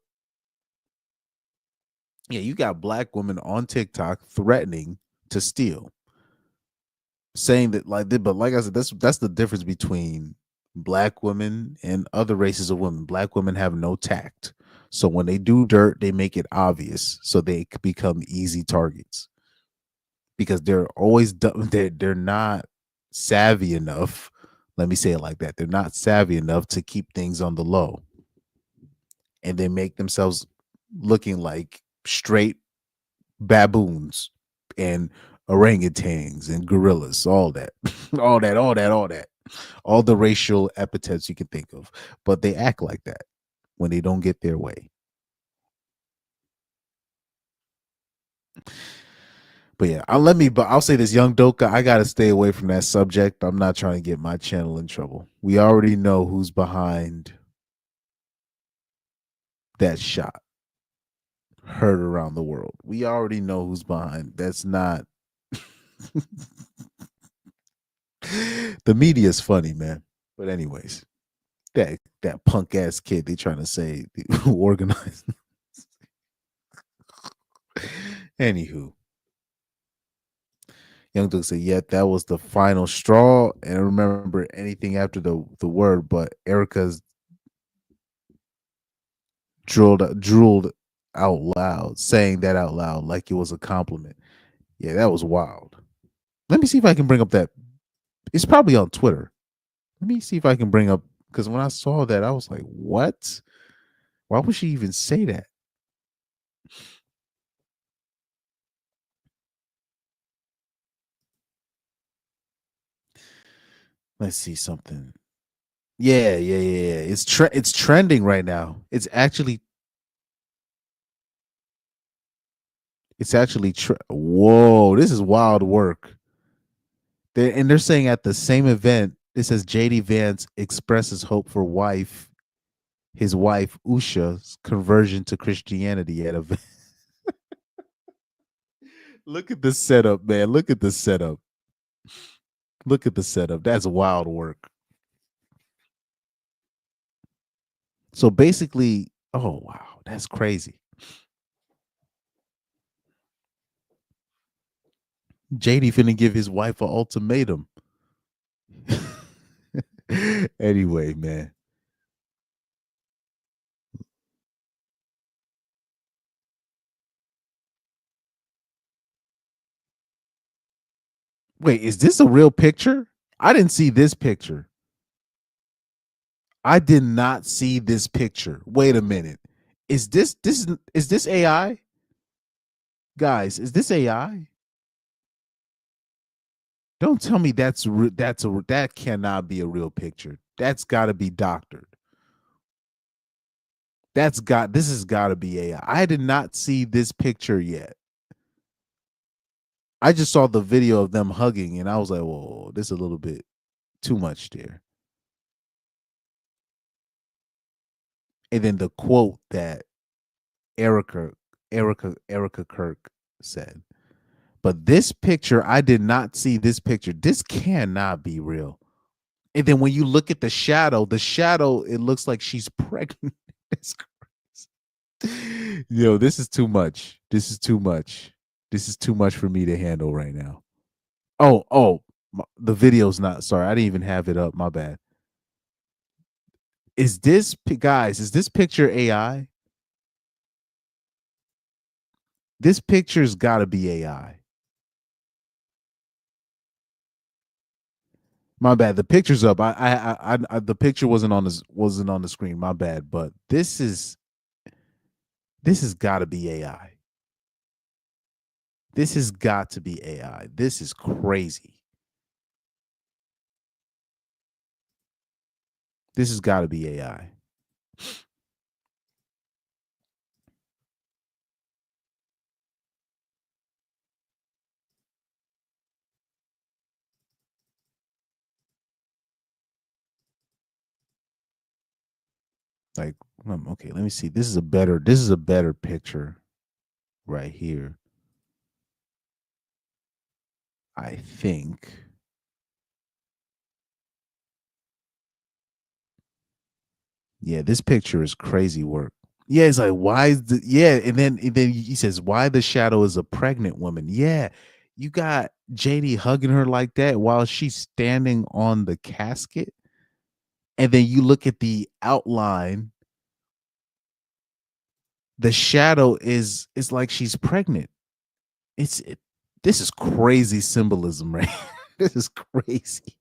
yeah, you got black women on TikTok threatening to steal, saying that but like I said, that's the difference between black women and other races of women. Black women have no tact, so when they do dirt, they make it obvious, so they become easy targets because they're always dumb. They're not savvy enough. Let me say it like that. They're not savvy enough to keep things on the low, and they make themselves looking like straight baboons and orangutans and gorillas, all that, all the racial epithets you can think of. But they act like that when they don't get their way. But yeah, I'll say this, young Doka, I gotta stay away from that subject. I'm not trying to get my channel in trouble. We already know who's behind that shot heard around the world. We already know who's behind. That's not the media's funny, man. But anyways, that punk ass kid they trying to say who organized. Anywho, Young Duke said, "Yeah, that was the final straw." And I remember anything after the word, but Erica's drooled out loud, saying that out loud like it was a compliment. Yeah, that was wild. Let me see if I can bring up that. It's probably on Twitter. Let me see if I can bring up because when I saw that, I was like, "What? Why would she even say that?" Let's see something. Yeah. It's trending right now. Whoa, this is wild work. They're saying at the same event, it says JD Vance expresses hope for his wife Usha's conversion to Christianity at a Look at the setup, man. Look at the setup. Look at the setup. That's wild work. So basically, oh wow, that's crazy. JD finna give his wife an ultimatum. Anyway, man. Wait, is this a real picture? I didn't see this picture. I did not see this picture. Wait a minute. Is this AI? Guys, is this AI? Don't tell me that cannot be a real picture. That's got to be doctored. This has got to be AI. I did not see this picture yet. I just saw the video of them hugging and I was like, "Whoa, this is a little bit too much there." And then the quote that Erica Erica Kirk said. But this picture, I did not see this picture. This cannot be real. And then when you look at the shadow, it looks like she's pregnant. It's crazy. Yo, this is too much. This is too much. This is too much for me to handle right now. Oh, the video's not. Sorry, I didn't even have it up. My bad. Is this picture AI? This picture's got to be AI. My bad. The picture's up. I the picture wasn't on the screen. My bad. But this has got to be AI. This has got to be AI. This is crazy. This has got to be AI. Like, okay, let me see. This is a better picture right here. I think. Yeah, this picture is crazy work. Yeah, it's like, why is and then he says, why the shadow is a pregnant woman. Yeah, you got JD hugging her like that while she's standing on the casket. And then you look at the outline. The shadow is like she's pregnant. This is crazy symbolism, right? This is crazy.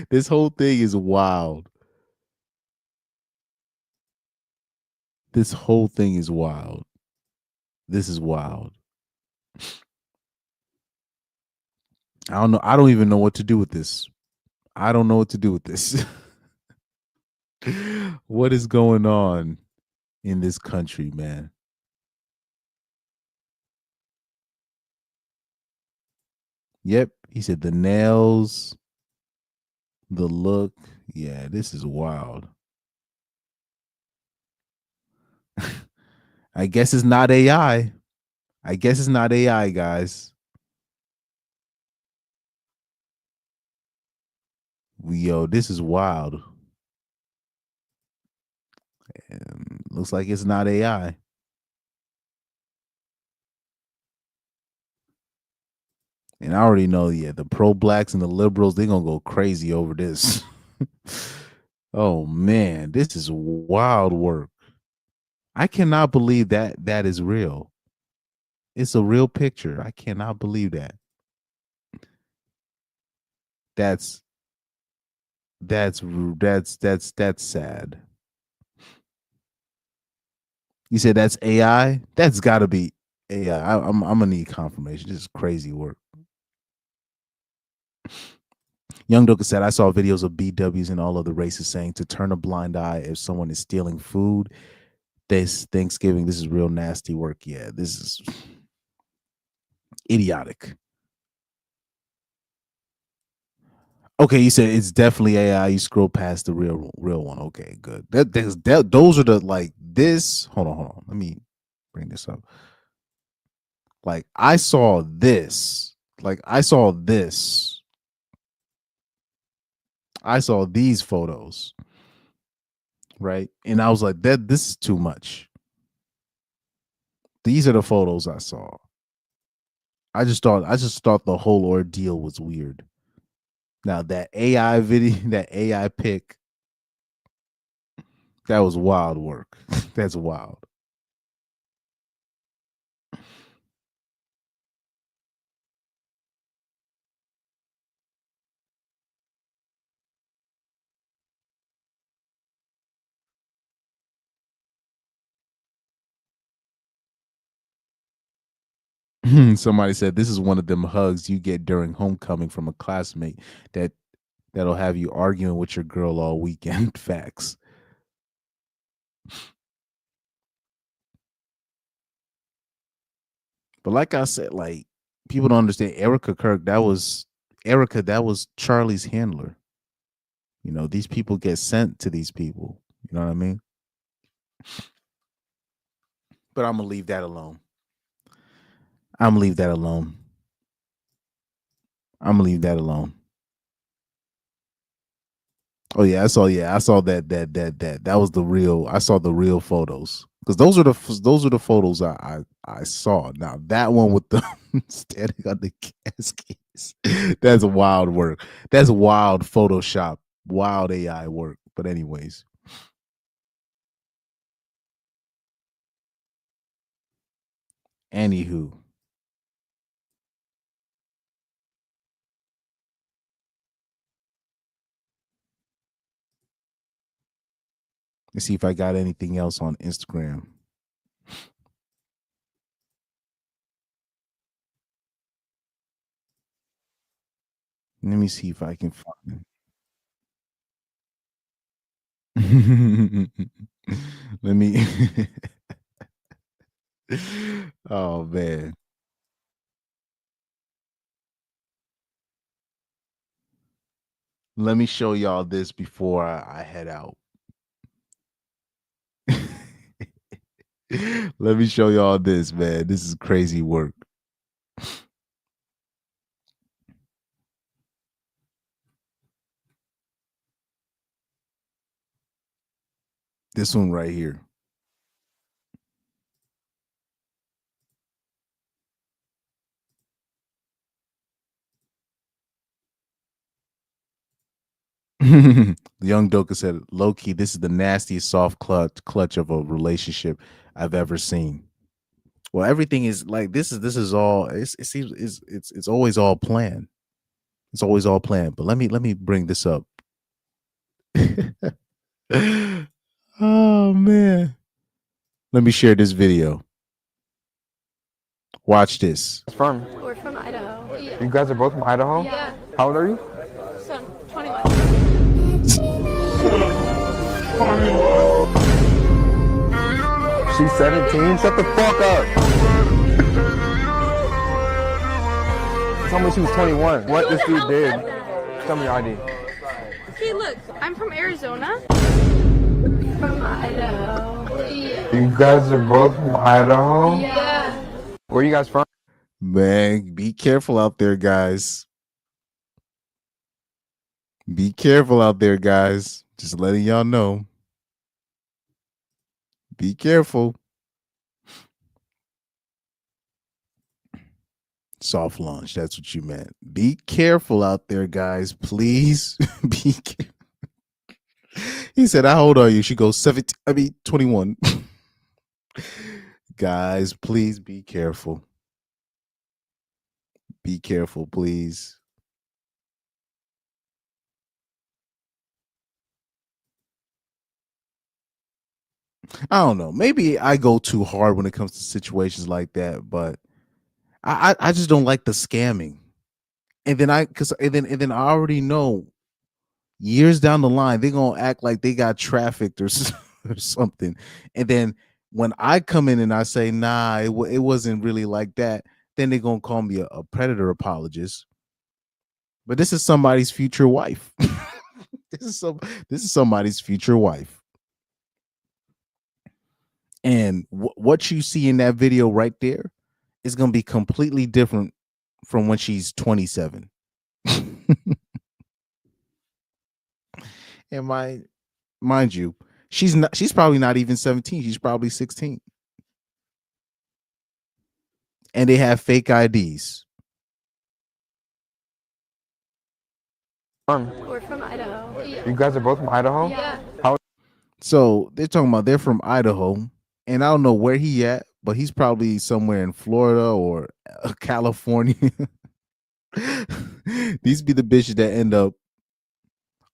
This whole thing is wild. This whole thing is wild. This is wild. I don't know. I don't even know what to do with this. I don't know what to do with this. What is going on in this country, man? Yep. He said the nails, the look. Yeah, this is wild. I guess it's not AI. I guess it's not AI, guys. Yo, this is wild. Looks like it's not AI. And I already know, yeah, the pro-blacks and the liberals, they're going to go crazy over this. Oh, man, this is wild work. I cannot believe that is real. It's a real picture. I cannot believe that. That's sad. You said that's AI? That's got to be AI. I'm gonna need confirmation. This is crazy work. Young Doka said, I saw videos of BWs and all other races saying to turn a blind eye if someone is stealing food. This Thanksgiving, this is real nasty work. Yeah, this is idiotic. Okay, you said it's definitely AI. You scroll past the real one. Okay, good. Those are the like this. Hold on. Let me bring this up. Like I saw this. I saw these photos, right? And I was like, this is too much. These are the photos I saw. I just thought the whole ordeal was weird. Now that AI video, that AI pic, that was wild work. That's wild. Somebody said this is one of them hugs you get during homecoming from a classmate that'll have you arguing with your girl all weekend. Facts. But like I said, like people don't understand Erica Kirk. That was Charlie's handler. You know, these people get sent to these people. You know what I mean? But I'm gonna leave that alone. I'm gonna leave that alone. I'm gonna leave that alone. Oh yeah, I saw that was the real. I saw the real photos because those are the photos I saw. Now that one with the standing on the caskets, that's wild work. That's wild Photoshop, wild AI work. But anyways, anywho, let's see if I got anything else on Instagram. Let me see if I can find it. Let me. Oh man. Let me show y'all this before I head out. Let me show y'all this, man. This is crazy work. This one right here. Young Doka said, low key, this is the nastiest soft clutch of a relationship I've ever seen. Well, everything is like this is all it seems it's always all planned. It's always all planned. But let me bring this up. Oh man. Let me share this video. Watch this. From? We're from Idaho. Yeah. You guys are both from Idaho? Yeah. How old are you? So, 21. She's 17? Shut the fuck up! Tell me she was 21. What this dude did. Tell me your ID. Hey, look, I'm from Arizona. From Idaho. Yeah. You guys are both from Idaho? Yeah. Where are you guys from? Man, be careful out there, guys. Be careful out there, guys. Just letting y'all know. Be careful. Soft launch. That's what you meant. Be careful out there, guys. Please be careful. He said, how old are you? She goes, 21. Guys, please be careful. Be careful, please. I don't know. Maybe I go too hard when it comes to situations like that, but I just don't like the scamming. And then I already know years down the line they're gonna act like they got trafficked or something. And then when I come in and I say, nah, it wasn't really like that, then they're gonna call me a predator apologist. But this is somebody's future wife. This is somebody's future wife. And what you see in that video right there is going to be completely different from when she's 27. And mind you, she's probably not even 17. She's probably 16. And they have fake IDs. We're from Idaho. Yeah. You guys are both from Idaho? Yeah. So they're talking about they're from Idaho, and I don't know where he at, but he's probably somewhere in Florida or California. These be the bitches that end up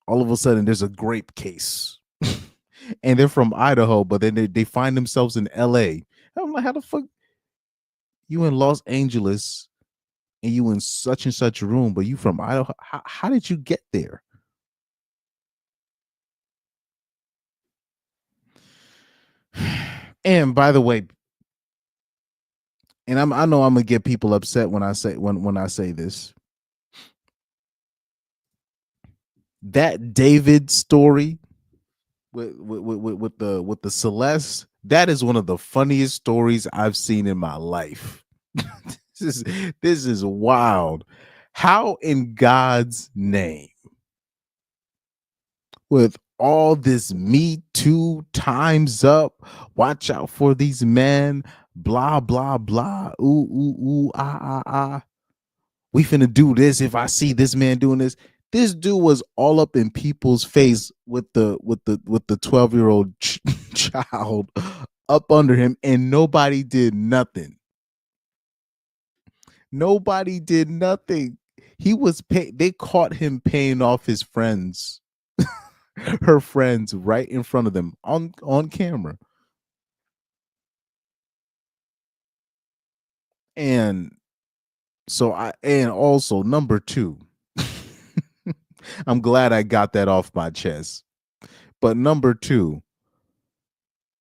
all of a sudden there's a grape case. And they're from Idaho, but then they find themselves in LA. I'm like, how the fuck you in Los Angeles and you in such and such a room, but you from Idaho? How did you get there? And by the way, and I know I'm gonna get people upset when I say this. That David story with the Celeste, That is one of the funniest stories I've seen in my life. This is wild. How in God's name, with all this Me Too, time's up, watch out for these men, blah, blah, blah, ooh, ooh, ooh, we finna do this if I see this man doing this. This dude was all up in people's face with the 12-year-old child up under him, and nobody did nothing. Nobody did nothing. They caught him paying off his friends, her friends, right in front of them on camera. And and also number two, I'm glad I got that off my chest. But number two,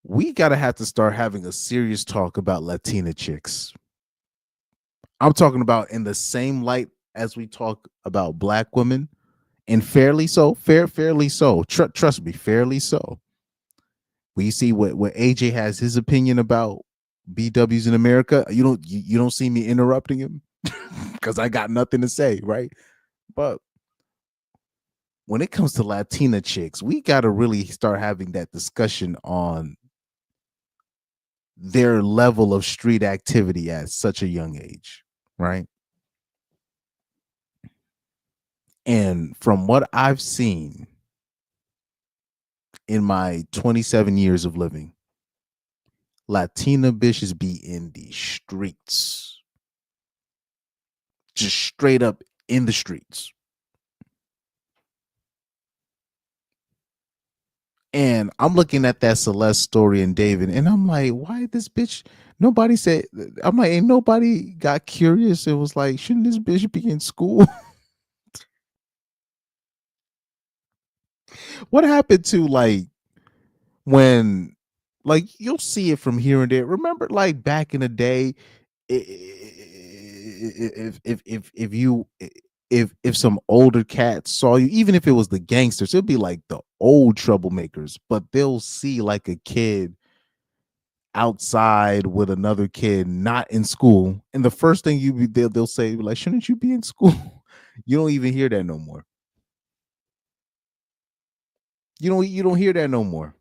we gotta have to start having a serious talk about Latina chicks. I'm talking about in the same light as we talk about black women, and fairly so, fairly so. Trust me, fairly so. We see what AJ has his opinion about BWs in America. You don't see me interrupting him because I got nothing to say, right? But when it comes to Latina chicks, we got to really start having that discussion on their level of street activity at such a young age, right? And from what I've seen in my 27 years of living, Latina bitches be in the streets, just straight up in the streets. And I'm looking at that Celeste story and David, and I'm like, why this bitch? Nobody said, I'm like, ain't nobody got curious. It was like, shouldn't this bitch be in school? What happened to like when, like, you'll see it from here and there. Remember, like back in the day, if you if some older cats saw you, even if it was the gangsters, it'd be like the old troublemakers, but they'll see like a kid outside with another kid not in school, and the first thing they'll say like, shouldn't you be in school? You don't even hear that no more. You don't hear that no more.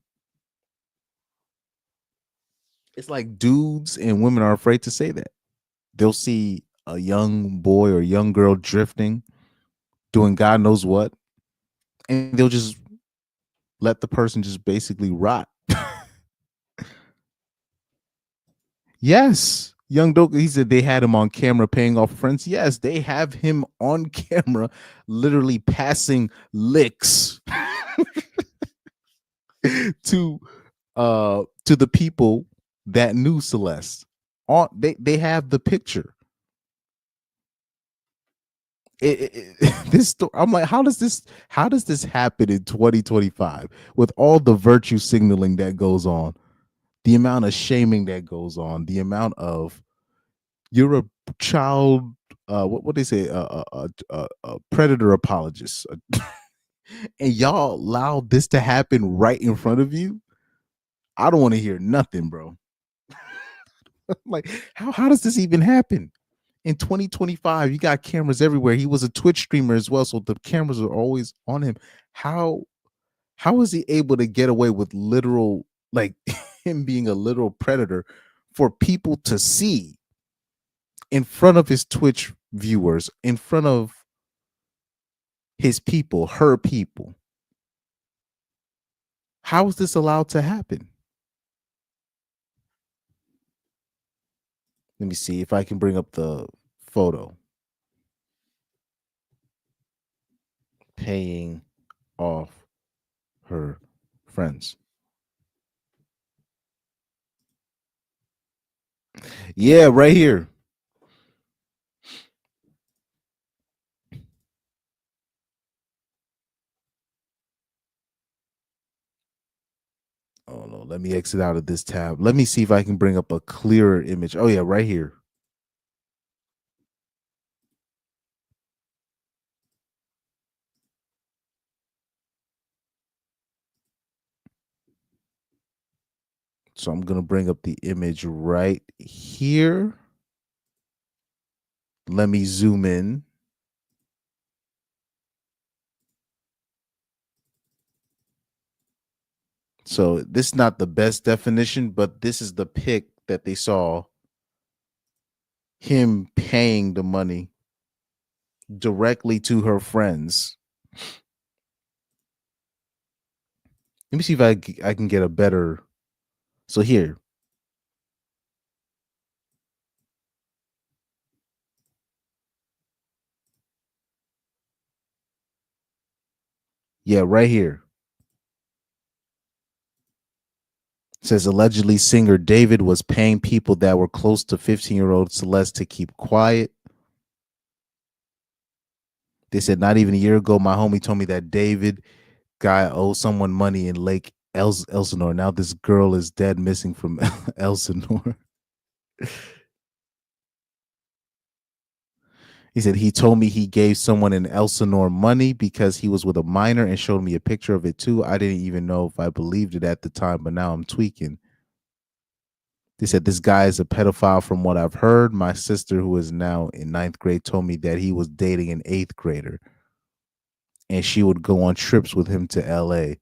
It's like dudes and women are afraid to say that. They'll see a young boy or young girl drifting, doing God knows what, and they'll just let the person just basically rot. Yes. Young Doka, he said they had him on camera paying off friends. Yes, they have him on camera literally passing licks to the people that knew Celeste. They have the picture. This story, I'm like, how does this happen in 2025 with all the virtue signaling that goes on, the amount of shaming that goes on, the amount of you're a child, what they say, a predator apologist, and y'all allowed this to happen right in front of you. I don't want to hear nothing, bro. Like, how does this even happen? In 2025, you got cameras everywhere. He was a Twitch streamer as well, so the cameras are always on him. How is he able to get away with literal, like him being a literal predator for people to see in front of his Twitch viewers, in front of his people, her people? How is this allowed to happen? Let me see if I can bring up the photo. Paying off her friends. Yeah, right here. Oh no, let me exit out of this tab. Let me see if I can bring up a clearer image. Oh yeah, right here. So I'm gonna bring up the image right here. Let me zoom in. So this is not the best definition, but this is the pic that they saw him paying the money directly to her friends. Let me see if I can get a better. So here. Yeah, right here. It says allegedly singer David was paying people that were close to 15-year-old Celeste to keep quiet. They said not even a year ago, my homie told me that David guy owed someone money in Lake Elsinore. Now this girl is dead missing from Elsinore. He said he told me he gave someone in Elsinore money because he was with a minor and showed me a picture of it too. I didn't even know if I believed it at the time, but now I'm tweaking. They said this guy is a pedophile from what I've heard. My sister, who is now in 9th grade, told me that he was dating an 8th grader and she would go on trips with him to LA.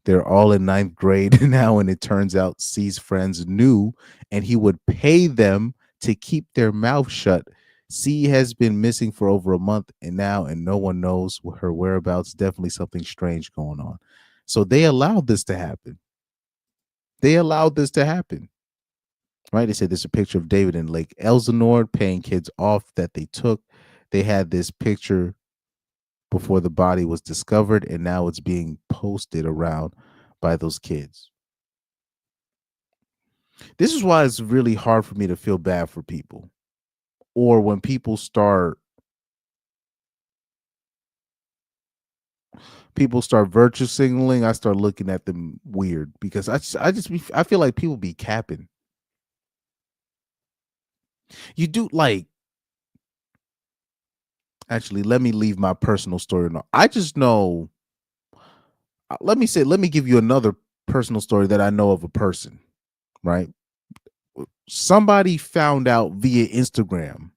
They're all in 9th grade now, and it turns out C's friends knew and he would pay them to keep their mouth shut. C has been missing for over a month and no one knows her whereabouts. Definitely something strange going on. So they allowed this to happen. They allowed this to happen. Right? They said there's a picture of David in Lake Elsinore paying kids off that they took. They had this picture before the body was discovered, and now it's being posted around by those kids. This is why it's really hard for me to feel bad for people. Or when people start virtue signaling, I start looking at them weird because I feel like people be capping. You do like, actually, let me leave my personal story. I just know, let me give you another personal story that I know of a person, right? Somebody found out via Instagram.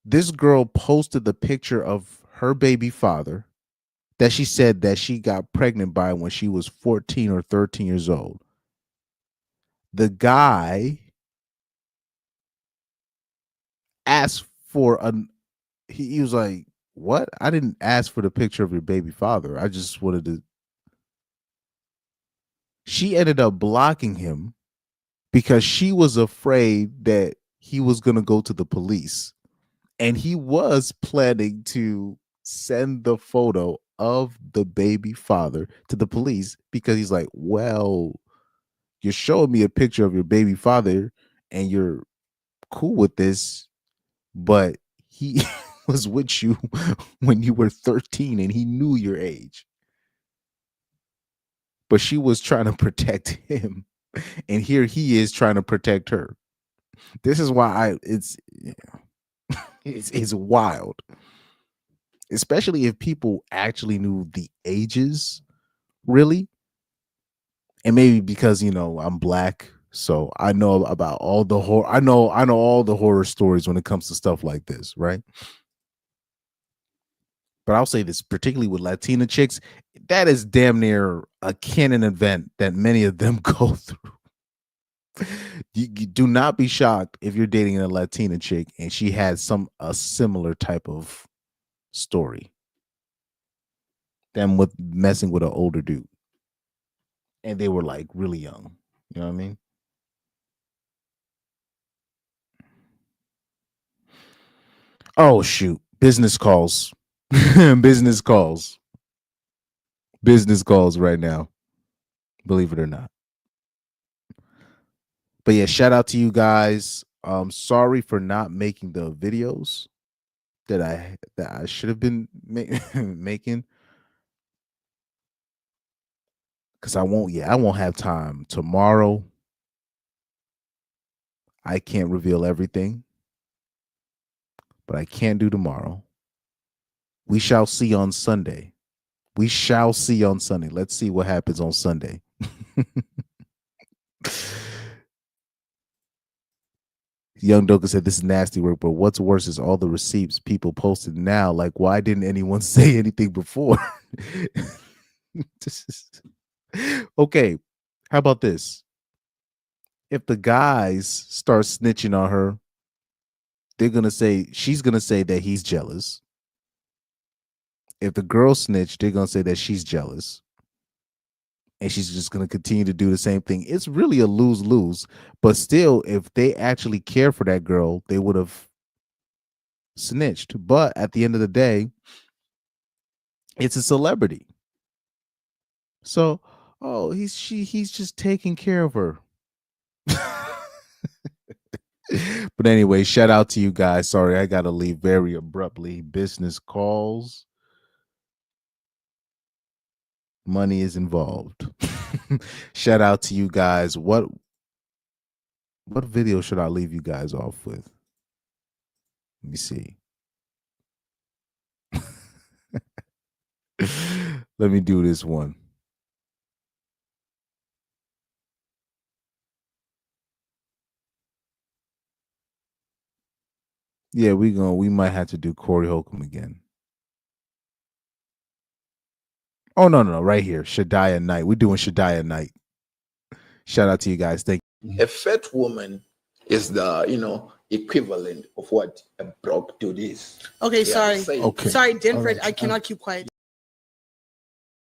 This girl posted the picture of her baby father that she said that she got pregnant by when she was 14 or 13 years old. The guy asked for he was like, "What? I didn't ask for the picture of your baby father. I just wanted to." She ended up blocking him because she was afraid that he was going to go to the police. And he was planning to send the photo of the baby father to the police because he's like, well, you're showing me a picture of your baby father and you're cool with this, but he was with you when you were 13 and he knew your age. But she was trying to protect him. And here he is trying to protect her. This is why it's wild. Especially if people actually knew the ages, really. And maybe because, I'm black, so I know about all the horror. I know all the horror stories when it comes to stuff like this, right? But I'll say this, particularly with Latina chicks, that is damn near a canon event that many of them go through. You do not be shocked if you're dating a Latina chick and she had a similar type of story. Them with messing with an older dude. And they were like really young. You know what I mean? Oh shoot. Business calls. Business calls. Business calls right now. Believe it or not. But yeah, shout out to you guys. Sorry for not making the videos that I should have been making. Cause I won't have time tomorrow. I can't reveal everything, but I can do tomorrow. We shall see on Sunday. We shall see on Sunday. Let's see what happens on Sunday. Young Doka said this is nasty work, but what's worse is all the receipts people posted now. Like, why didn't anyone say anything before? Okay, how about this? If the guys start snitching on her, she's gonna say that he's jealous. If the girl snitch, they're gonna say that she's jealous. And she's just going to continue to do the same thing. It's really a lose-lose. But still, if they actually care for that girl, they would have snitched. But at the end of the day, it's a celebrity. So, he's just taking care of her. But anyway, shout out to you guys. Sorry, I got to leave very abruptly. Business calls. Money is involved. Shout out to you guys. What video should I leave you guys off with? Let me see. Let me do this one. Yeah, we might have to do Corey Holcomb again. Oh, no, right here. Shadiah Knight. We're doing Shadiah Knight. Shout out to you guys. Thank you. A fat woman is the, equivalent of what a broke dude is. Okay, They are sorry. the same. Okay. Sorry, Denver, All right. I cannot keep quiet.